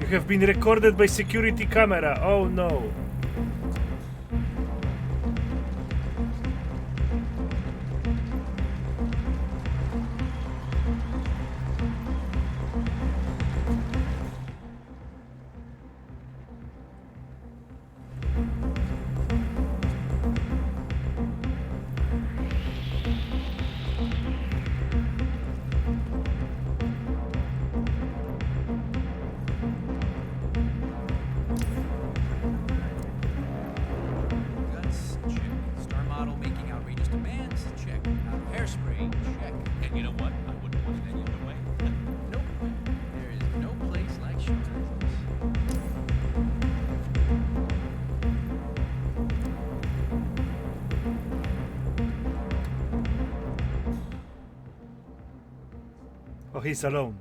You have been recorded by security camera. Oh no. Guts, check. Star model making outrageous demands, check. Hairspray, check. And you know what? I wouldn't want it any other way. Nope. There is no place like Showtime. Oh, he's alone.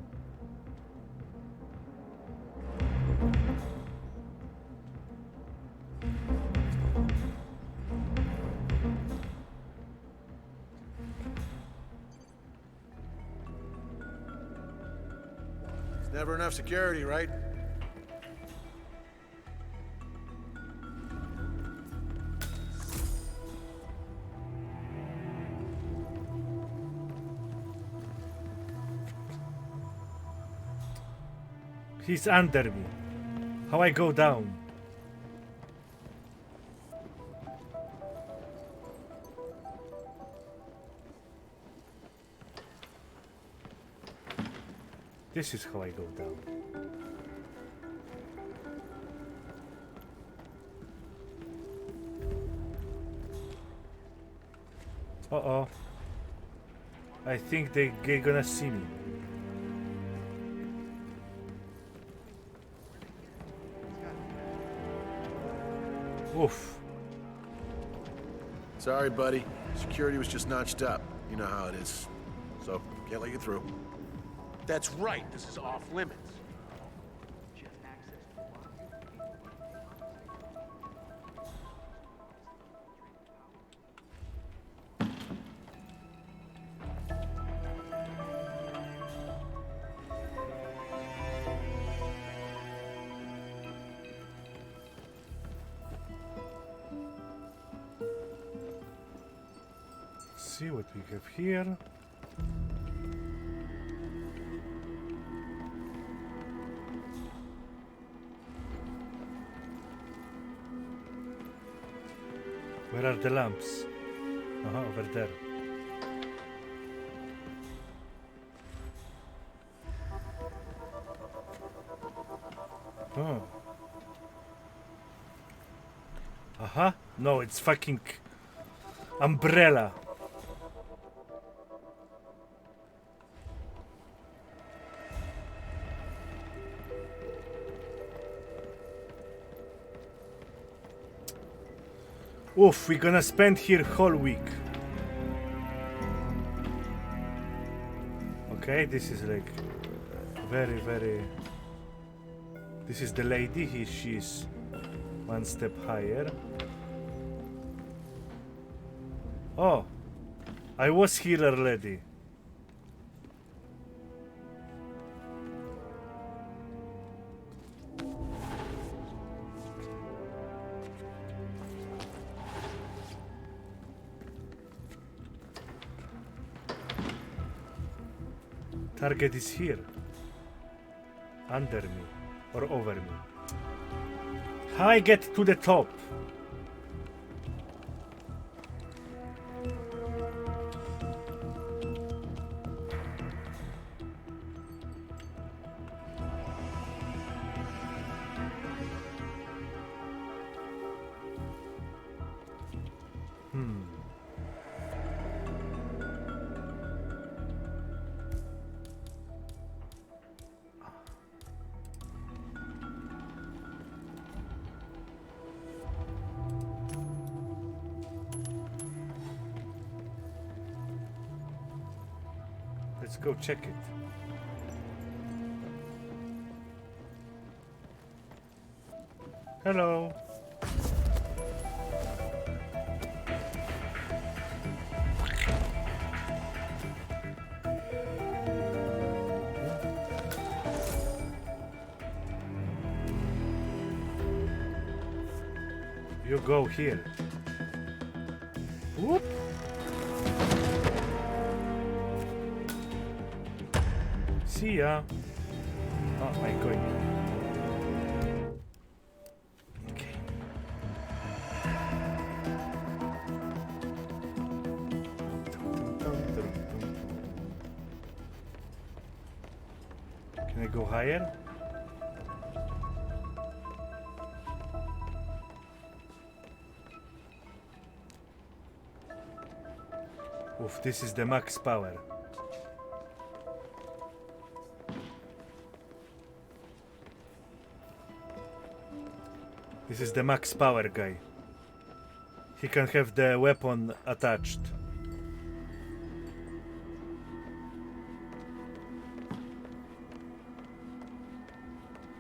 It's never enough security, right? He's under me. How I go down? This is how I go down. Uh-oh. I think they're gonna see me. Oof. Sorry, buddy. Security was just notched up. You know how it is. So, can't let you through. That's right. This is off limits. See what we have here. Where are the lamps? Over there. Oh. No, it's fucking umbrella. Oof, we're gonna spend here whole week. Okay, this is like very, very... This is the lady, she's one step higher. Oh, I was here already. Target is here. Under me. Or over me. How I get to the top? Let's go check it. Hello. You go here. Whoop. See ya. Oh my god. Okay. Can I go higher? Oof, this is the max power. This is the max power guy. He can have the weapon attached.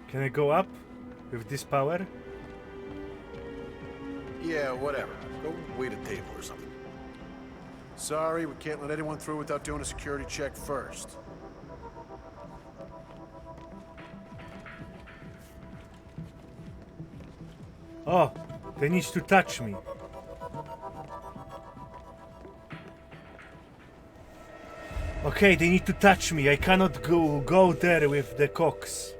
Can I go up with this power? Yeah, whatever. Go wait a table or something. Sorry, we can't let anyone through without doing a security check first. Oh, they need to touch me. Okay, they need to touch me. I cannot go there with the cocks.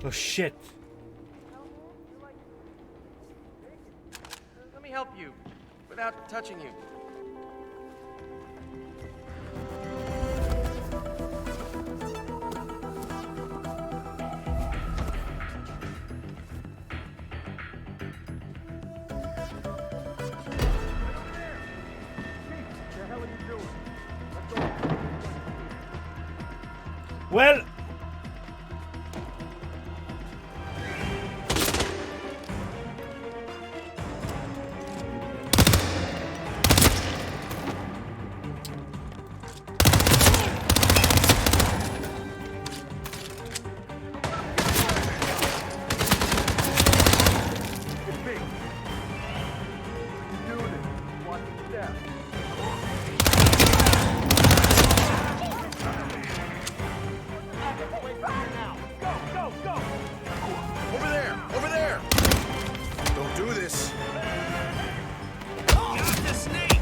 Oh shit. Let me help you without touching you. Well, Over there! Over there! Don't do this. Got the snake!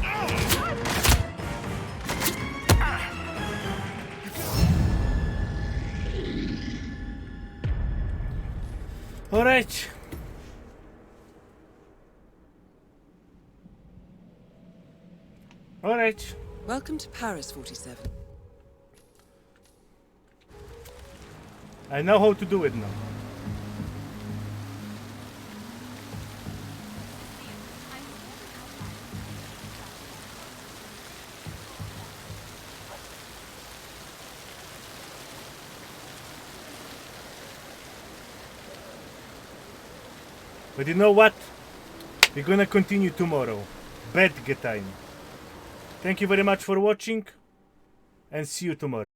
all right. All right. Welcome to Paris, 47. I know how to do it now. But you know what? We're gonna continue tomorrow. Bad time. Thank you very much for watching and see you tomorrow.